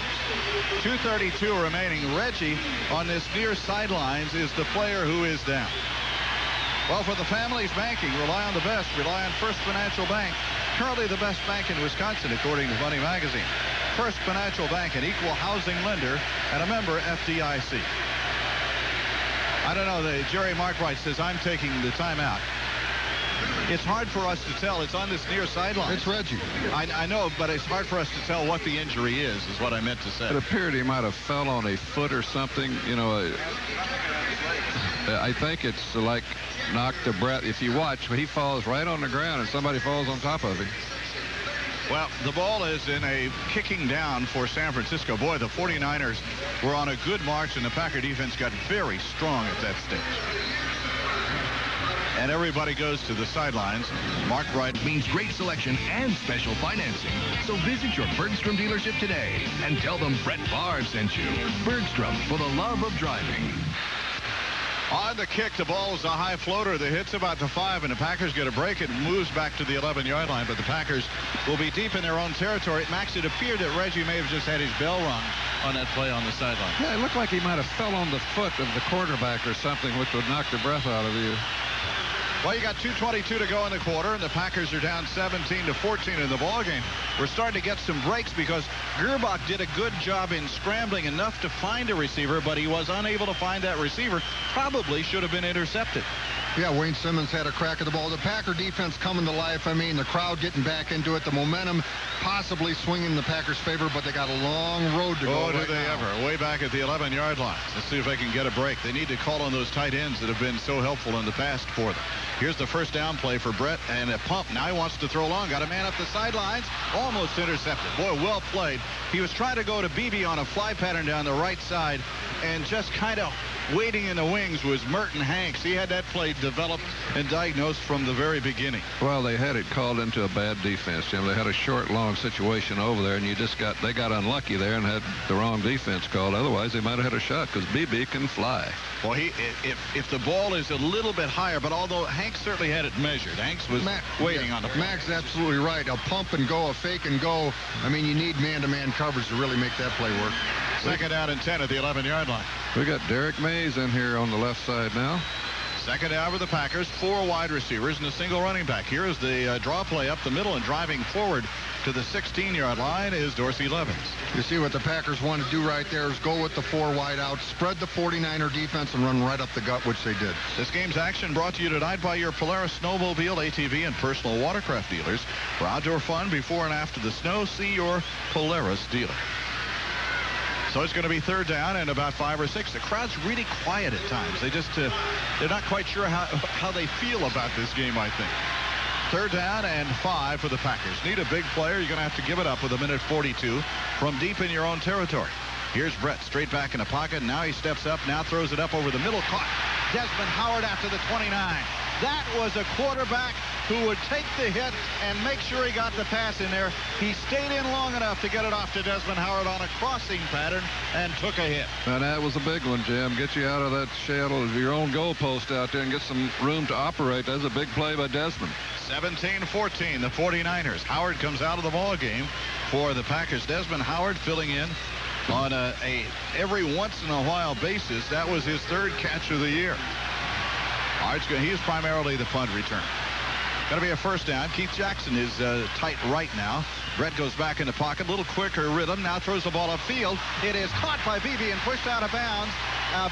2:32 remaining. Reggie on this near sidelines is the player who is down. Well, for the families banking, rely on the best. Rely on First Financial Bank. Currently the best bank in Wisconsin, according to Money Magazine. First Financial Bank, an equal housing lender and a member FDIC. I don't know. Jerry Markwright says, I'm taking the timeout. It's hard for us to tell. It's on this near sideline. It's Reggie. I know, but it's hard for us to tell what the injury is what I meant to say. It appeared he might have fell on a foot or something. You know, I think it's like knocked the breath. If you watch, he falls right on the ground and somebody falls on top of him. Well, the ball is in a kicking down for San Francisco. Boy, the 49ers were on a good march, and the Packer defense got very strong at that stage. And everybody goes to the sidelines. Mark Wright means great selection and special financing. So visit your Bergstrom dealership today and tell them Brett Favre sent you. Bergstrom, for the love of driving. On the kick, the ball is a high floater that hits about the 5, and the Packers get a break. It moves back to the 11-yard line, but the Packers will be deep in their own territory. Max, it appeared that Reggie may have just had his bell rung on that play on the sideline. Yeah, it looked like he might have fell on the foot of the quarterback or something, which would knock the breath out of you. Well, you got 2:22 to go in the quarter, and the Packers are down 17-14 in the ballgame. We're starting to get some breaks because Gerbach did a good job in scrambling enough to find a receiver, but he was unable to find that receiver. Probably should have been intercepted. Yeah, Wayne Simmons had a crack at the ball. The Packer defense coming to life. I mean, the crowd getting back into it. The momentum possibly swinging in the Packers' favor, but they got a long road to go. Oh, do they ever. Way back at the 11-yard line. Let's see if they can get a break. They need to call on those tight ends that have been so helpful in the past for them. Here's the first down play for Brett, and a pump. Now he wants to throw long. Got a man up the sidelines. Almost intercepted. Boy, well played. He was trying to go to Beebe on a fly pattern down the right side, and just kind of waiting in the wings was Merton Hanks. He had that play developed and diagnosed from the very beginning. Well, they had it called into a bad defense, Jim. They had a short, long situation over there, and they got unlucky there and had the wrong defense called. Otherwise, they might have had a shot because BB can fly. Well, if the ball is a little bit higher, but although Hanks certainly had it measured, Hanks was waiting on the play. Mac's absolutely right. A pump and go, a fake and go. I mean, you need man-to-man coverage to really make that play work. Second down and 10 at the 11-yard line. We got Derek Mays in here on the left side now. Second down for the Packers, 4 wide receivers and a single running back. Here's the draw play up the middle, and driving forward to the 16-yard line is Dorsey Levens. You see what the Packers want to do right there is go with the 4 wide out, spread the 49er defense, and run right up the gut, which they did. This game's action brought to you tonight by your Polaris Snowmobile, ATV, and personal watercraft dealers. For outdoor fun before and after the snow, see your Polaris dealer. So it's going to be third down and about 5 or 6. The crowd's really quiet at times. They're not quite sure how they feel about this game, I think. Third down and 5 for the Packers. Need a big player. You're going to have to give it up with 1:42 from deep in your own territory. Here's Brett straight back in the pocket. Now he steps up. Now throws it up over the middle. Caught. Desmond Howard after the 29. That was a quarterback who would take the hit and make sure he got the pass in there. He stayed in long enough to get it off to Desmond Howard on a crossing pattern and took a hit. And that was a big one, Jim. Get you out of that shadow of your own goalpost out there and get some room to operate. That's a big play by Desmond. 17-14, the 49ers. Howard comes out of the ball game for the Packers. Desmond Howard filling in on a every once in a while basis. That was his third catch of the year. He's primarily the punt return. Going to be a first down. Keith Jackson is tight right now. Brett goes back in the pocket. A little quicker rhythm. Now throws the ball upfield. It is caught by Beebe and pushed out of bounds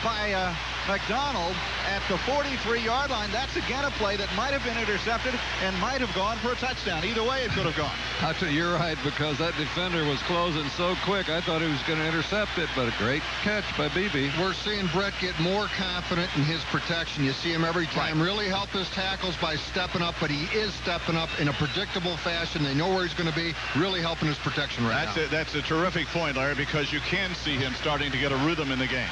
by McDonald at the 43-yard line. That's again a play that might have been intercepted and might have gone for a touchdown. Either way, it could have gone. I tell you, you're right, because that defender was closing so quick. I thought he was going to intercept it, but a great catch by Beebe. We're seeing Brett get more confident in his protection. You see him every time really help his tackles by stepping up, but he is stepping up in a predictable fashion. They know where he's going to be, really helping his protection right now. That's a terrific point, Larry, because you can see him starting to get a rhythm in the game.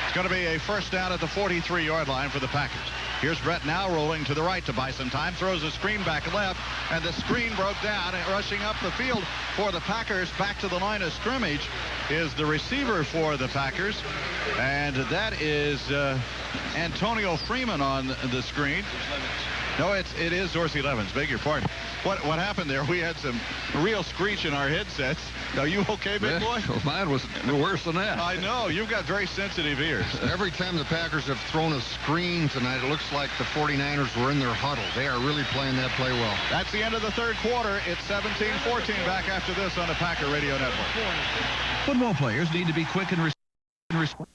It's going to be a first down at the 43-yard line for the Packers. Here's Brett now rolling to the right to buy some time. Throws a screen back left, and the screen broke down. And rushing up the field for the Packers back to the line of scrimmage is the receiver for the Packers. And that is Antonio Freeman on the screen. No, it is Dorsey Levens. Beg your pardon. What happened there? We had some real screech in our headsets. Are you okay, big boy? Well, mine was worse than that. I know. You've got very sensitive ears. Every time the Packers have thrown a screen tonight, it looks like the 49ers were in their huddle. They are really playing that play well. That's the end of the third quarter. It's 17-14 back after this on the Packer Radio Network. Football players need to be quick and responsive.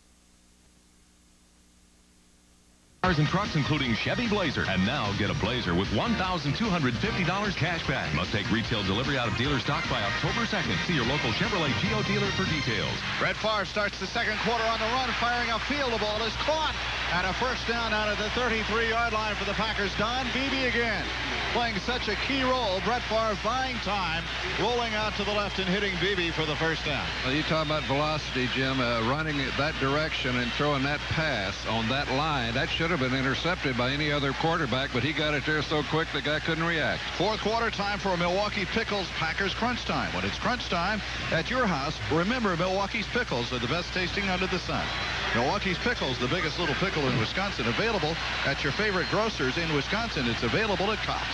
Cars and trucks, including Chevy Blazer. And now get a Blazer with $1,250 cash back. Must take retail delivery out of dealer stock by October 2nd. See your local Chevrolet Geo dealer for details. Brett Favre starts the second quarter on the run, firing upfield. The ball is caught. And a first down out of the 33-yard line for the Packers. Don Beebe again playing such a key role. Brett Favre buying time, rolling out to the left and hitting Beebe for the first down. Well, you talk about velocity, Jim. Running that direction and throwing that pass on that line, that should have been intercepted by any other quarterback, but he got it there so quick the guy couldn't react. Fourth quarter time for Milwaukee Pickles Packers crunch time. When it's crunch time at your house, remember Milwaukee's Pickles are the best tasting under the sun. Milwaukee's Pickles, the biggest little pickle in Wisconsin, available at your favorite grocers in Wisconsin. It's available at Cops.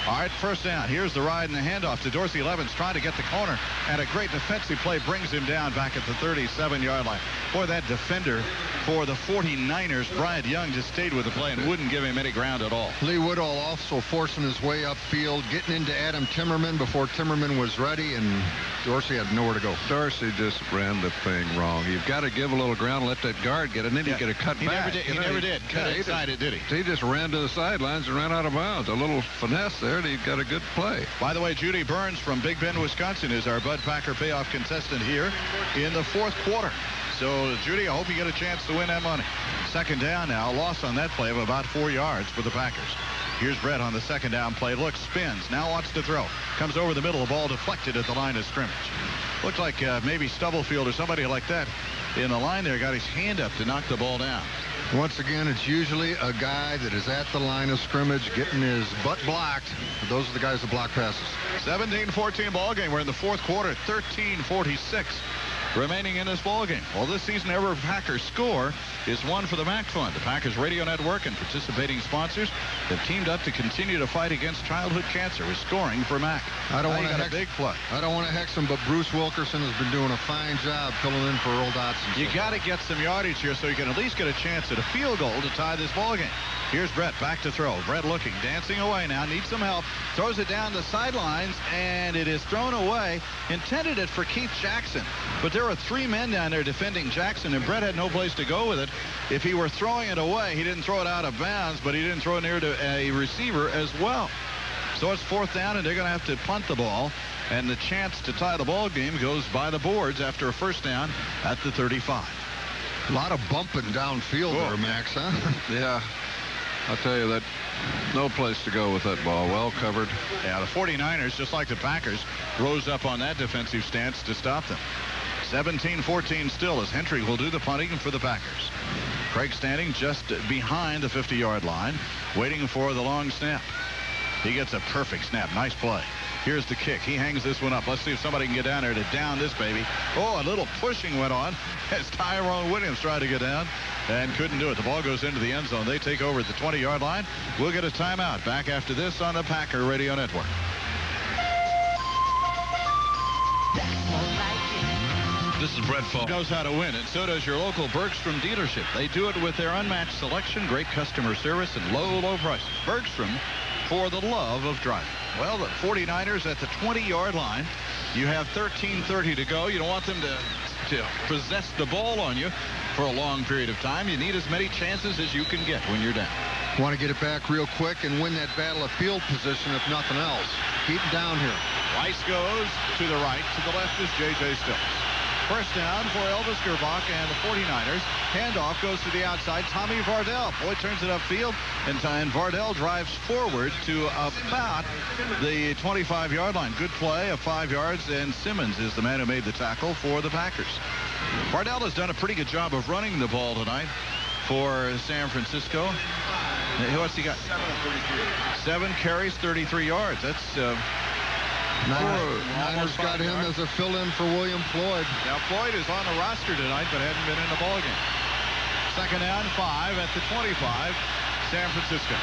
All right, first down. Here's the ride and the handoff to Dorsey Levens trying to get the corner, and a great defensive play brings him down back at the 37-yard line. Boy, that defender for the 49ers, Bryant Young, just stayed with the play and wouldn't give him any ground at all. Lee Woodall also forcing his way upfield, getting into Adam Timmerman before Timmerman was ready, and Dorsey had nowhere to go. Dorsey just ran the thing wrong. You've got to give a little ground, let that guard get it, and then you get a cut back. He never did. Cut inside it, did he? He just ran to the sidelines and ran out of bounds. A little finesse there, and he got a good play. By the way, Judy Burns from Big Bend, Wisconsin, is our Bud Packer payoff contestant here in the fourth quarter. So, Judy, I hope you get a chance to win that money. Second down now. Loss on that play of about 4 yards for the Packers. Here's Brett on the second down play. Looks, spins, now wants to throw. Comes over the middle, the ball deflected at the line of scrimmage. Looked like maybe Stubblefield or somebody like that in the line there got his hand up to knock the ball down. Once again, it's usually a guy that is at the line of scrimmage getting his butt blocked. Those are the guys that block passes. 17-14 ball game. We're in the fourth quarter, 13-46. remaining in this ball game. Well, this season, every Packers score is one for the MAC Fund. The Packers Radio Network and participating sponsors have teamed up to continue to fight against childhood cancer with scoring for MAC. I don't want to a big play. I don't want to hex him, but Bruce Wilkerson has been doing a fine job filling in for Earl Dotson. You got to get some yardage here so you can at least get a chance at a field goal to tie this ball game. Here's Brett back to throw. Brett looking, dancing away now, needs some help. Throws it down the sidelines, and it is thrown away. Intended it for Keith Jackson, but there were 3 men down there defending Jackson, and Brett had no place to go with it. If he were throwing it away, he didn't throw it out of bounds, but he didn't throw it near to a receiver as well. So it's 4th down, and they're going to have to punt the ball, and the chance to tie the ball game goes by the boards after a 1st down at the 35. A lot of bumping downfield there, Max, huh? Yeah. I'll tell you that no place to go with that ball. Well covered. Yeah, the 49ers, just like the Packers, rose up on that defensive stance to stop them. 17-14 still as Hendry will do the punting for the Packers. Craig standing just behind the 50-yard line, waiting for the long snap. He gets a perfect snap. Nice play. Here's the kick. He hangs this one up. Let's see if somebody can get down there to down this baby. Oh, a little pushing went on as Tyrone Williams tried to get down and couldn't do it. The ball goes into the end zone. They take over at the 20-yard line. We'll get a timeout. Back after this on the Packer Radio Network. This is Brett Favre. Knows how to win, and so does your local Bergstrom dealership. They do it with their unmatched selection, great customer service, and low prices. Bergstrom, for the love of driving. Well, the 49ers at the 20-yard line. You have 13:30 to go. You don't want them to possess the ball on you for a long period of time. You need as many chances as you can get when you're down. Want to get it back real quick and win that battle of field position if nothing else. Keep it down here. Rice goes to the right. To the left is J.J. Stills. 1st down for Elvis Gerbach and the 49ers. Handoff goes to the outside. Tommy Vardell. Boy turns it upfield. And Vardell drives forward to about the 25-yard line. Good play of 5 yards. And Simmons is the man who made the tackle for the Packers. Vardell has done a pretty good job of running the ball tonight for San Francisco. What's he got? 7 carries, 33 yards. That's... Niners got him as a fill-in for William Floyd. Now, Floyd is on the roster tonight, but hadn't been in the ball game. 2nd down, 5 at the 25, San Francisco.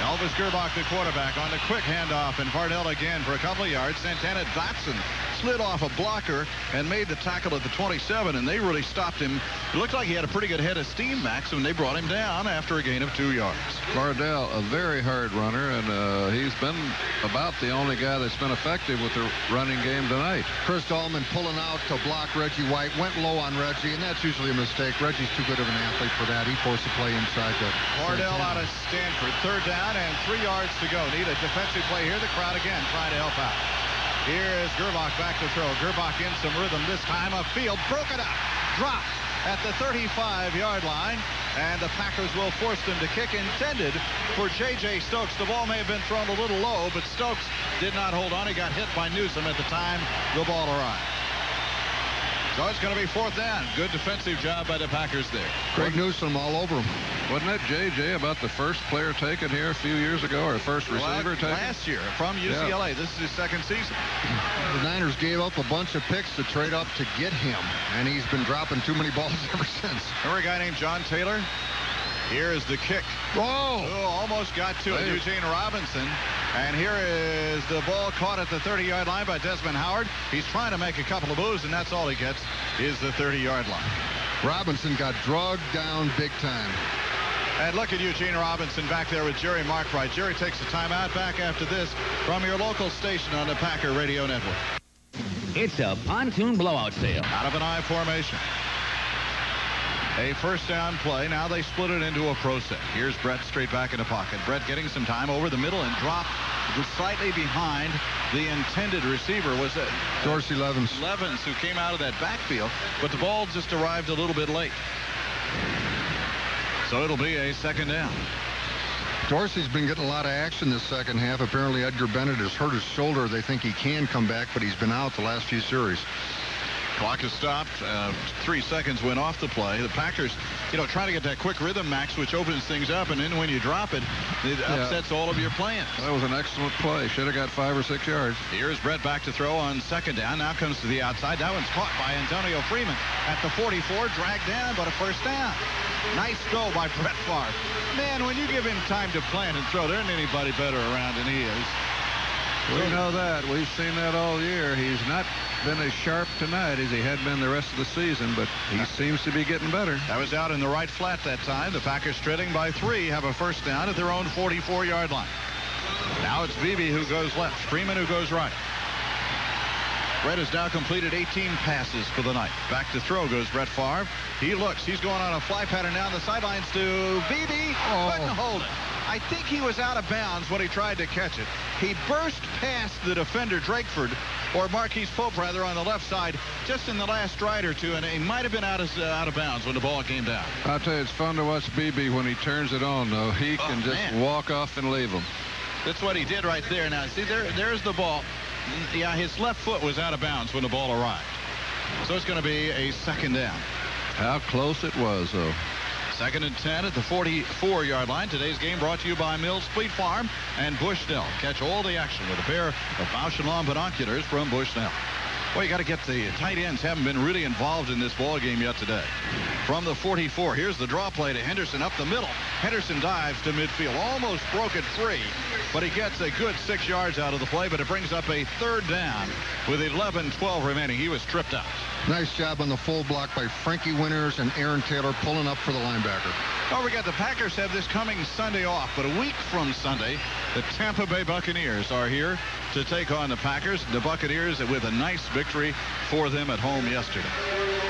Elvis Gerbach, the quarterback, on the quick handoff, and Vardell again for a couple of yards. Santana Dotson slid off a blocker and made the tackle at the 27, and they really stopped him. It looked like he had a pretty good head of steam, Max, when they brought him down after a gain of 2 yards. Vardell, a very hard runner, and he's been about the only guy that's been effective with the running game tonight. Chris Dahlman pulling out to block Reggie White. Went low on Reggie, and that's usually a mistake. Reggie's too good of an athlete for that. He forced the play inside the... Vardell out of Stanford. 3rd down and 3 yards to go. Need a defensive play here. The crowd again trying to help out. Here is Gerbach back to throw. Gerbach in some rhythm this time. Upfield, broken up, dropped at the 35-yard line, and the Packers will force them to kick. Intended for J.J. Stokes. The ball may have been thrown a little low, but Stokes did not hold on. He got hit by Newsom at the time the ball arrived. So it's going to be 4th down. Good defensive job by the Packers there. Greg Newsom all over him. Wasn't that J.J. about the first player taken here a few years ago, or first receiver taken? Last year from UCLA. Yeah. This is his 2nd season. The Niners gave up a bunch of picks to trade up to get him, and he's been dropping too many balls ever since. Remember a guy named John Taylor? Here is the kick. Whoa! Oh, almost got to it. Eugene Robinson. And here is the ball caught at the 30-yard line by Desmond Howard. He's trying to make a couple of moves, and that's all he gets is the 30-yard line. Robinson got drugged down big time. And look at Eugene Robinson back there with Jerry Markwright. Jerry takes a timeout. Back after this from your local station on the Packer Radio Network. It's a pontoon blowout sale. Out of an I formation. A 1st down play. Now they split it into a pro set. Here's Brett straight back in the pocket. Brett getting some time over the middle and dropped slightly behind the intended receiver was Dorsey Levens, who came out of that backfield, but the ball just arrived a little bit late. So it'll be a 2nd down. Dorsey's been getting a lot of action this 2nd half. Apparently Edgar Bennett has hurt his shoulder. They think he can come back, but he's been out the last few series. Clock is stopped. 3 seconds went off the play. The Packers trying to get that quick rhythm, Max, which opens things up, and then when you drop it, it upsets all of your plans. That was an excellent play. Should have got 5 or 6 yards. Here's Brett back to throw on second down. Now comes to the outside. That one's caught by Antonio Freeman at the 44, dragged down, but a first down. Nice throw by Brett Favre. Man, when you give him time to plant and throw, there isn't anybody better around than he is. We know that. We've seen that all year. He's not been as sharp tonight as he had been the rest of the season, but he seems to be getting better. That was out in the right flat that time. The Packers, trailing by 3, have a first down at their own 44-yard line. Now it's Beebe who goes left, Freeman who goes right. Brett has now completed 18 passes for the night. Back to throw goes Brett Favre. He looks. He's going on a fly pattern down the sidelines to Beebe. Couldn't hold it. I think he was out of bounds when he tried to catch it. He burst past the defender, Drakeford, or Marquise Pope, rather, on the left side, just in the last stride or two, and he might have been out of bounds when the ball came down. I'll tell you, it's fun to watch Beebe when he turns it on, though. He can just walk off and leave him. That's what he did right there. Now, see, there's the ball. Yeah, his left foot was out of bounds when the ball arrived. So it's going to be a second down. How close it was, though. 2nd and 10 at the 44-yard line. Today's game brought to you by Mills Fleet Farm and Bushnell. Catch all the action with a pair of Bausch & Lomb binoculars from Bushnell. Well, you got to get the tight ends. Haven't been really involved in this ball game yet today. From the 44, here's the draw play to Henderson up the middle. Henderson dives to midfield, almost broke it free, but he gets a good 6 yards out of the play, but it brings up a third down with 11-12 remaining. He was tripped out. Nice job on the full block by Frankie Winters and Aaron Taylor pulling up for the linebacker. Don't forget, the Packers have this coming Sunday off, but a week from Sunday, the Tampa Bay Buccaneers are here to take on the Packers. The Buccaneers with a nice victory for them at home yesterday.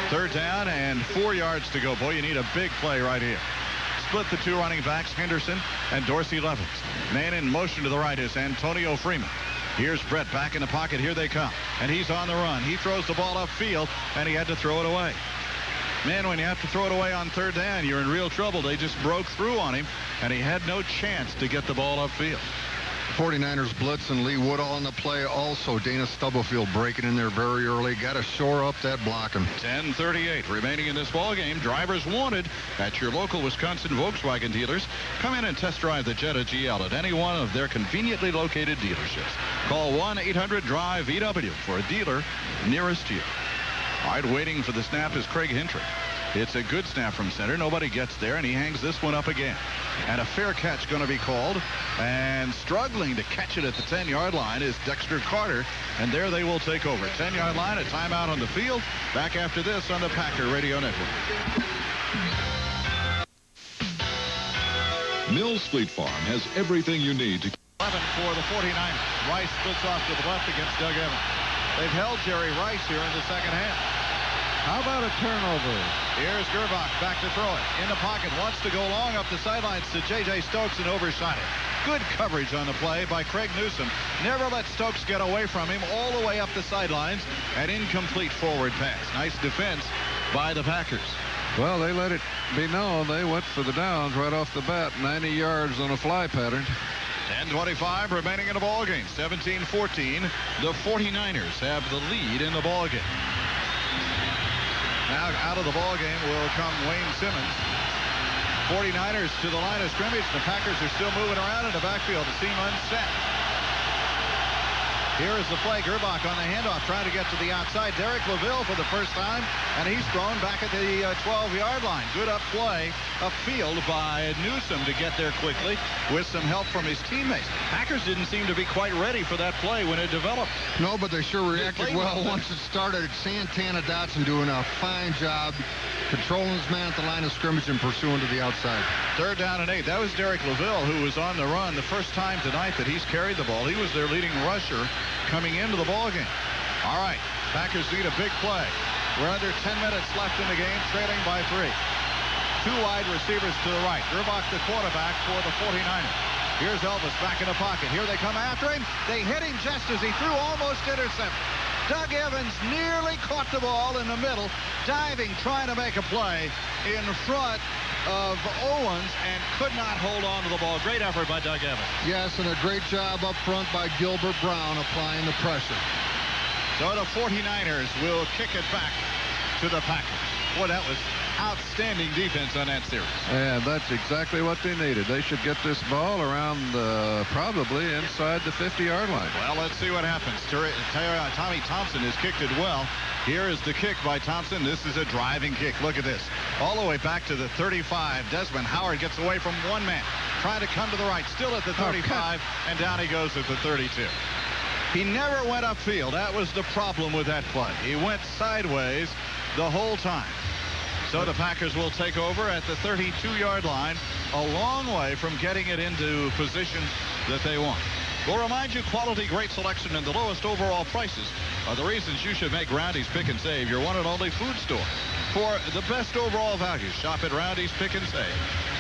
Third down and 4 yards to go. Boy, you need a big play right here. Split the two running backs, Henderson and Dorsey Levens. Man in motion to the right is Antonio Freeman. Here's Brett back in the pocket. Here they come. And he's on the run. He throws the ball upfield, and he had to throw it away. Man, when you have to throw it away on third down, you're in real trouble. They just broke through on him, and he had no chance to get the ball upfield. 49ers blitz and Lee Woodall on the play. Also, Dana Stubblefield breaking in there very early. Got to shore up that blocking. 10:38 remaining in this ball game. Drivers wanted at your local Wisconsin Volkswagen dealers. Come in and test drive the Jetta GL at any one of their conveniently located dealerships. Call 1-800-DRIVE-VW for a dealer nearest you. All right, waiting for the snap is Craig Hintrich. It's a good snap from center. Nobody gets there, and he hangs this one up again. And a fair catch going to be called. And struggling to catch it at the 10-yard line is Dexter Carter. And there they will take over. 10-yard line, a timeout on the field. Back after this on the Packer Radio Network. Mills Fleet Farm has everything you need to... 11 for the 49ers. Rice splits off to the left against Doug Evans. They've held Jerry Rice here in the second half. How about a turnover? Here's Gerbach back to throw it. In the pocket, wants to go long up the sidelines to J.J. Stokes and overshot it. Good coverage on the play by Craig Newsom. Never let Stokes get away from him all the way up the sidelines. An incomplete forward pass. Nice defense by the Packers. Well, they let it be known they went for the downs right off the bat. 90 yards on a fly pattern. 10:25 remaining in the ball game. 17-14. The 49ers have the lead in the ball game. Now out of the ball game will come Wayne Simmons. 49ers to the line of scrimmage. The Packers are still moving around in the backfield. The seam unset. Here is the play. Gerbach on the handoff trying to get to the outside. Derek LaVille for the first time, and he's thrown back at the 12-yard line. Good up play upfield by Newsom to get there quickly with some help from his teammates. Packers didn't seem to be quite ready for that play when it developed. No, but they sure reacted well once it started. Santana Dotson doing a fine job controlling his man at the line of scrimmage and pursuing to the outside. 3rd down and 8. That was Derek LaVille who was on the run the first time tonight that he's carried the ball. He was their leading rusher coming into the ball game. All right, Packers need a big play. We're under 10 minutes left in the game, trailing by 3. 2 wide receivers to the right. Gerbach, the quarterback for the 49ers. Here's Elvis back in the pocket. Here they come after him. They hit him just as he threw, almost intercepted. Doug Evans nearly caught the ball in the middle, diving, trying to make a play in front of Owens and could not hold on to the ball. Great effort by Doug Evans. Yes, and a great job up front by Gilbert Brown applying the pressure. So the 49ers will kick it back to the Packers. Boy, that was outstanding defense on that series. And that's exactly what they needed. They should get this ball around probably inside the 50-yard line. Well, let's see what happens. Tommy Thompson has kicked it well. Here is the kick by Thompson. This is a driving kick. Look at this. All the way back to the 35. Desmond Howard gets away from one man. Trying to come to the right. Still at the 35. And down he goes at the 32. He never went upfield. That was the problem with that play. He went sideways the whole time. So the Packers will take over at the 32-yard line, a long way from getting it into position that they want. We'll remind you, quality, great selection, and the lowest overall prices are the reasons you should make Roundy's Pick and Save your one and only food store. For the best overall value, shop at Roundy's Pick and Save.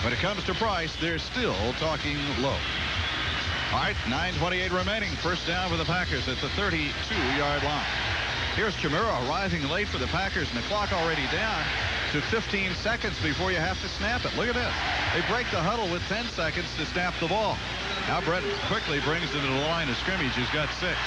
When it comes to price, they're still talking low. All right, 9:28 remaining. First down for the Packers at the 32-yard line. Here's Chimera arriving late for the Packers, and the clock already down to 15 seconds before you have to snap it. Look at this. They break the huddle with 10 seconds to snap the ball. Now Brett quickly brings it to the line of scrimmage. He's got 6.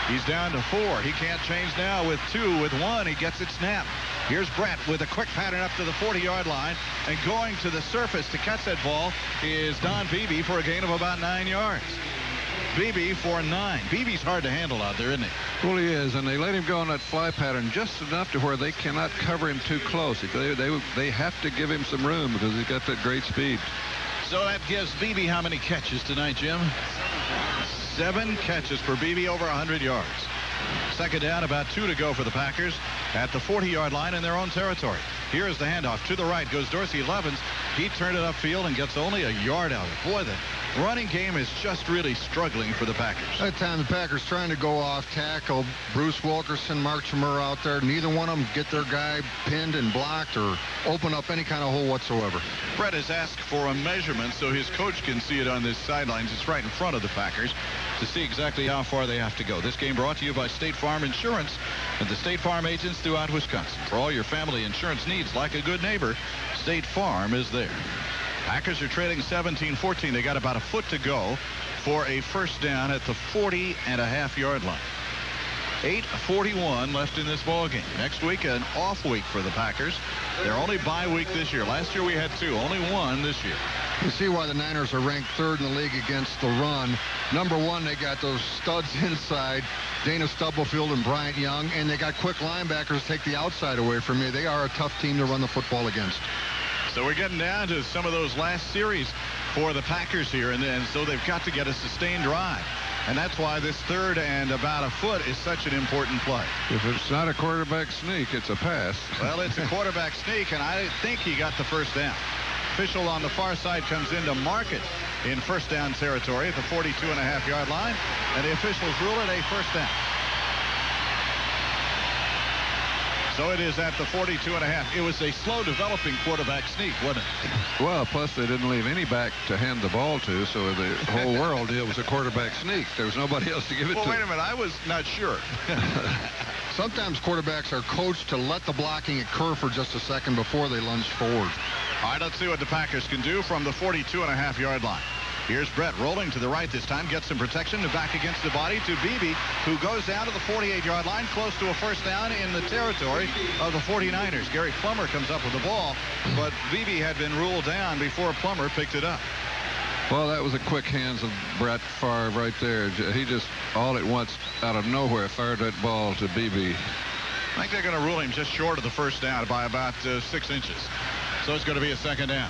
He's down to 4. He can't change now with 2. With 1, he gets it snapped. Here's Brett with a quick pattern up to the 40-yard line, and going to the surface to catch that ball is Don Beebe for a gain of about 9 yards. Beebe for 9. Beebe's hard to handle out there, isn't he? Well, he is, and they let him go on that fly pattern just enough to where they cannot cover him too close. They have to give him some room because he's got that great speed. So that gives Beebe how many catches tonight, Jim? 7 catches for Beebe, over 100 yards. Second down, about 2 to go for the Packers at the 40-yard line in their own territory. Here is the handoff. To the right goes Dorsey Levens. He turned it upfield and gets only a yard out of it. Boy, the running game is just really struggling for the Packers. That time the Packers trying to go off tackle. Bruce Wilkerson, Mark Chimera out there. Neither one of them get their guy pinned and blocked or open up any kind of hole whatsoever. Brett has asked for a measurement so his coach can see it on this sidelines. It's right in front of the Packers to see exactly how far they have to go. This game brought to you by State Farm Insurance and the State Farm agents throughout Wisconsin. For all your family insurance needs, like a good neighbor, State Farm is there. Packers are trailing 17-14. They got about a foot to go for a first down at the 40.5-yard line. 8:41 left in this ball game. Next week, an off week for the Packers. Their only bye week this year. Last year we had 2, only 1 this year. You see why the Niners are ranked 3rd in the league against the run. Number 1, they got those studs inside, Dana Stubblefield and Bryant Young, and they got quick linebackers to take the outside away from you. They are a tough team to run the football against. So we're getting down to some of those last series for the Packers here, and so they've got to get a sustained drive. And that's why this 3rd and about a foot is such an important play. If it's not a quarterback sneak, it's a pass. Well, it's a quarterback sneak, and I think he got the first down. Official on the far side comes in to mark it in first down territory at the 42.5-yard line, and the officials rule it a first down. So it is at the 42.5. It was a slow developing quarterback sneak, wasn't it? Well, plus they didn't leave any back to hand the ball to, so the whole world, it was a quarterback sneak. There was nobody else to give it to. Well, wait a minute. I was not sure. Sometimes quarterbacks are coached to let the blocking occur for just a second before they lunge forward. All right, let's see what the Packers can do from the 42.5-yard line. Here's Brett rolling to the right this time, gets some protection and back against the body to Beebe, who goes down to the 48-yard line, close to a first down in the territory of the 49ers. Gary Plummer comes up with the ball, but Beebe had been ruled down before Plummer picked it up. Well, that was a quick hands of Brett Favre right there. He just, all at once, out of nowhere, fired that ball to Beebe. I think they're going to rule him just short of the first down by about 6 inches. So it's going to be a second down.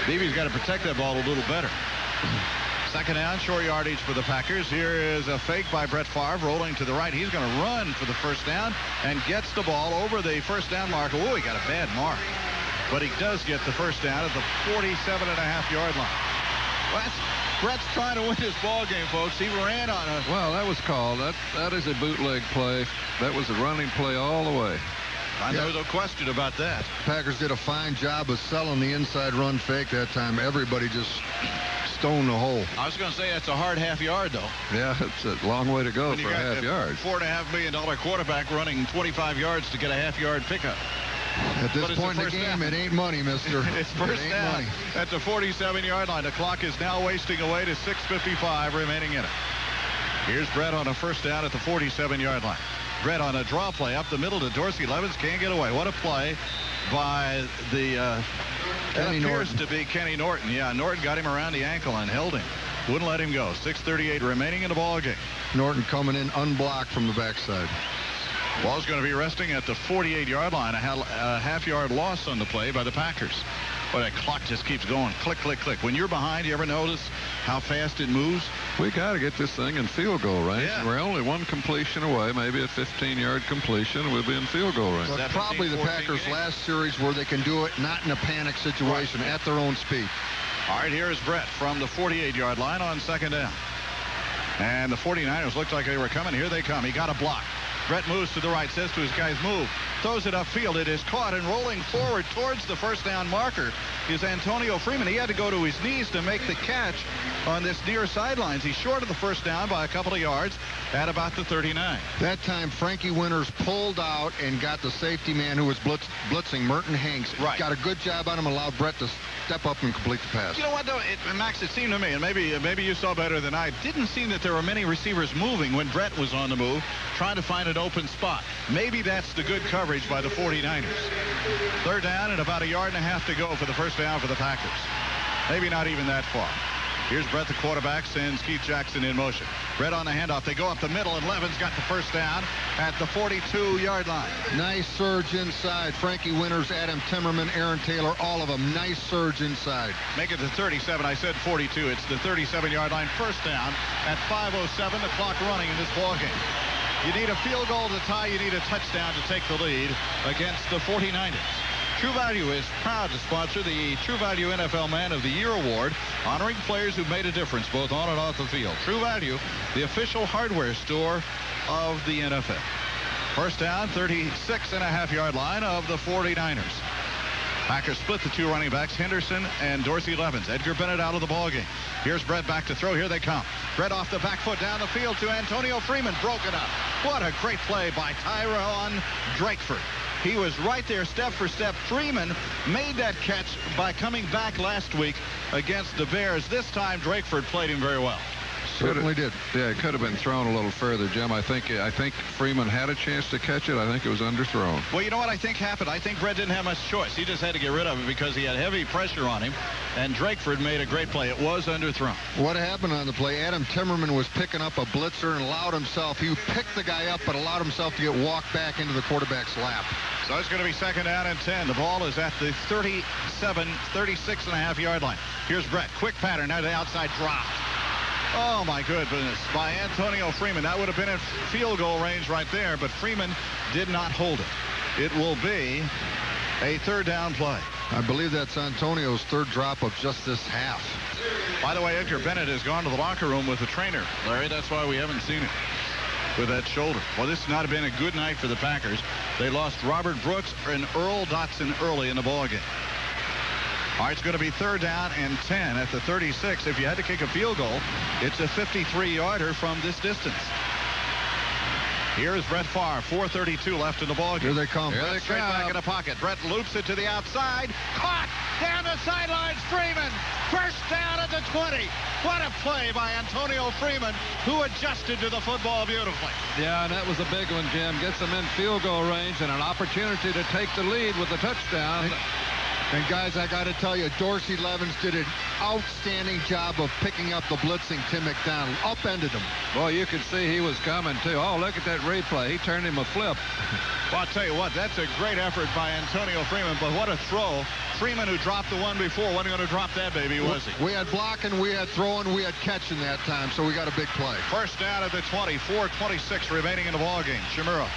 Beebe's got to protect that ball a little better. Second down, short yardage for the Packers. Here is a fake by Brett Favre rolling to the right. He's going to run for the first down and gets the ball over the first down mark. Oh, he got a bad mark. But he does get the first down at the 47.5-yard line. Well, Brett's trying to win this ball game, folks. He ran on a... Well, that was called. That is a bootleg play. That was a running play all the way. There's no question about that. Packers did a fine job of selling the inside run fake that time. Everybody just stoned the hole. I was going to say that's a hard half yard, though. Yeah, it's a long way to go for a half yard. $4.5 million quarterback running 25 yards to get a half-yard pickup. At this point in the game, it ain't money, mister. It's first down money. At the 47-yard line. The clock is now wasting away to 6:55 remaining in it. Here's Brett on a first down at the 47-yard line. Brett on a draw play up the middle to Dorsey. Levens can't get away. What a play by the it appears to be Kenny Norton. Yeah, Norton got him around the ankle and held him. Wouldn't let him go. 6:38 remaining in the ball game. Norton coming in unblocked from the backside. Ball's going to be resting at the 48-yard line. A half-yard loss on the play by the Packers. But that clock just keeps going. Click, click, click. When you're behind, you ever notice how fast it moves? We got to get this thing in field goal range. Yeah. We're only one completion away, maybe a 15-yard completion. We'll be in field goal range. Well, probably the Packers' game. last series where they can do it not in a panic situation, at their own speed. All right, here's Brett from the 48-yard line on second down. And the 49ers looked like they were coming. Here they come. He got a block. Brett moves to the right, says to his guys, move. Throws it upfield. It is caught, and rolling forward towards the first down marker is Antonio Freeman. He had to go to his knees to make the catch on this near sidelines. He's short of the first down by a couple of yards at about the 39. That time, Frankie Winters pulled out and got the safety man who was blitzing, Merton Hanks. Right. Got a good job on him, allowed Brett to step up and complete the pass. You know what, though, Max, it seemed to me, and maybe you saw better than I, didn't seem that there were many receivers moving when Brett was on the move, trying to find an open spot. Maybe that's the good coverage by the 49ers. Third down and about a yard and a half to go for the first down for the Packers. Maybe not even that far. Here's Brett, the quarterback, sends Keith Jackson in motion. Brett on the handoff. They go up the middle, and Levin's got the first down at the 42-yard line. Nice surge inside. Frankie Winters, Adam Timmerman, Aaron Taylor, all of them. Nice surge inside. Make it the 37. I said 42. It's the 37-yard line. First down at 5:07. The clock running in this ballgame. You need a field goal to tie. You need a touchdown to take the lead against the 49ers. True Value is proud to sponsor the True Value NFL Man of the Year Award, honoring players who made a difference both on and off the field. True Value, the official hardware store of the NFL. First down, 36.5-yard line of the 49ers. Packers split the two running backs, Henderson and Dorsey Levens. Edgar Bennett out of the ballgame. Here's Brett back to throw. Here they come. Brett off the back foot down the field to Antonio Freeman. Broken up. What a great play by Tyrone Drakeford. He was right there step for step. Freeman made that catch by coming back last week against the Bears. This time Drakeford played him very well. Certainly did. Yeah, it could have been thrown a little further, Jim. I think Freeman had a chance to catch it. I think it was underthrown. Well, you know what I think happened? I think Brett didn't have much choice. He just had to get rid of it because he had heavy pressure on him, and Drakeford made a great play. It was underthrown. What happened on the play? Adam Timmerman was picking up a blitzer and allowed himself. He picked the guy up, but allowed himself to get walked back into the quarterback's lap. So it's going to be second down and 10. The ball is at the 36.5-yard line. Here's Brett. Quick pattern. Now the outside drop. Oh, my goodness. By Antonio Freeman. That would have been in field goal range right there, but Freeman did not hold it. It will be a third down play. I believe that's Antonio's third drop of just this half. By the way, Edgar Bennett has gone to the locker room with the trainer, Larry. That's why we haven't seen it with that shoulder. Well, this has not been a good night for the Packers. They lost Robert Brooks and Earl Dotson early in the ballgame. All right, it's going to be third down and 10 at the 36. If you had to kick a field goal, it's a 53-yarder from this distance. Here's Brett Favre, 4:32 left in the ballgame. Here they come. Here they straight back in the pocket. Brett loops it to the outside. Caught down the sidelines. Freeman. First down at the 20. What a play by Antonio Freeman, who adjusted to the football beautifully. Yeah, and that was a big one, Jim. Gets them in field goal range and an opportunity to take the lead with a touchdown. And guys, I got to tell you, Dorsey Levens did an outstanding job of picking up the blitzing Tim McDonald. Upended him. Boy, you could see he was coming, too. Oh, look at that replay. He turned him a flip. Well, I'll tell you what, that's a great effort by Antonio Freeman, but what a throw. Freeman, who dropped the one before, wasn't going to drop that baby, was he? We had blocking, we had throwing, we had catching that time, so we got a big play. First down at the 20, 4:26 remaining in the ballgame. Shimura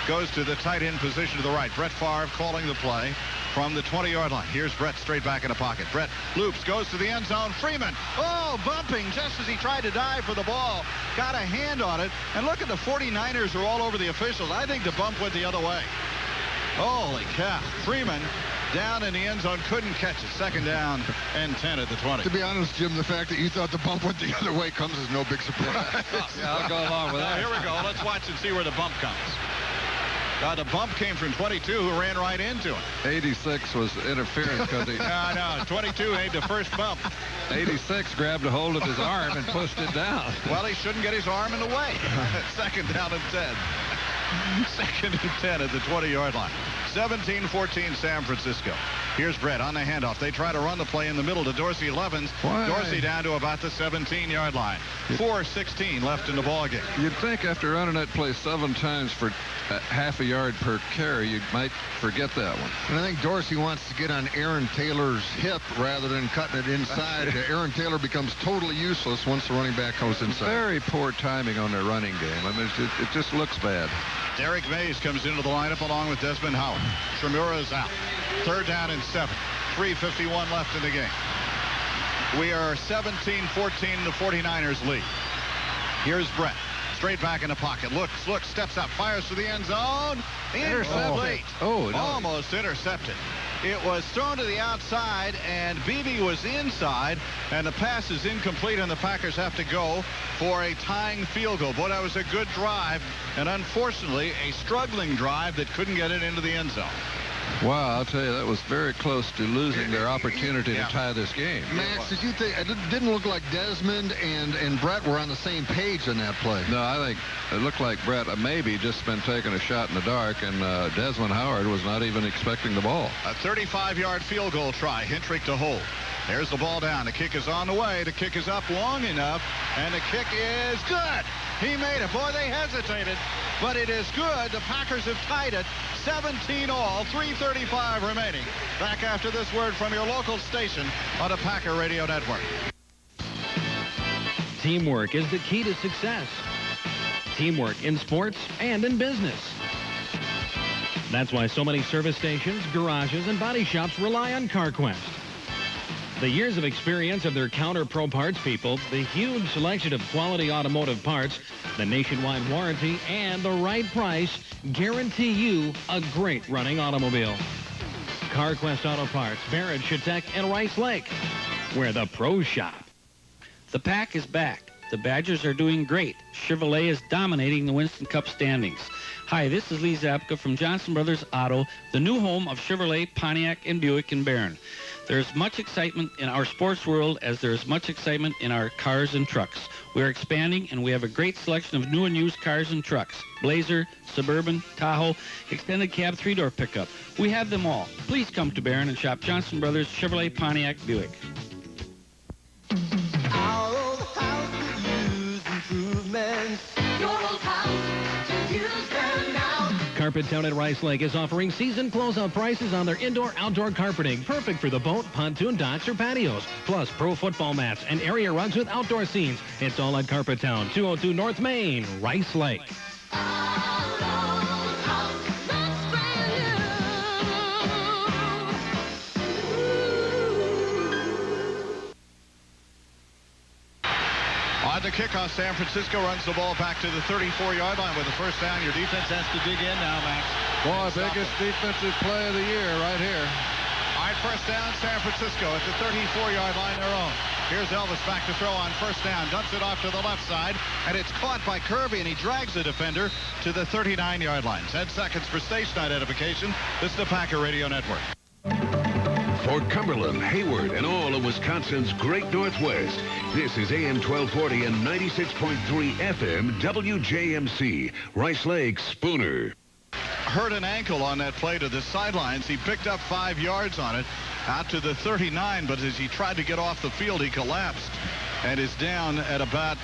goes to the tight end position to the right. Brett Favre calling the play from the 20-yard line. Here's Brett straight back in the pocket. Brett loops, goes to the end zone. Freeman, bumping just as he tried to dive for the ball. Got a hand on it. And look at the 49ers are all over the officials. I think the bump went the other way. Holy cow. Freeman down in the end zone, couldn't catch it. Second down and 10 at the 20. To be honest, Jim, the fact that you thought the bump went the other way comes as no big surprise. Yeah, I'll go along with that. Here we go. Let's watch and see where the bump comes. The bump came from 22, who ran right into him. 86 was interference because he... No, 22 made the first bump. 86 grabbed a hold of his arm and pushed it down. Well, he shouldn't get his arm in the way. Second down and 10. Second and 10 at the 20-yard line. 17-14 San Francisco. Here's Brett on the handoff. They try to run the play in the middle to Dorsey Levens. Dorsey down to about the 17-yard line. 4:16 left in the ballgame. You'd think after running that play 7 times for half a yard per carry, you might forget that one. And I think Dorsey wants to get on Aaron Taylor's hip rather than cutting it inside. Aaron Taylor becomes totally useless once the running back goes inside. Very poor timing on their running game. I mean, it just looks bad. Derek Mays comes into the lineup along with Desmond Howard. Shimura is out. 3rd down and 7. 3:51 left in the game. We are 17-14. The 49ers lead. Here's Brett. Straight back in the pocket. Looks, steps up, fires to the end zone. Intercepted. Almost intercepted. It was thrown to the outside, and Beebe was inside, and the pass is incomplete, and the Packers have to go for a tying field goal. Boy, that was a good drive, and unfortunately, a struggling drive that couldn't get it into the end zone. Wow, I'll tell you, that was very close to losing their opportunity to tie this game. Max, did you think it didn't look like Desmond and Brett were on the same page on that play? No, I think it looked like Brett maybe just been taking a shot in the dark, and Desmond Howard was not even expecting the ball. A 35-yard field goal try. Hintrick to hold. There's the ball down. The kick is on the way. The kick is up long enough, and the kick is good. He made it. Boy, they hesitated, but it is good. The Packers have tied it 17-all, 3:35 remaining. Back after this word from your local station on the Packer Radio Network. Teamwork is the key to success. Teamwork in sports and in business. That's why so many service stations, garages, and body shops rely on CarQuest. The years of experience of their Counter Pro Parts people, the huge selection of quality automotive parts, the nationwide warranty, and the right price guarantee you a great running automobile. CarQuest Auto Parts, Barrett, Chetek, and Rice Lake, where the pros shop. The Pack is back. The Badgers are doing great. Chevrolet is dominating the Winston Cup standings. Hi, this is Lee Zapka from Johnson Brothers Auto, the new home of Chevrolet, Pontiac, and Buick in Barron. There's much excitement in our sports world as there's much excitement in our cars and trucks. We're expanding, and we have a great selection of new and used cars and trucks. Blazer, Suburban, Tahoe, extended cab, 3-door pickup. We have them all. Please come to Barron and shop Johnson Brothers Chevrolet, Pontiac, Buick. Our old house could use improvements. Your old house could use them now. Carpet Town at Rice Lake is offering season closeout prices on their indoor-outdoor carpeting, perfect for the boat, pontoon docks, or patios. Plus pro football mats and area rugs with outdoor scenes. It's all at Carpet Town, 202 North Main, Rice Lake. On the kickoff, San Francisco runs the ball back to the 34-yard line with a first down. Your defense has to dig in now, Max. Boy, biggest defensive play of the year right here. All right, first down, San Francisco at the 34-yard line, their own. Here's Elvis back to throw on first down. Dumps it off to the left side, and it's caught by Kirby, and he drags the defender to the 39-yard line. 10 seconds for station identification. This is the Packer Radio Network. For Cumberland, Hayward, and all of Wisconsin's great Northwest, this is AM 1240 and 96.3 FM WJMC, Rice Lake, Spooner. Hurt an ankle on that play to the sidelines. He picked up 5 yards on it out to the 39, but as he tried to get off the field, he collapsed and is down at about,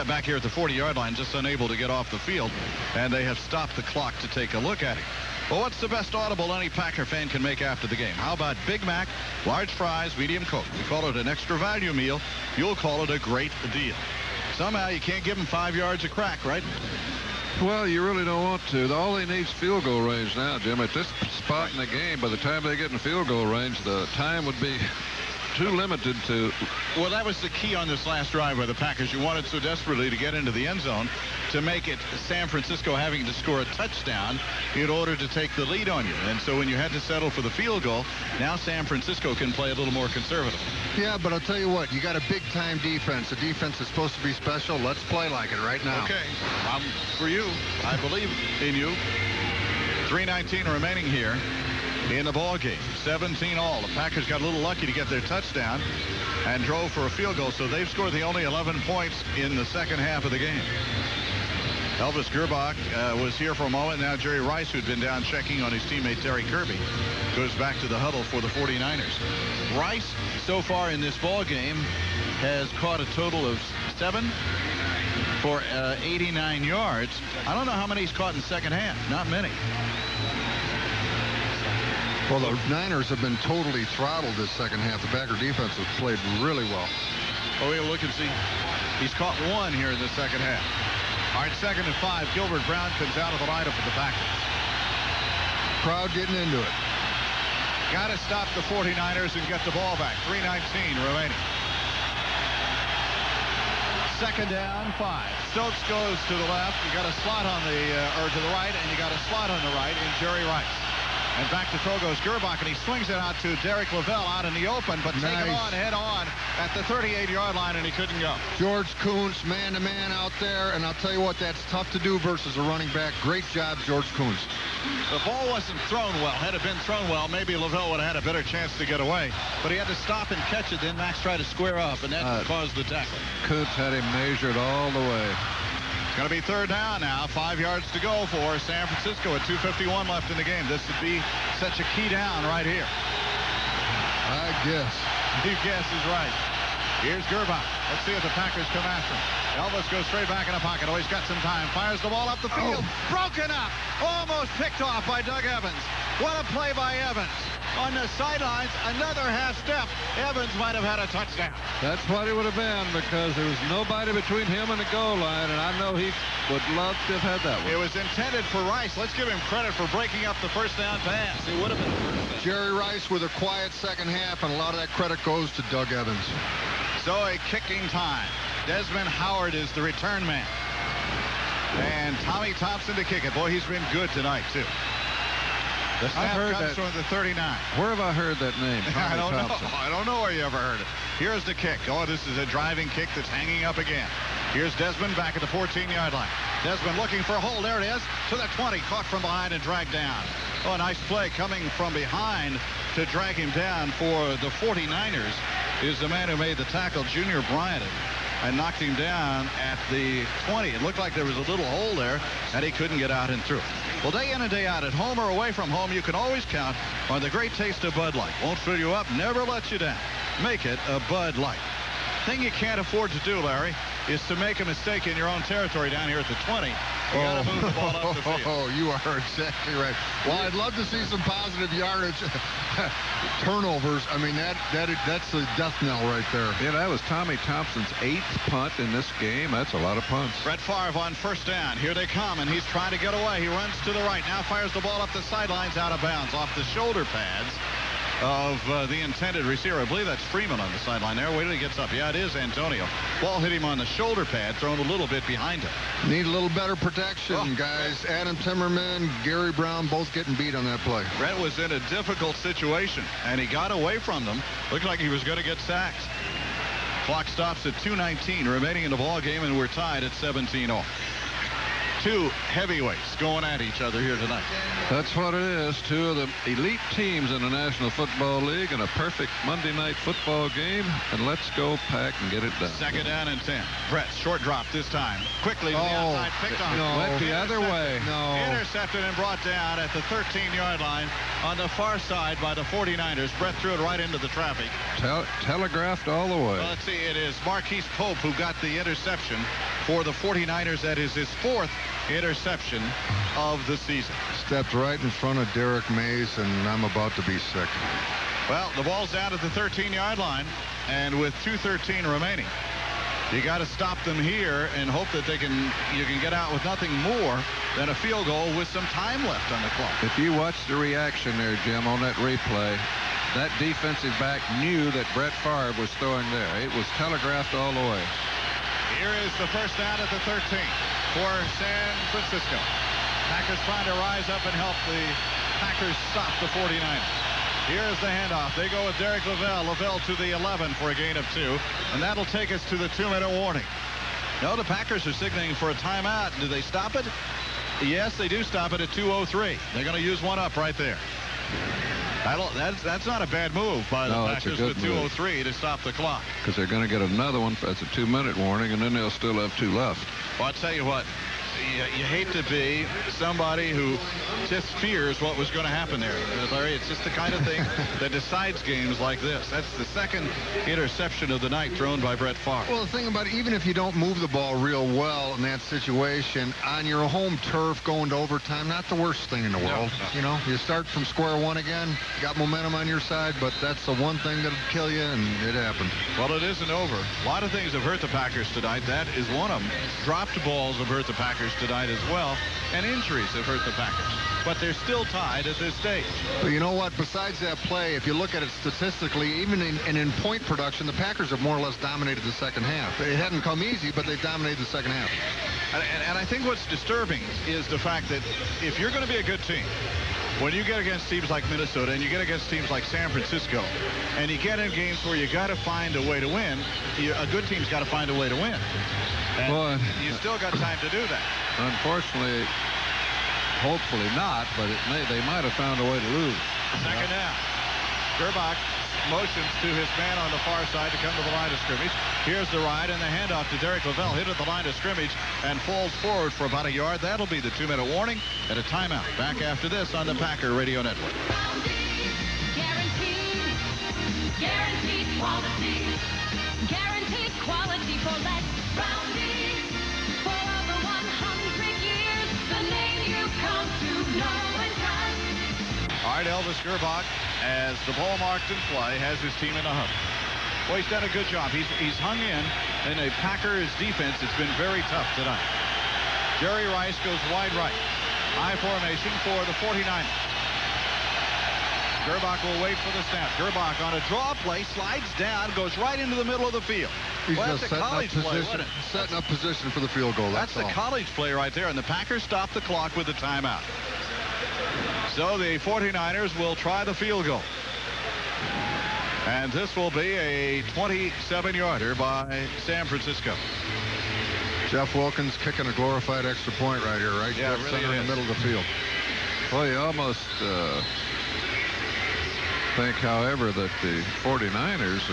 back here at the 40-yard line, just unable to get off the field, and they have stopped the clock to take a look at him. Well, what's the best audible any Packer fan can make after the game? How about Big Mac, large fries, medium Coke? We call it an extra value meal. You'll call it a great deal. Somehow you can't give them 5 yards of crack, right? Well, you really don't want to. All they need is field goal range now, Jim. At this spot in the game, by the time they get in field goal range, the time would be too limited to... Well, that was the key on this last drive by the Packers. You wanted so desperately to get into the end zone to make it San Francisco having to score a touchdown in order to take the lead on you. And so when you had to settle for the field goal, now San Francisco can play a little more conservative. Yeah, but I'll tell you what, you got a big-time defense. The defense is supposed to be special. Let's play like it right now. Okay. For you, I believe in you. 3:19 remaining here in the ball game. 17-all. The Packers got a little lucky to get their touchdown and drove for a field goal, so they've scored the only 11 points in the second half of the game. Elvis Gerbach was here for a moment. Now Jerry Rice, who'd been down checking on his teammate Terry Kirby, goes back to the huddle for the 49ers. Rice, so far in this ball game, has caught a total of 7 for 89 yards. I don't know how many he's caught in the second half. Not many. Well, the Niners have been totally throttled this second half. The Packer defense has played really well. Oh, we'll look and see. He's caught 1 here in the second half. All right, 2nd and 5. Gilbert Brown comes out of the lineup for the Packers. Crowd getting into it. Got to stop the 49ers and get the ball back. 3:19 remaining. 2nd down, 5. Stokes goes to the left. You got a slot on the, or to the right, and you got a slot on the right in Jerry Rice. And back to throw goes Gerbach, and he swings it out to Derek Lavelle out in the open, but taken on head on at the 38-yard line, and he couldn't go. George Kuntz, man-to-man out there, and I'll tell you what, that's tough to do versus a running back. Great job, George Kuntz. The ball wasn't thrown well. Had it been thrown well, maybe Lavelle would have had a better chance to get away. But he had to stop and catch it. Then Max tried to square up, and that caused the tackle. Kuntz had him measured all the way. It's going to be 3rd down now. 5 yards to go for San Francisco at 2:51 left in the game. This would be such a key down right here. I guess. Your guess is right. Here's Gerbach. Let's see if the Packers come after him. Elvis goes straight back in the pocket. Oh, he's got some time. Fires the ball up the field. Broken up. Almost picked off by Doug Evans. What a play by Evans. On the sidelines, another half step. Evans might have had a touchdown. That's what it would have been, because there was nobody between him and the goal line, and I know he would love to have had that one. It was intended for Rice. Let's give him credit for breaking up the first down pass. It would have been first down. Jerry Rice with a quiet second half, and a lot of that credit goes to Doug Evans. So a kicking time. Desmond Howard is the return man. And Tommy Thompson to kick it. Boy, he's been good tonight, too. The snap comes from the 39. Where have I heard that name? I don't know. I don't know where you ever heard it. Here's the kick. Oh, this is a driving kick that's hanging up again. Here's Desmond back at the 14-yard line. Desmond looking for a hole. There it is. To the 20. Caught from behind and dragged down. Oh, a nice play coming from behind to drag him down for the 49ers is the man who made the tackle, Junior Bryant, and knocked him down at the 20. It looked like there was a little hole there, and he couldn't get out and through. Well, day in and day out, at home or away from home, you can always count on the great taste of Bud Light. Won't fill you up, never let you down. Make it a Bud Light. Thing you can't afford to do, Larry, is to make a mistake in your own territory down here at the 20. You got to move the ball up the field. Oh, you are exactly right. Well, I'd love to see some positive yardage. Turnovers. I mean, that's a death knell right there. Yeah, that was Tommy Thompson's 8th punt in this game. That's a lot of punts. Brett Favre on first down. Here they come, and he's trying to get away. He runs to the right. Now fires the ball up the sidelines, out of bounds, off the shoulder pads of the intended receiver. I believe that's Freeman on the sideline there. Wait till he gets up. Yeah, it is Antonio. Ball hit him on the shoulder pad, thrown a little bit behind him. Need a little better protection, guys. Adam Timmerman, Gary Brown, both getting beat on that play. Brett was in a difficult situation, and he got away from them. Looked like he was going to get sacked. Clock stops at 2:19 remaining in the ball game, and we're tied at 17-all. Two heavyweights going at each other here tonight. That's what it is. Two of the elite teams in the National Football League in a perfect Monday night football game. And let's go Pack and get it done. 2nd down and 10. Brett, short drop this time. Quickly to the outside, picked on. No, went the other way. No. Intercepted and brought down at the 13-yard line on the far side by the 49ers. Brett threw it right into the traffic. Telegraphed all the way. Well, let's see. It is Marquise Pope who got the interception for the 49ers. That is his 4th interception of the season. Stepped right in front of Derek Mays, and I'm about to be sick. Well, the ball's down at the 13-yard line, and with 2:13 remaining, you got to stop them here and hope that you can get out with nothing more than a field goal with some time left on the clock. If you watch the reaction there, Jim, on that replay, that defensive back knew that Brett Favre was throwing there. It was telegraphed all the way. Here is the first down at the 13 for San Francisco. Packers trying to rise up and help the Packers stop the 49ers. Here's the handoff. They go with Derek Lavelle. Lavelle to the 11 for a gain of 2. And that'll take us to the 2-minute warning. No, the Packers are signaling for a timeout. Do they stop it? Yes, they do stop it at 2:03. They're going to use one up right there. That's not a bad move by the Packers with 2:03 to stop the clock. Because they're going to get another one. That's a 2-minute warning, and then they'll still have 2 left. Well, I'll tell you what. you hate to be somebody who just fears what was going to happen there, Larry. It's just the kind of thing that decides games like this. That's the second interception of the night thrown by Brett Favre. Well, the thing about it, even if you don't move the ball real well in that situation, on your home turf going to overtime, not the worst thing in the world. No. You know, you start from square one again, got momentum on your side, but that's the one thing that'll kill you, and it happened. Well, it isn't over. A lot of things have hurt the Packers tonight. That is one of them. Dropped balls have hurt the Packers tonight as well, and injuries have hurt the Packers. But they're still tied at this stage. But you know what? Besides that play, if you look at it statistically, even in point production, the Packers have more or less dominated the second half. It hadn't come easy, but they've dominated the second half. And I think what's disturbing is the fact that if you're going to be a good team, when you get against teams like Minnesota and you get against teams like San Francisco, and you get in games where you got to find a way to win, a good team's got to find a way to win. And well, you still got time to do that. Unfortunately, hopefully not, but they might have found a way to lose. Second down. Gerbach motions to his man on the far side to come to the line of scrimmage. Here's the ride and the handoff to Derek Lavelle. Hit at the line of scrimmage and falls forward for about a yard. That'll be the 2-minute warning and a timeout. Back after this on the Packer Radio Network. Guaranteed quality. Guaranteed quality for less. Roundy. For over 100 years, the name you come to know and trust. All right, Elvis Gerbach, as the ball marked in play, has his team in a huddle. Well, he's done a good job. He's hung in a Packers defense that's been very tough tonight. Jerry Rice goes wide right. High formation for the 49ers. Gerbach will wait for the snap. Gerbach on a draw play, slides down, goes right into the middle of the field. He's Well, just that's a college play, setting up position for the field goal. That's the all. college play right there, and the Packers stop the clock with the timeout. So the 49ers will try the field goal. And this will be a 27-yarder by San Francisco. Jeff Wilkins kicking a glorified extra point right here, right? Yeah, Jeff really center in the middle of the field. Well, you almost think, however, that the 49ers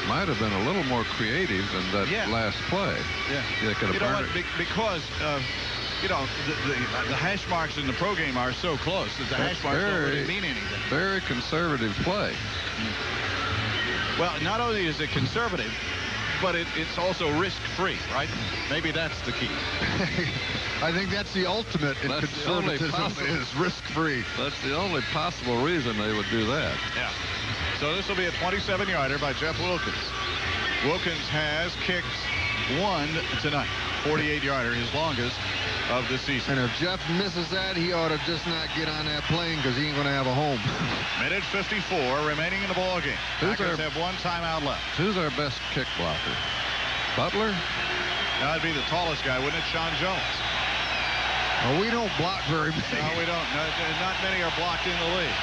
might have been a little more creative in that last play. Yeah. They could have you know what? Because you know, the hash marks in the pro game are so close that the hash marks don't really mean anything. Very conservative play. Well, not only is it conservative, but it's also risk-free, right? Maybe that's the key. I think that's the ultimate in conservatism is risk-free. That's the only possible reason they would do that. Yeah. So this will be a 27-yarder by Jeff Wilkins. Wilkins has kicked one tonight. 48-yarder, his longest of the season. And if Jeff misses that, he ought to just not get on that plane because he ain't going to have a home. Minute 54 remaining in the ball game. Packers have one timeout left. Who's our best kick blocker? Butler? That'd be the tallest guy, wouldn't it? Sean Jones. Well, we don't block very many. No, we don't. No, not many are blocked in the league.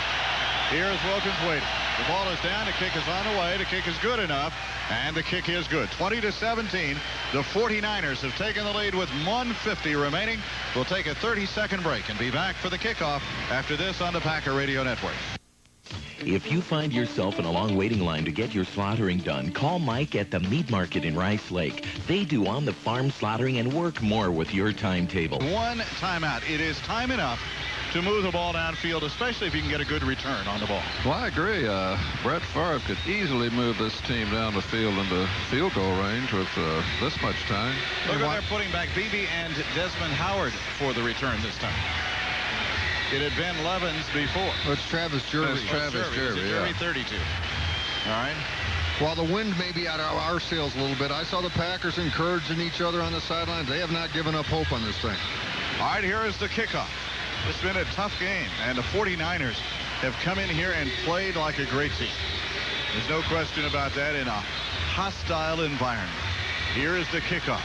Here's Wilkins waiting. The ball is down. The kick is on the way. The kick is good enough. And the kick is good. 20-17. The 49ers have taken the lead with 1:50 remaining. We'll take a 30-second break and be back for the kickoff after this on the Packer Radio Network. If you find yourself in a long waiting line to get your slaughtering done, call Mike at the Meat Market in Rice Lake. They do on-the-farm slaughtering and work more with your timetable. One timeout. It is time enough to move the ball downfield, especially if you can get a good return on the ball. Well, I agree. Brett Favre could easily move this team down the field into field goal range with this much time. Look at they're putting back Beebe and Desmond Howard for the return this time. It had been Levens before. It's Travis Jervy. It's Travis Jervy, yeah. 32. All right. While the wind may be out of our sails a little bit, I saw the Packers encouraging each other on the sidelines. They have not given up hope on this thing. All right, here is the kickoff. It's been a tough game, and the 49ers have come in here and played like a great team. There's no question about that in a hostile environment. Here is the kickoff.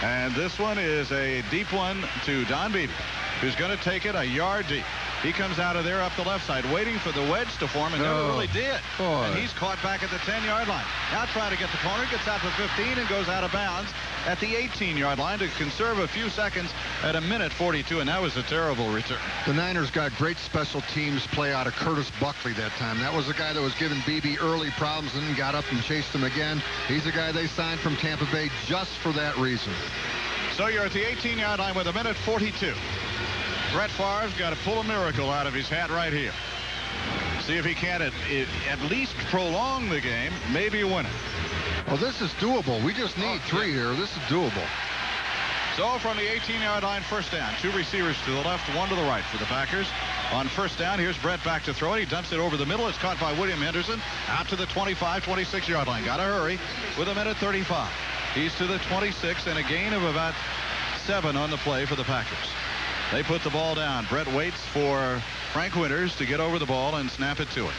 And this one is a deep one to Don Beebe, who's going to take it a yard deep. He comes out of there up the left side, waiting for the wedge to form, and never really did. Boy. And he's caught back at the 10-yard line. Now trying to get the corner, gets out to 15 and goes out of bounds at the 18-yard line to conserve a few seconds at a minute 42, and that was a terrible return. The Niners got great special teams play out of Curtis Buckley that time. That was the guy that was giving Beebe early problems and then got up and chased him again. He's the guy they signed from Tampa Bay just for that reason. So you're at the 18-yard line with 1:42. Brett Favre's got to pull a miracle out of his hat right here. See if he can at least prolong the game, maybe win it. Well, this is doable. We just need 3 here. This is doable. So from the 18-yard line, first down. 2 receivers to the left, 1 to the right for the Packers. On first down, here's Brett back to throw it. He dumps it over the middle. It's caught by William Henderson out to the 25, 26-yard line. Got to hurry with 1:35. He's to the 26 and a gain of about 7 on the play for the Packers. They put the ball down. Brett waits for Frank Winters to get over the ball and snap it to him.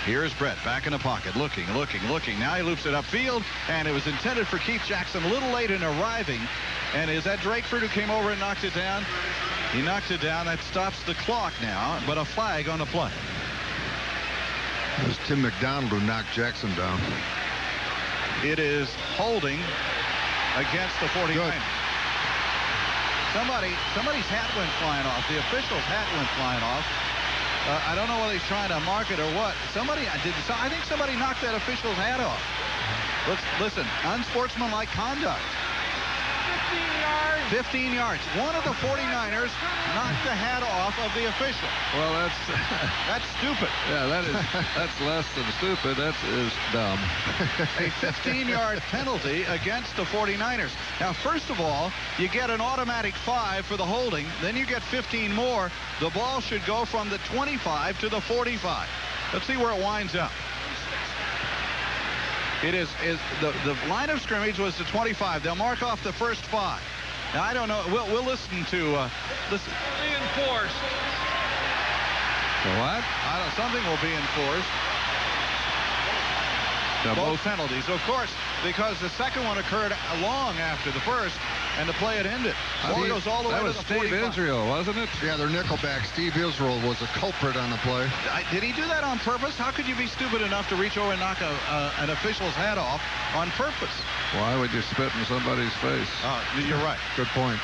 Here's Brett back in the pocket, looking. Now he loops it upfield, and it was intended for Keith Jackson, a little late in arriving. And is that Drakeford who came over and knocked it down? He knocked it down. That stops the clock now, but a flag on the play. It was Tim McDonald who knocked Jackson down. It is holding against the 49ers. Somebody's hat went flying off. The official's hat went flying off. I don't know whether he's trying to mark it or what. I think somebody knocked that official's hat off. Listen, unsportsmanlike conduct. 15 yards. One of the 49ers knocked the hat off of the official. Well, that's stupid. Yeah, that's less than stupid. That is dumb. A 15-yard penalty against the 49ers. Now, first of all, you get an automatic 5 for the holding. Then you get 15 more. The ball should go from the 25 to the 45. Let's see where it winds up. It is the line of scrimmage was the 25. They'll mark off the first 5. Now, I don't know. We'll listen to listen. Reinforced. The what? Something will be enforced. Both penalties, of course, because the second one occurred long after the first, and the play had ended. Ball goes all the way to the 45. That was Steve Israel, wasn't it? Yeah, their nickelback. Steve Israel was a culprit on the play. Did he do that on purpose? How could you be stupid enough to reach over and knock an official's hat off on purpose? Why would you spit in somebody's face? You're right. Good point.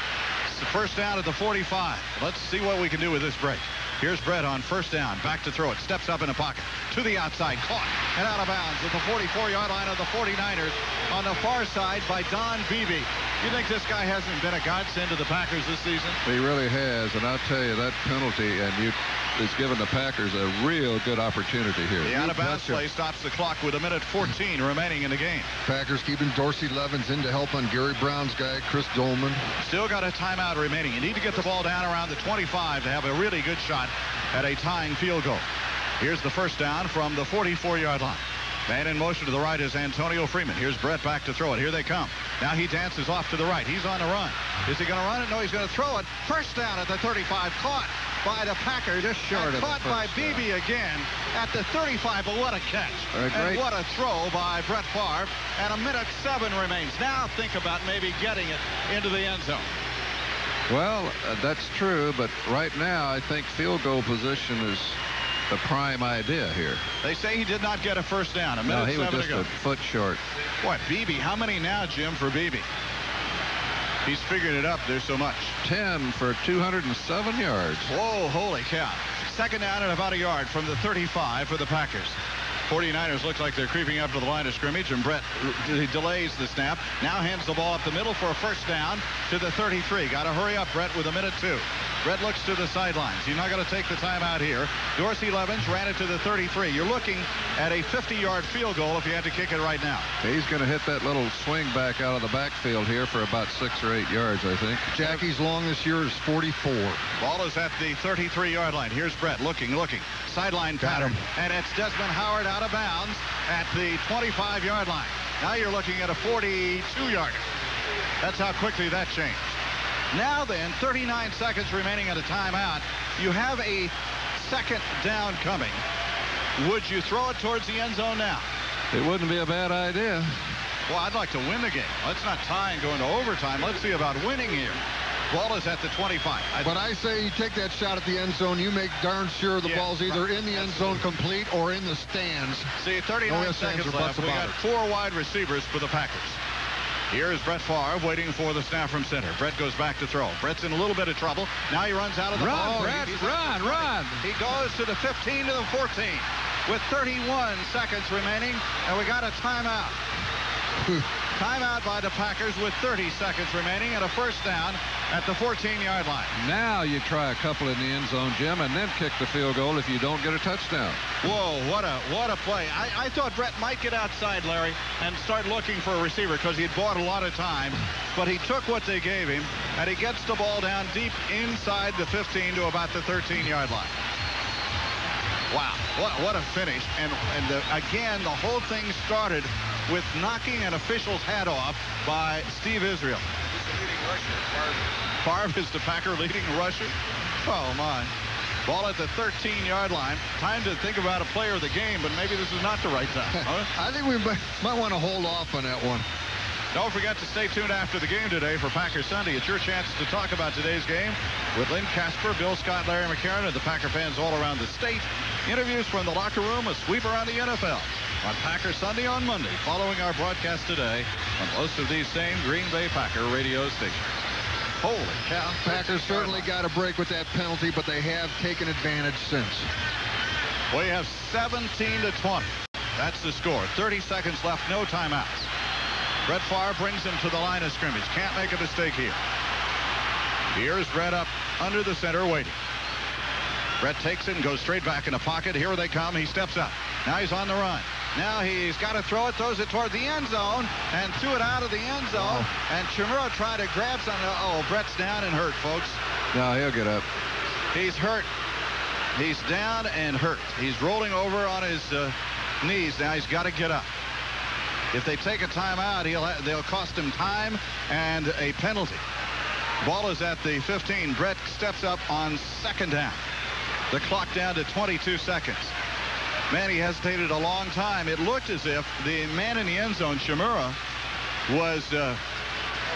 It's the first down at the 45. Let's see what we can do with this break. Here's Brett on first down. Back to throw it. Steps up in the pocket. To the outside. Caught. And out of bounds at the 44-yard line of the 49ers on the far side by Don Beebe. You think this guy hasn't been a godsend to the Packers this season? He really has. And I'll tell you, that penalty is giving the Packers a real good opportunity here. The out-of-bounds play stops the clock with 1:14 remaining in the game. Packers keeping Dorsey Levens in to help on Gary Brown's guy, Chris Dolman. Still got a timeout remaining. You need to get the ball down around the 25 to have a really good shot at a tying field goal. Here's the first down from the 44-yard line. Man in motion to the right is Antonio Freeman. Here's Brett back to throw it. Here they come. Now he dances off to the right. He's on the run. Is he going to run it? No, he's going to throw it. First down at the 35. Caught by the Packers. Just short of caught by Beebe again at the 35. But what a catch. And what a throw by Brett Favre. And 1:07 remains. Now think about maybe getting it into the end zone. Well, that's true, but right now I think field goal position is the prime idea here. They say he did not get a first down. No, he was just a foot short. What, Beebe? How many now, Jim, for Beebe? He's figured it up. There's so much. 10 for 207 yards. Whoa, holy cow. Second down and about a yard from the 35 for the Packers. 49ers looks like they're creeping up to the line of scrimmage, and Brett delays the snap. Now hands the ball up the middle for a first down to the 33. Got to hurry up, Brett, with 1:02. Brett looks to the sidelines. He's not going to take the time out here. Dorsey Levens ran it to the 33. You're looking at a 50-yard field goal if you had to kick it right now. He's going to hit that little swing back out of the backfield here for about 6 or 8 yards, I think. Jackie's long this year is 44. Ball is at the 33-yard line. Here's Brett looking. Sideline pattern. And it's Desmond Howard out of bounds at the 25-yard line. Now you're looking at a 42-yarder. That's how quickly that changed. Now then, 39 seconds remaining at a timeout. You have a second down coming. Would you throw it towards the end zone now? It wouldn't be a bad idea. Well, I'd like to win the game. Let's not tie and go into overtime. Let's see about winning here. Ball is at the 25. But I say you take that shot at the end zone. You make darn sure the ball's either in the end zone complete or in the stands. See, 39 seconds left. We got 4 wide receivers for the Packers. Here is Brett Favre waiting for the snap from center. Brett goes back to throw. Brett's in a little bit of trouble. Now he runs out of the ball. Brett, run. He goes to the 15 to the 14 with 31 seconds remaining, and we got a timeout. Timeout by the Packers with 30 seconds remaining and a first down at the 14-yard line. Now you try a couple in the end zone, Jim, and then kick the field goal if you don't get a touchdown. Whoa, what a play. I thought Brett might get outside, Larry, and start looking for a receiver because he'd bought a lot of time. But he took what they gave him, and he gets the ball down deep inside the 15 to about the 13-yard line. Wow, what a finish. And again, the whole thing started with knocking an official's hat off by Steve Israel. Favre is the Packer leading rusher. Oh, my. Ball at the 13-yard line. Time to think about a player of the game, but maybe this is not the right time. Huh? I think we might want to hold off on that one. Don't forget to stay tuned after the game today for Packer Sunday. It's your chance to talk about today's game with Lynn Casper, Bill Scott, Larry McCarren, and the Packer fans all around the state. Interviews from the locker room, a sweep around the NFL on Packer Sunday on Monday, following our broadcast today on most of these same Green Bay Packer radio stations. Holy cow. Packers certainly got a break with that penalty, but they have taken advantage since. We have 17-20. That's the score. 30 seconds left, no timeouts. Brett Favre brings him to the line of scrimmage. Can't make a mistake here. Here's Brett up under the center waiting. Brett takes it and goes straight back in the pocket. Here they come. He steps up. Now he's on the run. Now he's got to throw it, throws it toward the end zone, and threw it out of the end zone. And Chimura tried to grab something. Oh, Brett's down and hurt, folks. No, he'll get up. He's hurt. He's down and hurt. He's rolling over on his knees. Now he's got to get up. If they take a timeout, they'll cost him time and a penalty. Ball is at the 15. Brett steps up on second down. The clock down to 22 seconds. Man, he hesitated a long time. It looked as if the man in the end zone, Chimura, was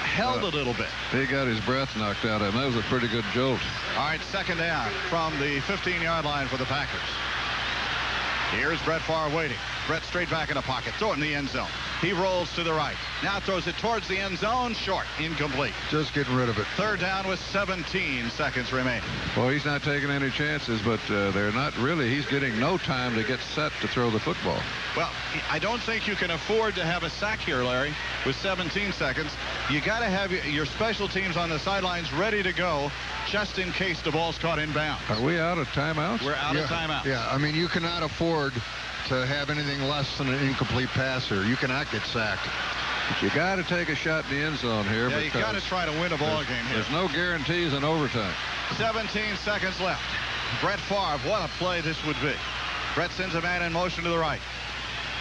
held a little bit. He got his breath knocked out of him. That was a pretty good jolt. All right, second down from the 15-yard line for the Packers. Here's Brett Favre waiting. Brett straight back in the pocket. Throw it in the end zone. He rolls to the right. Now throws it towards the end zone. Short. Incomplete. Just getting rid of it. Third down with 17 seconds remaining. Well, he's not taking any chances, but they're not really. He's getting no time to get set to throw the football. Well, I don't think you can afford to have a sack here, Larry, with 17 seconds. You got to have your special teams on the sidelines ready to go just in case the ball's caught inbound. Are we out of timeouts? We're out of timeouts. Yeah, I mean, you cannot afford to have anything less than an incomplete pass here. You cannot get sacked. But you got to take a shot in the end zone here. Yeah, you got to try to win a ball game here. There's no guarantees in overtime. 17 seconds left. Brett Favre, what a play this would be. Brett sends a man in motion to the right.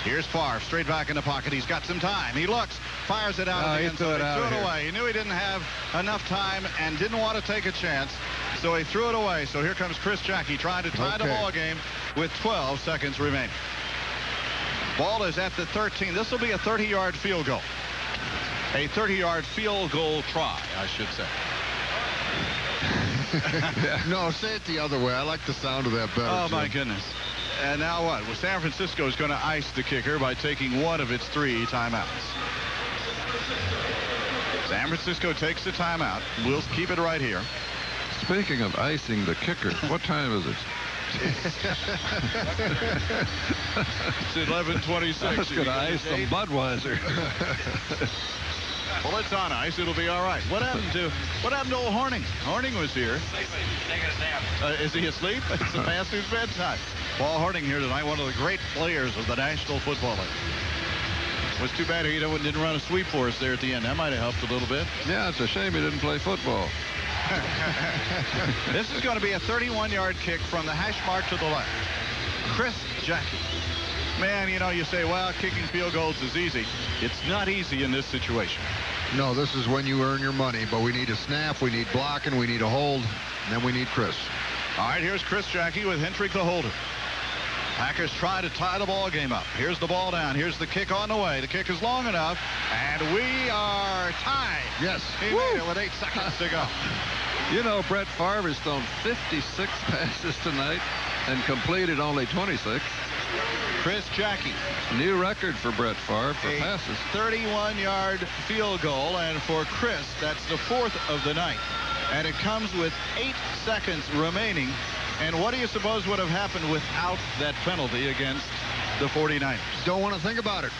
Here's Favre, straight back in the pocket. He's got some time. He looks, fires it out of the end zone. He threw it away. He knew he didn't have enough time and didn't want to take a chance, so he threw it away. So here comes Chris Jackie trying to tie the ball game with 12 seconds remaining. Ball is at the 13. This will be a 30-yard field goal. A 30-yard field goal try, I should say. No, say it the other way. I like the sound of that better. Oh, my goodness. And now what? Well, San Francisco is going to ice the kicker by taking one of its 3 timeouts. San Francisco takes the timeout. We'll keep it right here. Speaking of icing the kicker, what time is it? It's 11:26. I was going to ice some Budweiser. Well, it's on ice. It'll be all right. What happened to old Horning? Horning was here. Is he asleep? It's the past his bedtime. Paul Horning here tonight, one of the great players of the National Football League. It was too bad he didn't run a sweep for us there at the end. That might have helped a little bit. Yeah, it's a shame he didn't play football. This is going to be a 31-yard kick from the hash mark to the left. Chris Jackie. Man, you know, you say, well, kicking field goals is easy. It's not easy in this situation. No, this is when you earn your money, but we need a snap, we need blocking, we need a hold, and then we need Chris. All right, here's Chris Jackie with Hendrick the holder. Packers try to tie the ball game up. Here's the ball down. Here's the kick on the way. The kick is long enough, and we are tied. Yes. He made it with 8 seconds to go. You know, Brett Favre has thrown 56 passes tonight and completed only 26. Chris Jackie. New record for Brett Favre for passes. 31-yard field goal, and for Chris, that's the 4th of the night. And it comes with 8 seconds remaining. And what do you suppose would have happened without that penalty against the 49ers? Don't want to think about it.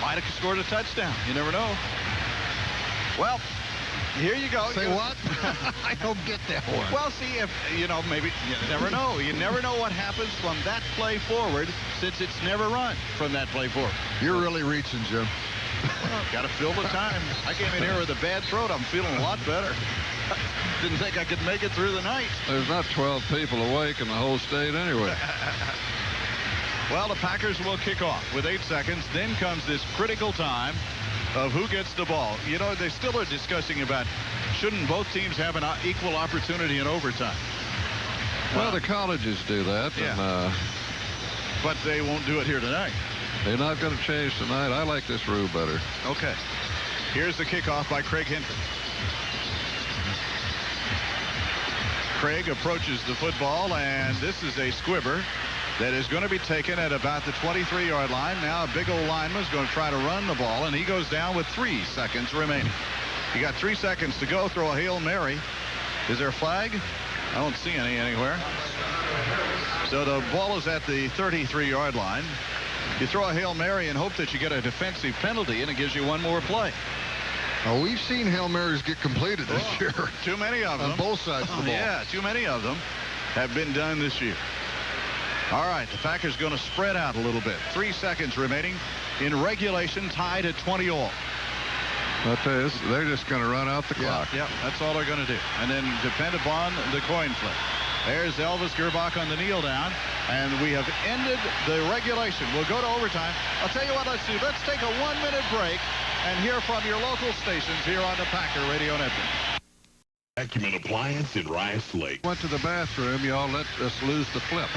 Might have scored a touchdown. You never know. Well, here you go. Say what? I don't get that one. Well, see, if, maybe you never know. You never know what happens from that play forward since it's never run from that play forward. You're really reaching, Jim. Well, got to fill the time. I came in here with a bad throat. I'm feeling a lot better. Didn't think I could make it through the night. There's not 12 people awake in the whole state anyway. Well, the Packers will kick off with 8 seconds. Then comes this critical time of who gets the ball. They still are discussing about shouldn't both teams have an equal opportunity in overtime. Well, the colleges do that. Yeah. And, but they won't do it here tonight. They're not going to change tonight. I like this rule better. Okay. Here's the kickoff by Craig Hendrick. Craig approaches the football, and this is a squibber that is going to be taken at about the 23-yard line. Now a big old lineman is going to try to run the ball, and he goes down with 3 seconds remaining. You got 3 seconds to go. Throw a Hail Mary. Is there a flag? I don't see any anywhere. So the ball is at the 33-yard line. You throw a Hail Mary and hope that you get a defensive penalty, and it gives you one more play. Oh, we've seen Hail Marys get completed this year. Too many of them. On both sides of the ball. Yeah, too many of them have been done this year. All right, the Packers going to spread out a little bit. 3 seconds remaining in regulation, tied at 20 all. I'll tell you, they're just going to run out the clock. Yeah, that's all they're going to do. And then depend upon the coin flip. There's Elvis Gerbach on the kneel down, and we have ended the regulation. We'll go to overtime. I'll tell you what, let's do. Let's take a 1-minute break and hear from your local stations here on the Packer Radio Network. Acumen Appliance in Rice Lake. Went to the bathroom. Y'all let us lose the flip.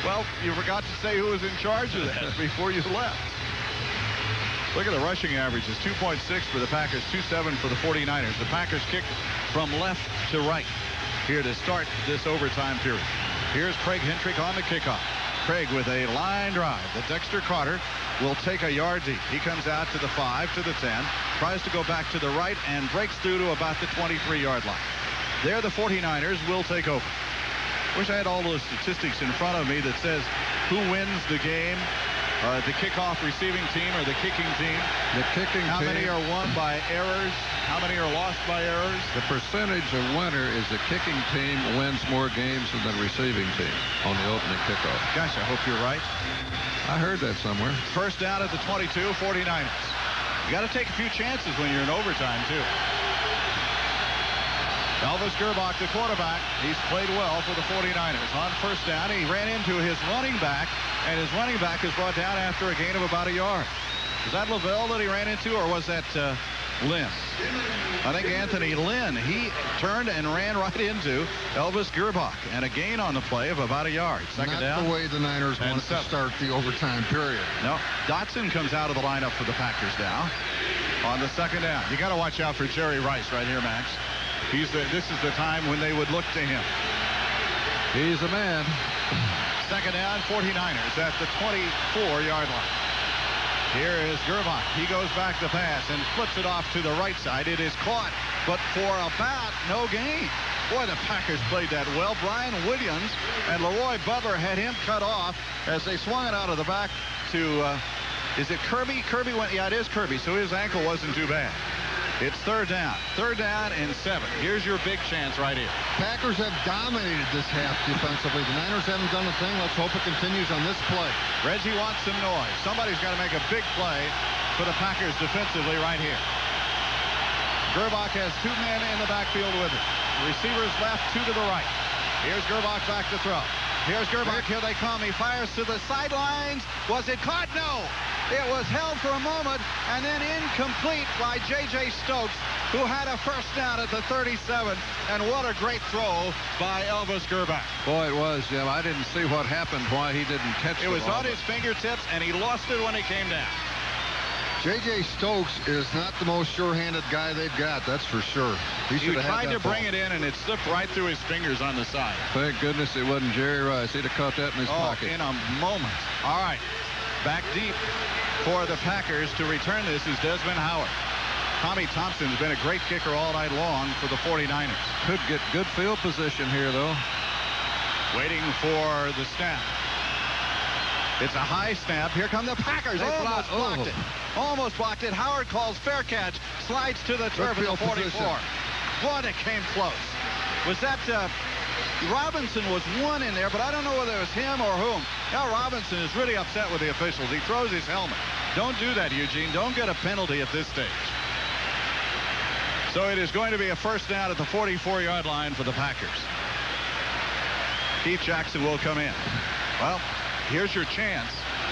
Well, you forgot to say who was in charge of that before you left. Look at the rushing averages, 2.6 for the Packers, 2.7 for the 49ers. The Packers kick from left to right here to start this overtime period. Here's Craig Hendrick on the kickoff. Craig with a line drive that Dexter Carter will take a yard deep. He comes out to the 5, to the 10, tries to go back to the right, and breaks through to about the 23-yard line. There the 49ers will take over. Wish I had all those statistics in front of me that says who wins the game, the kickoff receiving team or the kicking team. The kicking How team. many are won by errors? How many are lost by errors? The percentage of winner is the kicking team wins more games than the receiving team on the opening kickoff. Gosh, I hope you're right. I heard that somewhere. First down at the 22, 49ers. You got to take a few chances when you're in overtime, too. Elvis Gerbach, the quarterback, he's played well for the 49ers. On first down, he ran into his running back, and his running back is brought down after a gain of about a yard. Was that Lavelle that he ran into, or was that Lynn? I think Anthony Lynn. He turned and ran right into Elvis Gerbach, and a gain on the play of about a yard. Second down. Not the way the Niners wanted to start the overtime period. No. Dotson comes out of the lineup for the Packers now on the second down. You got to watch out for Jerry Rice right here, Max. This is the time when they would look to him. He's a man. Second down, 49ers at the 24-yard line. Here is Gerbach. He goes back to pass and flips it off to the right side. It is caught, but for about no gain. Boy, the Packers played that well. Brian Williams and Leroy Butler had him cut off as they swung it out of the back to, is it Kirby? Kirby went, yeah, it is Kirby, so his ankle wasn't too bad. It's third down. Third down and 7. Here's your big chance right here. Packers have dominated this half defensively. The Niners haven't done a thing. Let's hope it continues on this play. Reggie wants some noise. Somebody's got to make a big play for the Packers defensively right here. Gerbach has 2 men in the backfield with him. Receivers left, 2 to the right. Here's Gerbach back to throw. Here's Gerbach. Here they come. He fires to the sidelines. Was it caught? No. It was held for a moment and then incomplete by J.J. Stokes, who had a first down at the 37. And what a great throw by Elvis Gerbach. Boy, it was, Jim. I didn't see what happened, why he didn't catch it. It was on his fingertips, and he lost it when he came down. J.J. Stokes is not the most sure-handed guy they've got, that's for sure. He tried to bring it in, and it slipped right through his fingers on the side. Thank goodness it wasn't Jerry Rice. He'd have caught that in his pocket. In a moment. All right. Back deep for the Packers to return this is Desmond Howard. Tommy Thompson's been a great kicker all night long for the 49ers. Could get good field position here, though. Waiting for the snap. It's a high snap. Here come the Packers. They almost blocked it. Almost blocked it. Howard calls fair catch. Slides to the turf at the 44. Boy, it came close. Was that Robinson was one in there, but I don't know whether it was him or whom. Now Robinson is really upset with the officials. He throws his helmet. Don't do that, Eugene. Don't get a penalty at this stage. So it is going to be a first down at the 44-yard line for the Packers. Keith Jackson will come in. Well, here's your chance.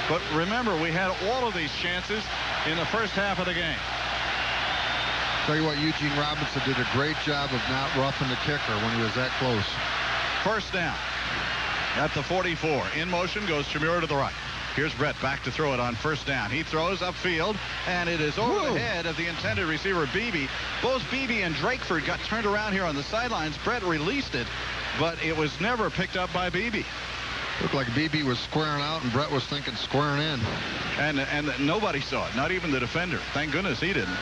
But remember, we had all of these chances in the first half of the game. Tell you what, Eugene Robinson did a great job of not roughing the kicker when he was that close. First down at the 44. In motion goes Chmura to the right. Here's Brett back to throw it on first down. He throws upfield, and it is over the head of the intended receiver, Beebe. Both Beebe and Drakeford got turned around here on the sidelines. Brett released it, but it was never picked up by Beebe. Looked like Beebe was squaring out, and Brett was thinking squaring in. And nobody saw it, not even the defender. Thank goodness he didn't,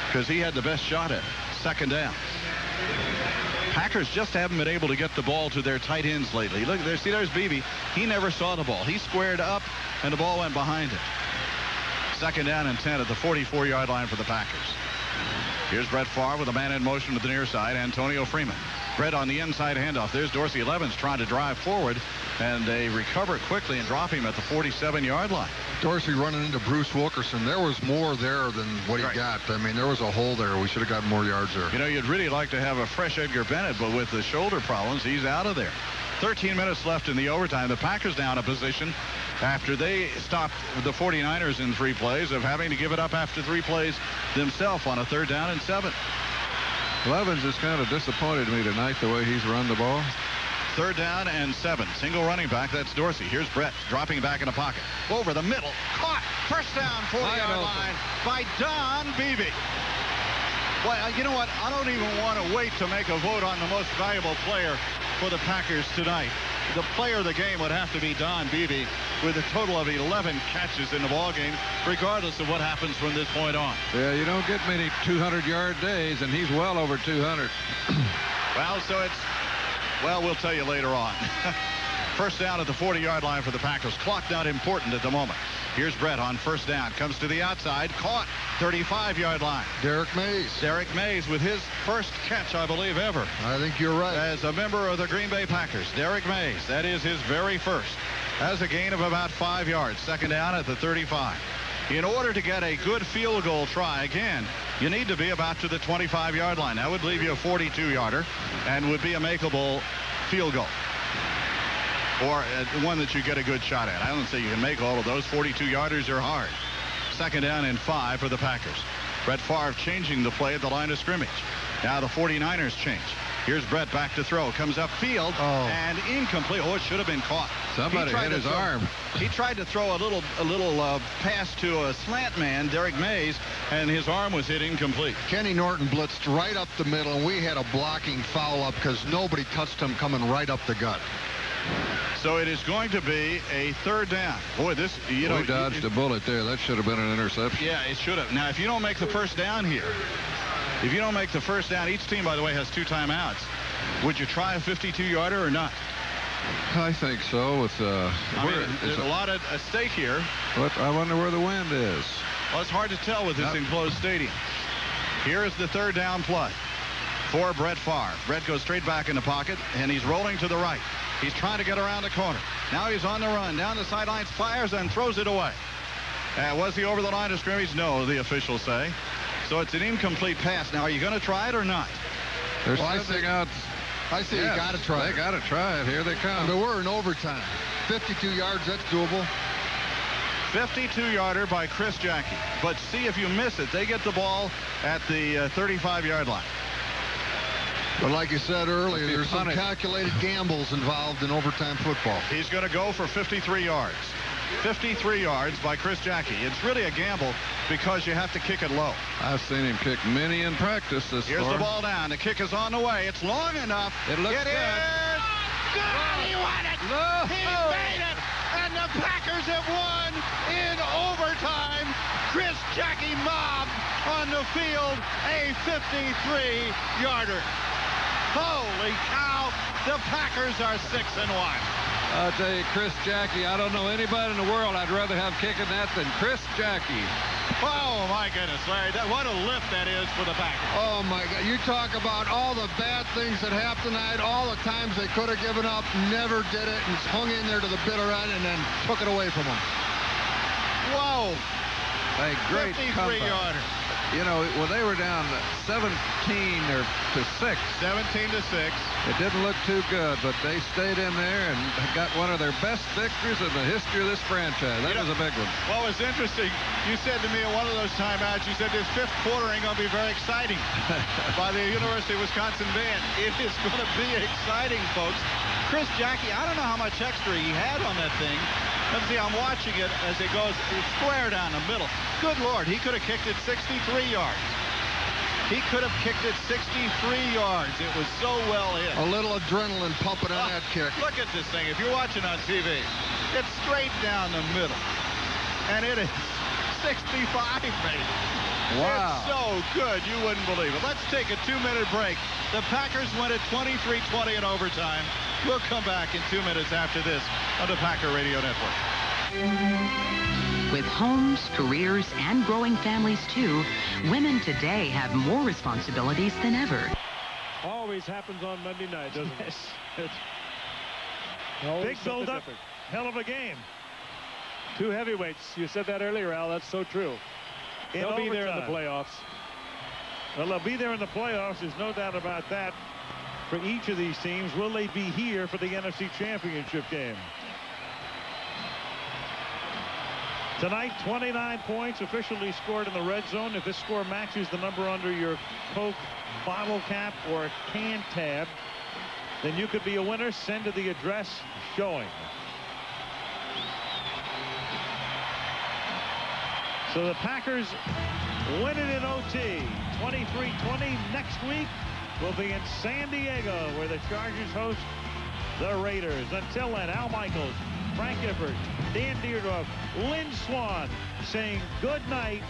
because he had the best shot at it. Second down. Packers just haven't been able to get the ball to their tight ends lately. Look there, see, there's Beebe. He never saw the ball. He squared up, and the ball went behind it. Second down and 10 at the 44-yard line for the Packers. Here's Brett Favre with a man in motion to the near side. Antonio Freeman. Brett on the inside handoff. There's Dorsey Levens trying to drive forward, and they recover quickly and drop him at the 47-yard line. Dorsey running into Bruce Wilkerson. There was more there than what he got. I mean, there was a hole there. We should have gotten more yards there. You know, you'd really like to have a fresh Edgar Bennett, but with the shoulder problems, he's out of there. 13 minutes left in the overtime. The Packers now in a position after they stopped the 49ers in 3 plays of having to give it up after 3 plays themselves on a 3rd down and 7. Levens has kind of disappointed me tonight the way he's run the ball. 3rd down and 7. Single running back. That's Dorsey. Here's Brett dropping back in the pocket. Over the middle. Caught. First down, 40-yard line by Don Beebe. Well, you know what? I don't even want to wait to make a vote on the most valuable player for the Packers tonight. The player of the game would have to be Don Beebe with a total of 11 catches in the ballgame, regardless of what happens from this point on. Yeah, you don't get many 200-yard days, and he's well over 200. Well, we'll tell you later on. First down at the 40-yard line for the Packers. Clock not important at the moment. Here's Brett on first down. Comes to the outside. Caught. 35-yard line. Derek Mays. Derek Mays with his first catch, I believe, ever. I think you're right. As a member of the Green Bay Packers. Derek Mays. That is his very first. Has a gain of about 5 yards. Second down at the 35. In order to get a good field goal try, again, you need to be about to the 25-yard line. That would leave you a 42-yarder and would be a makeable field goal. Or one that you get a good shot at. I don't say you can make all of those. 42-yarders are hard. Second down and 5 for the Packers. Brett Favre changing the play at the line of scrimmage. Now the 49ers change. Here's Brett back to throw. Comes upfield and incomplete. Oh, it should have been caught. Somebody hit his arm. He tried to throw a little pass to a slant man, Derek Mays, and his arm was hit incomplete. Kenny Norton blitzed right up the middle, and we had a blocking foul up because nobody touched him coming right up the gut. So it is going to be a 3rd down. Boy, this, you know. We dodged a bullet there. That should have been an interception. Yeah, it should have. Now, if you don't make the first down here, if you don't make the first down, each team, by the way, has 2 timeouts. Would you try a 52-yarder or not? I think so. With there's a lot at stake here. But I wonder where the wind is. Well, it's hard to tell with this enclosed stadium. Here is the 3rd down play for Brett Favre. Brett goes straight back in the pocket, and he's rolling to the right. He's trying to get around the corner. Now he's on the run. Down the sidelines, fires, and throws it away. Was he over the line of scrimmage? No, the officials say. So it's an incomplete pass. Now, are you going to try it or not? They're sending out. I say you got to try it. They got to try it. Here they come. But we're in overtime. 52 yards, that's doable. 52-yarder by Chris Jackie. But see, if you miss it, they get the ball at the 35-yard line. But like you said earlier, there's some calculated gambles involved in overtime football. He's going to go for 53 yards. 53 yards by Chris Jackie. It's really a gamble because you have to kick it low. I've seen him kick many in practice this Here's the ball down. The kick is on the way. It's long enough. It looks good. Good. He won it. He made it. And the Packers have won in overtime. Chris Jackie mobbed on the field a 53-yarder. Holy cow. The Packers are 6-1. I'll tell you, Chris Jackie, I don't know anybody in the world I'd rather have kicking that than Chris Jackie. Oh, my goodness, Larry. What a lift that is for the Packers. Oh, my God. You talk about all the bad things that happened tonight, all the times they could have given up, never did it, and hung in there to the bitter end and then took it away from them. Whoa. A great 53-yarder. You know, when they were down 17 or to 6. 17 to 6. It didn't look too good, but they stayed in there and got one of their best victories in the history of this franchise. That was a big one. What was interesting, you said to me at one of those timeouts, you said this fifth quarter ain't going to be very exciting by the University of Wisconsin band. It is going to be exciting, folks. Chris Jackie, I don't know how much extra he had on that thing. Let's see, I'm watching it as it goes square down the middle. Good Lord, he could have kicked it 63 yards. He could have kicked it 63 yards. It was so well hit. A little adrenaline pumping on that kick. Look at this thing. If you're watching on TV, it's straight down the middle. And it is 65, maybe. Wow. It's so good, you wouldn't believe it. Let's take a 2-minute break. The Packers win it 23-20 in overtime. We'll come back in 2 minutes after this on the Packer Radio Network. With homes, careers, and growing families, too, women today have more responsibilities than ever. Always happens on Monday night, doesn't it? It's big build-up, hell of a game. Two heavyweights. You said that earlier, Al. That's so true. They'll be there in the playoffs. Well, they'll be there in the playoffs. There's no doubt about that. For each of these teams, will they be here for the NFC Championship game? Tonight, 29 points officially scored in the red zone. If this score matches the number under your Coke bottle cap or can tab, then you could be a winner. Send to the address showing. So the Packers win it in OT, 23-20. Next week, we'll be in San Diego, where the Chargers host the Raiders. Until then, Al Michaels, Frank Gifford, Dan Deerdorf, Lynn Swan saying good night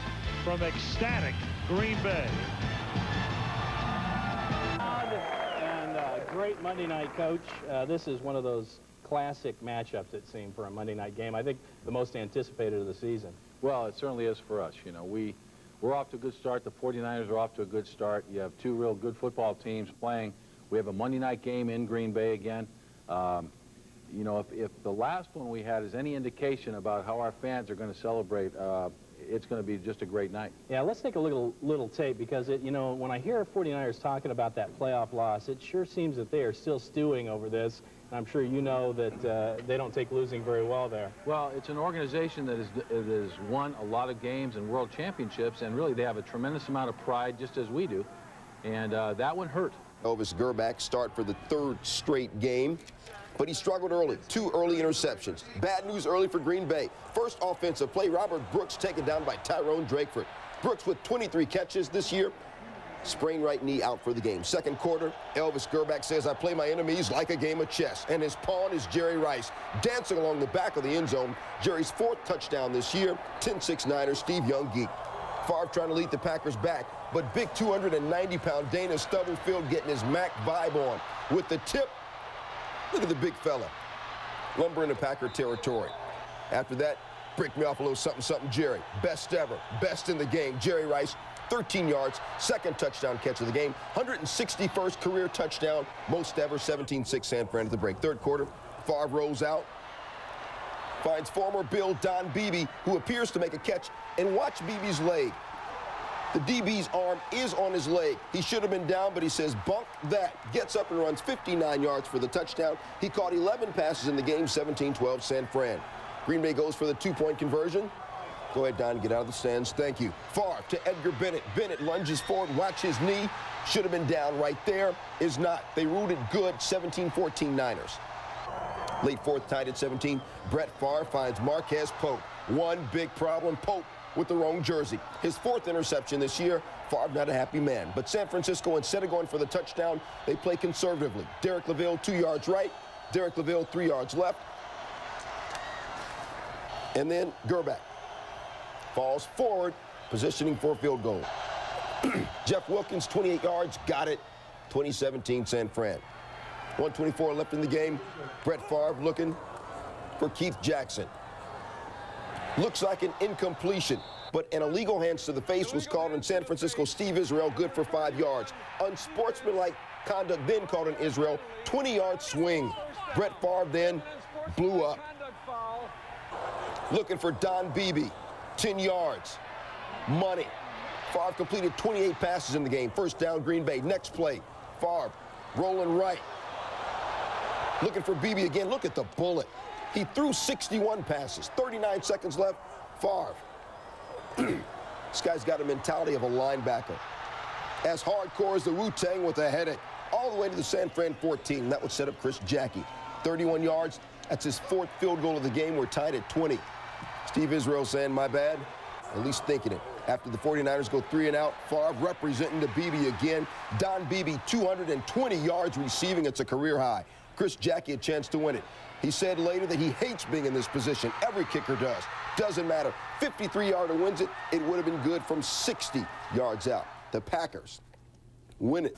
from ecstatic Green Bay. And great Monday night, Coach. This is one of those classic matchups, it seemed, for a Monday night game. I think the most anticipated of the season. Well, it certainly is for us. You know, we're off to a good start. The 49ers are off to a good start. You have two real good football teams playing. We have a Monday night game in Green Bay again. You know, if the last one we had is any indication about how our fans are going to celebrate, it's going to be just a great night. Yeah, let's take a little tape, because, you know, when I hear 49ers talking about that playoff loss, it sure seems that they are still stewing over this. And I'm sure you know that they don't take losing very well there. Well, it's an organization that has won a lot of games and world championships, and really they have a tremendous amount of pride, just as we do. And that one hurt. Elvis Gerback start for the third straight game, but he struggled early. 2 early interceptions. Bad news early for Green Bay. First offensive play, Robert Brooks taken down by Tyrone Drakeford. Brooks with 23 catches this year. Sprained right knee, out for the game. Second quarter, Elvis Gerback says, I play my enemies like a game of chess. And his pawn is Jerry Rice, dancing along the back of the end zone. Jerry's 4th touchdown this year. 10-6 Niners, Steve Young geek. Favre trying to lead the Packers back, but big 290-pound Dana Stubblefield getting his Mac vibe on. With the tip, look at the big fella. Lumber into Packer territory. After that, break me off a little something, Jerry. Best ever, best in the game. Jerry Rice, 13 yards, 2nd touchdown catch of the game, 161st career touchdown, most ever, 17-6 San Fran at the break. Third quarter, Favre rolls out, finds former Bill Don Beebe, who appears to make a catch, and watch Beebe's leg. The DB's arm is on his leg. He should have been down, but he says, bunk that. Gets up and runs 59 yards for the touchdown. He caught 11 passes in the game, 17-12 San Fran. Green Bay goes for the 2-point conversion. Go ahead, Don, get out of the stands. Thank you. Favre to Edgar Bennett. Bennett lunges forward, watch his knee. Should have been down right there. Is not. They ruled it good, 17-14 Niners. Late 4th, tied at 17. Brett Favre finds Marquez Pope. One big problem, Pope with the wrong jersey. His 4th interception this year. Favre not a happy man. But San Francisco, instead of going for the touchdown, they play conservatively. Derek LaVille, 2 yards right. Derek LaVille, 3 yards left. And then Gerback falls forward, positioning for a field goal. Jeff Wilkins, 28 yards, got it. 2017 San Fran. 1:24 left in the game. Brett Favre looking for Keith Jackson. Looks like an incompletion, but an illegal hands to the face was called on San Francisco Steve Israel, good for 5 yards. Unsportsmanlike conduct then called on Israel, 20-yard swing. Brett Favre then blew up. Looking for Don Beebe, 10 yards. Money. Favre completed 28 passes in the game. First down, Green Bay. Next play, Favre rolling right. Looking for Beebe again. Look at the bullet. He threw 61 passes, 39 seconds left. Favre. This guy's got a mentality of a linebacker. As hardcore as the Wu-Tang with a headache. All the way to the San Fran 14. That would set up Chris Jackie. 31 yards. That's his 4th field goal of the game. We're tied at 20. Steve Israel saying, my bad, at least thinking it. After the 49ers go 3 and out, Favre representing the Beebe again. Don Beebe, 220 yards receiving. It's a career high. Chris Jackie a chance to win it. He said later that he hates being in this position. Every kicker does. Doesn't matter. 53-yarder wins it. It would have been good from 60 yards out. The Packers win it.